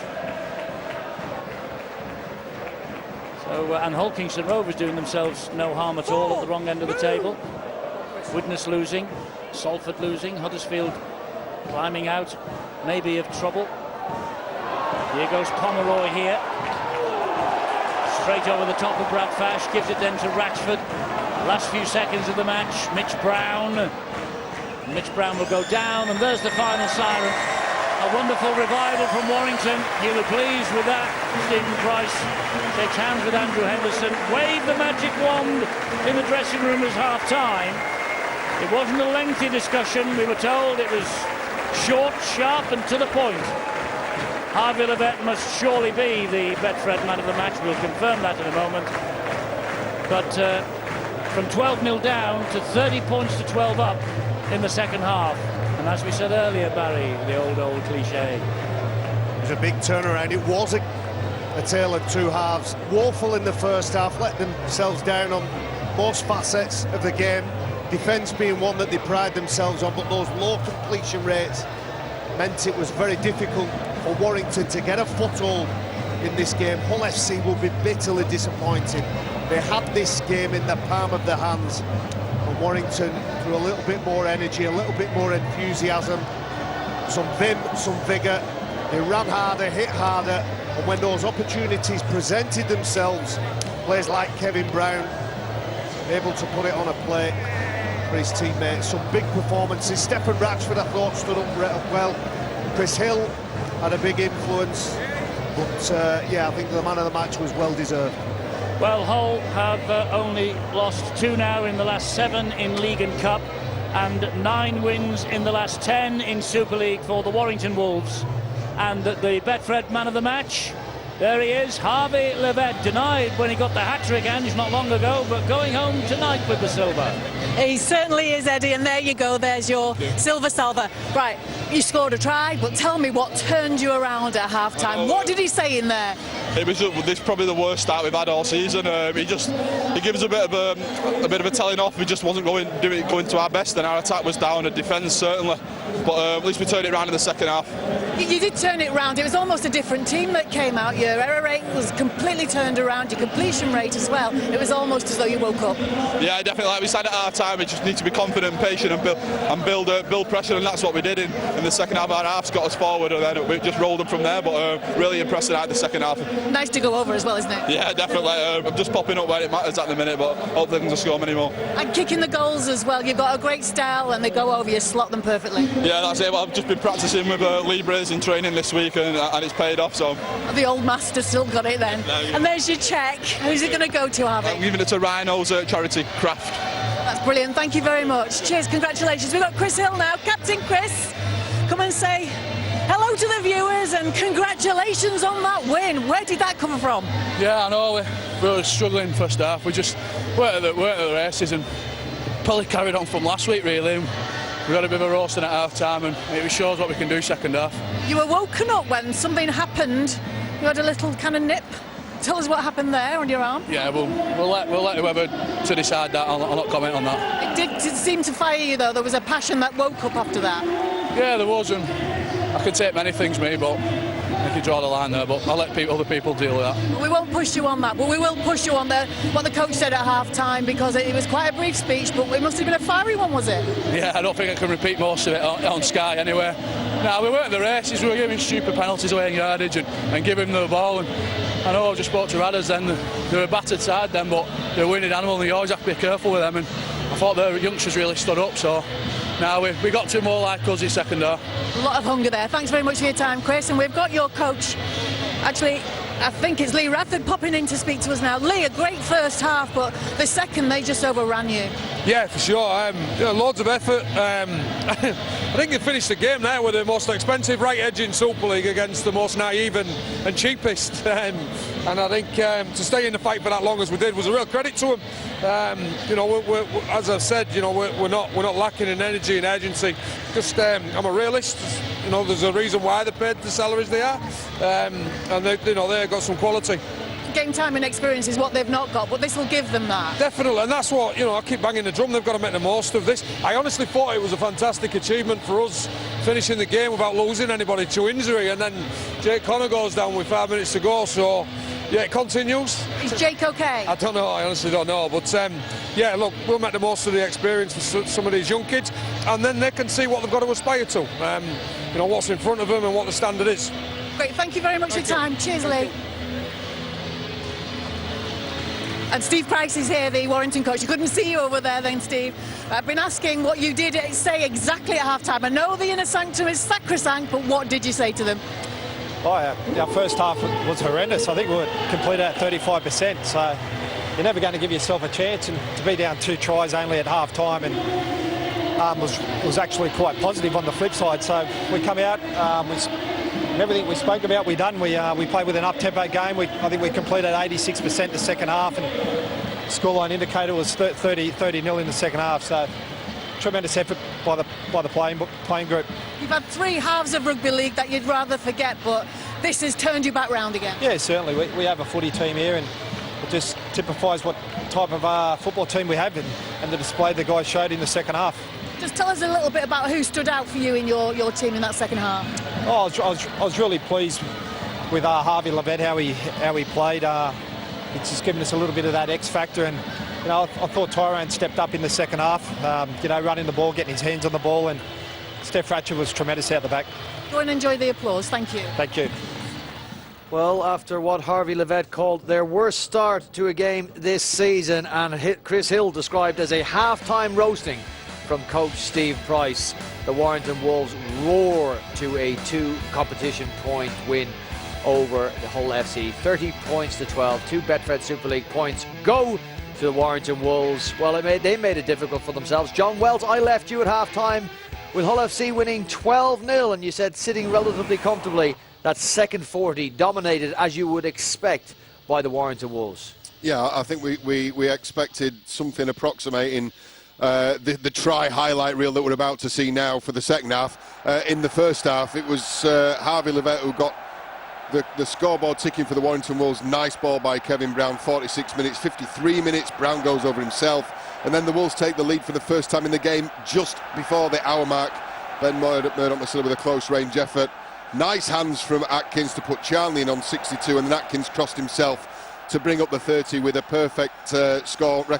So, and Hull Kingston Rovers doing themselves no harm at all at the wrong end of the table. Widnes losing, Salford losing, Huddersfield climbing out, maybe of trouble. Here goes Pomeroy here. Straight over the top of Brad Fash, gives it then to Ratchford. Last few seconds of the match, Mitch Brown. Mitch Brown will go down, and there's the final siren. A wonderful revival from Warrington. He'll be pleased with that. Stephen Price shakes hands with Andrew Henderson. Waved the magic wand in the dressing room as half-time. It wasn't a lengthy discussion. We were told it was short, sharp, and to the point. Harvey Levett must surely be the Betfred man of the match. We'll confirm that in a moment. But from 12-0 down to 30 points to 12 up in the second half. And as we said earlier, Barry, the old cliche. It was a big turnaround. It was a tale of two halves. Woeful in the first half, let themselves down on most facets of the game. Defence being one that they pride themselves on, but those low completion rates meant it was very difficult for Warrington to get a foothold in this game. Hull FC will be bitterly disappointed. They had this game in the palm of their hands. Warrington, through a little bit more energy, a little bit more enthusiasm, some vim, some vigour. They ran harder, hit harder, and when those opportunities presented themselves, players like Kevin Brown able to put it on a plate for his teammates. Some big performances. Stephen Ratchford, I thought, stood up well. Chris Hill had a big influence, but yeah, I think the man of the match was well deserved. Well, Hull have only lost 2 now in the last 7 in League and Cup, and 9 wins in the last 10 in Super League for the Warrington Wolves. And the Betfred man of the match, there he is, Harvey Levett, denied when he got the hat-trick and not long ago, but going home tonight with the silver. He certainly is, Eddie, and there you go, there's your silver salver. Right, you scored a try, but tell me what turned you around at half-time. What did he say in there? It was this probably the worst start we've had all season. He gives a bit of a telling off. We just wasn't going to our best, and our attack was down, and defence certainly. But at least we turned it around in the second half. You did turn it round. It was almost a different team that came out. Your error rate was completely turned around. Your completion rate as well. It was almost as though you woke up. Yeah, definitely. Like we said at our time, we just need to be confident and patient and build pressure, and that's what we did in the second half. Our halves got us forward, and then we just rolled them from there. But really impressive out the second half. Nice to go over as well, isn't it? Yeah, definitely. I'm just popping up where it matters at the minute, but hopefully they can score many more. And kicking the goals as well. You've got a great style, and they go over. You slot them perfectly. Yeah, that's it. Well, I've just been practicing with Libres in training this week, and it's paid off. So the old master still got it then. And there's your cheque. Who's it going to go to, Harvey? I'm giving it to Rhino's charity craft. That's brilliant. Thank you very much. Cheers. Congratulations. We've got Chris Hill now. Captain Chris, come and say hello to the viewers and congratulations on that win. Where did that come from? Yeah, I know. We were struggling first half. We just weren't at the races, and probably carried on from last week, really. We got a bit of a roasting at half time, and it shows what we can do second half. You were woken up when something happened. You had a little kind of nip. Tell us what happened there on your arm. Yeah, we'll let whoever to decide that. I'll not comment on that. It did seem to fire you, though. There was a passion that woke up after that. Yeah, there was, and I could take many things, me, but I can draw the line there. But I'll let other people deal with that. We won't push you on that, but we will push you on what the coach said at half-time, because it was quite a brief speech, but it must have been a fiery one, was it? Yeah, I don't think I can repeat most of it on Sky anyway. No, we weren't at the races. We were giving stupid penalties away in yardage and giving them the ball. And I know I just spoke to Radders then. They were a battered side then, but they're a winning animal, and you always have to be careful with them. And I thought the youngsters really stood up. So now we got two more like us in second half. A lot of hunger there. Thanks very much for your time, Chris. And we've got your coach. Actually, I think it's Lee Rafford popping in to speak to us now. Lee, a great first half, but the second they just overran you. Yeah, for sure. Loads of effort. I think they finished the game there with the most expensive right edge in Super League against the most naive and cheapest. And I think to stay in the fight for that long as we did was a real credit to them. We're, as I've said, we're not lacking in energy and urgency. Just I'm a realist. There's a reason why they paid the salaries they are, and they've got some quality. Game time and experience is what they've not got, but this will give them that. Definitely, and that's what, I keep banging the drum. They've got to make the most of this. I honestly thought it was a fantastic achievement for us, finishing the game without losing anybody to injury, and then Jake Connor goes down with 5 minutes to go, so yeah, it continues. Is Jake okay? I don't know, I honestly don't know, but yeah, look, we'll make the most of the experience for some of these young kids, and then they can see what they've got to aspire to, what's in front of them and what the standard is. Great, thank you very much for your time. Cheers, Lee. And Steve Price is here, the Warrington coach. You couldn't see you over there then, Steve. I've been asking what you did say exactly at half-time. I know the inner sanctum is sacrosanct, but what did you say to them? Oh, our first half was horrendous. I think we were completed at 35%, so you're never going to give yourself a chance. And to be down 2 tries only at half-time and was actually quite positive on the flip side. So we come out, everything we spoke about, we done. We played with an up-tempo game. I think we completed 86% the second half, and scoreline indicator was 30-0 in the second half. So tremendous effort by the playing group. You've had 3 halves of rugby league that you'd rather forget, but this has turned you back round again. Yeah, certainly. We have a footy team here, and it just typifies what type of football team we have, and the display the guys showed in the second half. Just tell us a little bit about who stood out for you in your team in that second half. Oh, I was really pleased with Harvey Levett, how he played. It's just given us a little bit of that X factor, and I thought Tyrone stepped up in the second half. Running the ball, getting his hands on the ball, and Steph Ratcher was tremendous out the back. Go and enjoy the applause. Thank you. Thank you. Well, after what Harvey Levett called their worst start to a game this season, and Chris Hill described as a half-time roasting from coach Steve Price, the Warrington Wolves roar to a 2 competition point win over the Hull FC. 30 points to 12. 2 Betfred Super League points go to the Warrington Wolves. Well, they made it difficult for themselves. John Wells, I left you at half-time with Hull FC winning 12-0, and you said sitting relatively comfortably. That second 40 dominated, as you would expect, by the Warrington Wolves. Yeah, I think we expected something approximating the try highlight reel that we're about to see now for the second half. In the first half, it was Harvey Levett who got the scoreboard ticking for the Warrington Wolves. Nice ball by Kevin Brown, 46 minutes, 53 minutes, Brown goes over himself, and then the Wolves take the lead for the first time in the game just before the hour mark. Ben Murdoch-Masila with a close range effort. Nice hands from Atkins to put Charnley in on 62, and then Atkins crossed himself to bring up the 30 with a perfect score